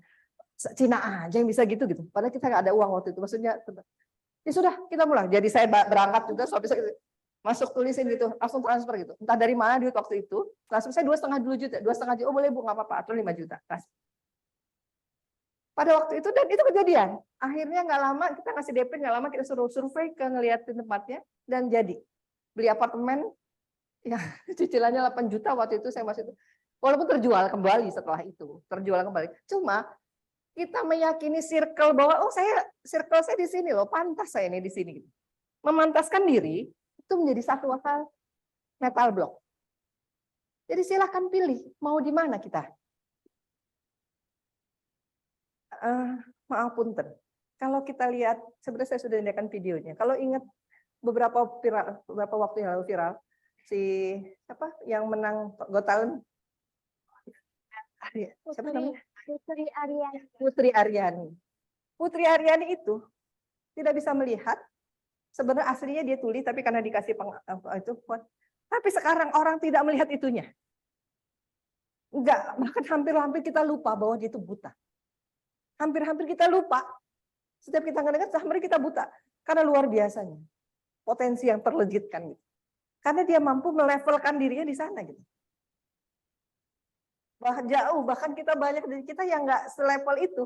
Cina aja yang bisa gitu. Padahal kita nggak ada uang waktu itu. Maksudnya, ya sudah kita mulai. Jadi saya berangkat juga, suami saya masuk tulisin gitu, langsung transfer gitu. Entah dari mana duit waktu itu, langsung saya 2,5 juta. Oh boleh Bu, nggak apa-apa, atau 5 juta. Pada waktu itu, dan itu kejadian. Akhirnya nggak lama kita ngasih DP, nggak lama kita suruh survei ke ngeliatin tempatnya, dan jadi. Beli apartemen, ya cicilannya 8 juta waktu itu saya masih itu. Walaupun terjual kembali setelah itu, Cuma kita meyakini circle bahwa circle saya di sini loh, pantas saya ini di sini. Memantaskan diri itu menjadi satu akal metal block. Jadi silahkan pilih mau di mana kita. Maaf punten. Kalau kita lihat, sebenarnya saya sudah lihatkan videonya. Kalau ingat beberapa waktu yang lalu viral, si siapa yang menang Got Talent? Siapa namanya? Putri Aryani. Putri Aryani itu tidak bisa melihat. Sebenarnya aslinya dia tuli, tapi karena dikasih itu. Tapi sekarang orang tidak melihat itunya. Enggak, bahkan hampir-hampir kita lupa bahwa dia itu buta. Hampir-hampir kita lupa. Setiap kita ngedengar, hampir kita buta. Karena luar biasanya. Potensi yang terlejitkan. Gitu. Karena dia mampu melevelkan dirinya di sana. Gitu. Bahkan kita banyak dari kita yang nggak selevel itu.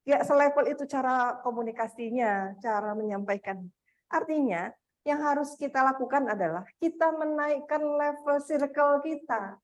Ya selevel itu cara komunikasinya, cara menyampaikan. Artinya, yang harus kita lakukan adalah kita menaikkan level circle kita.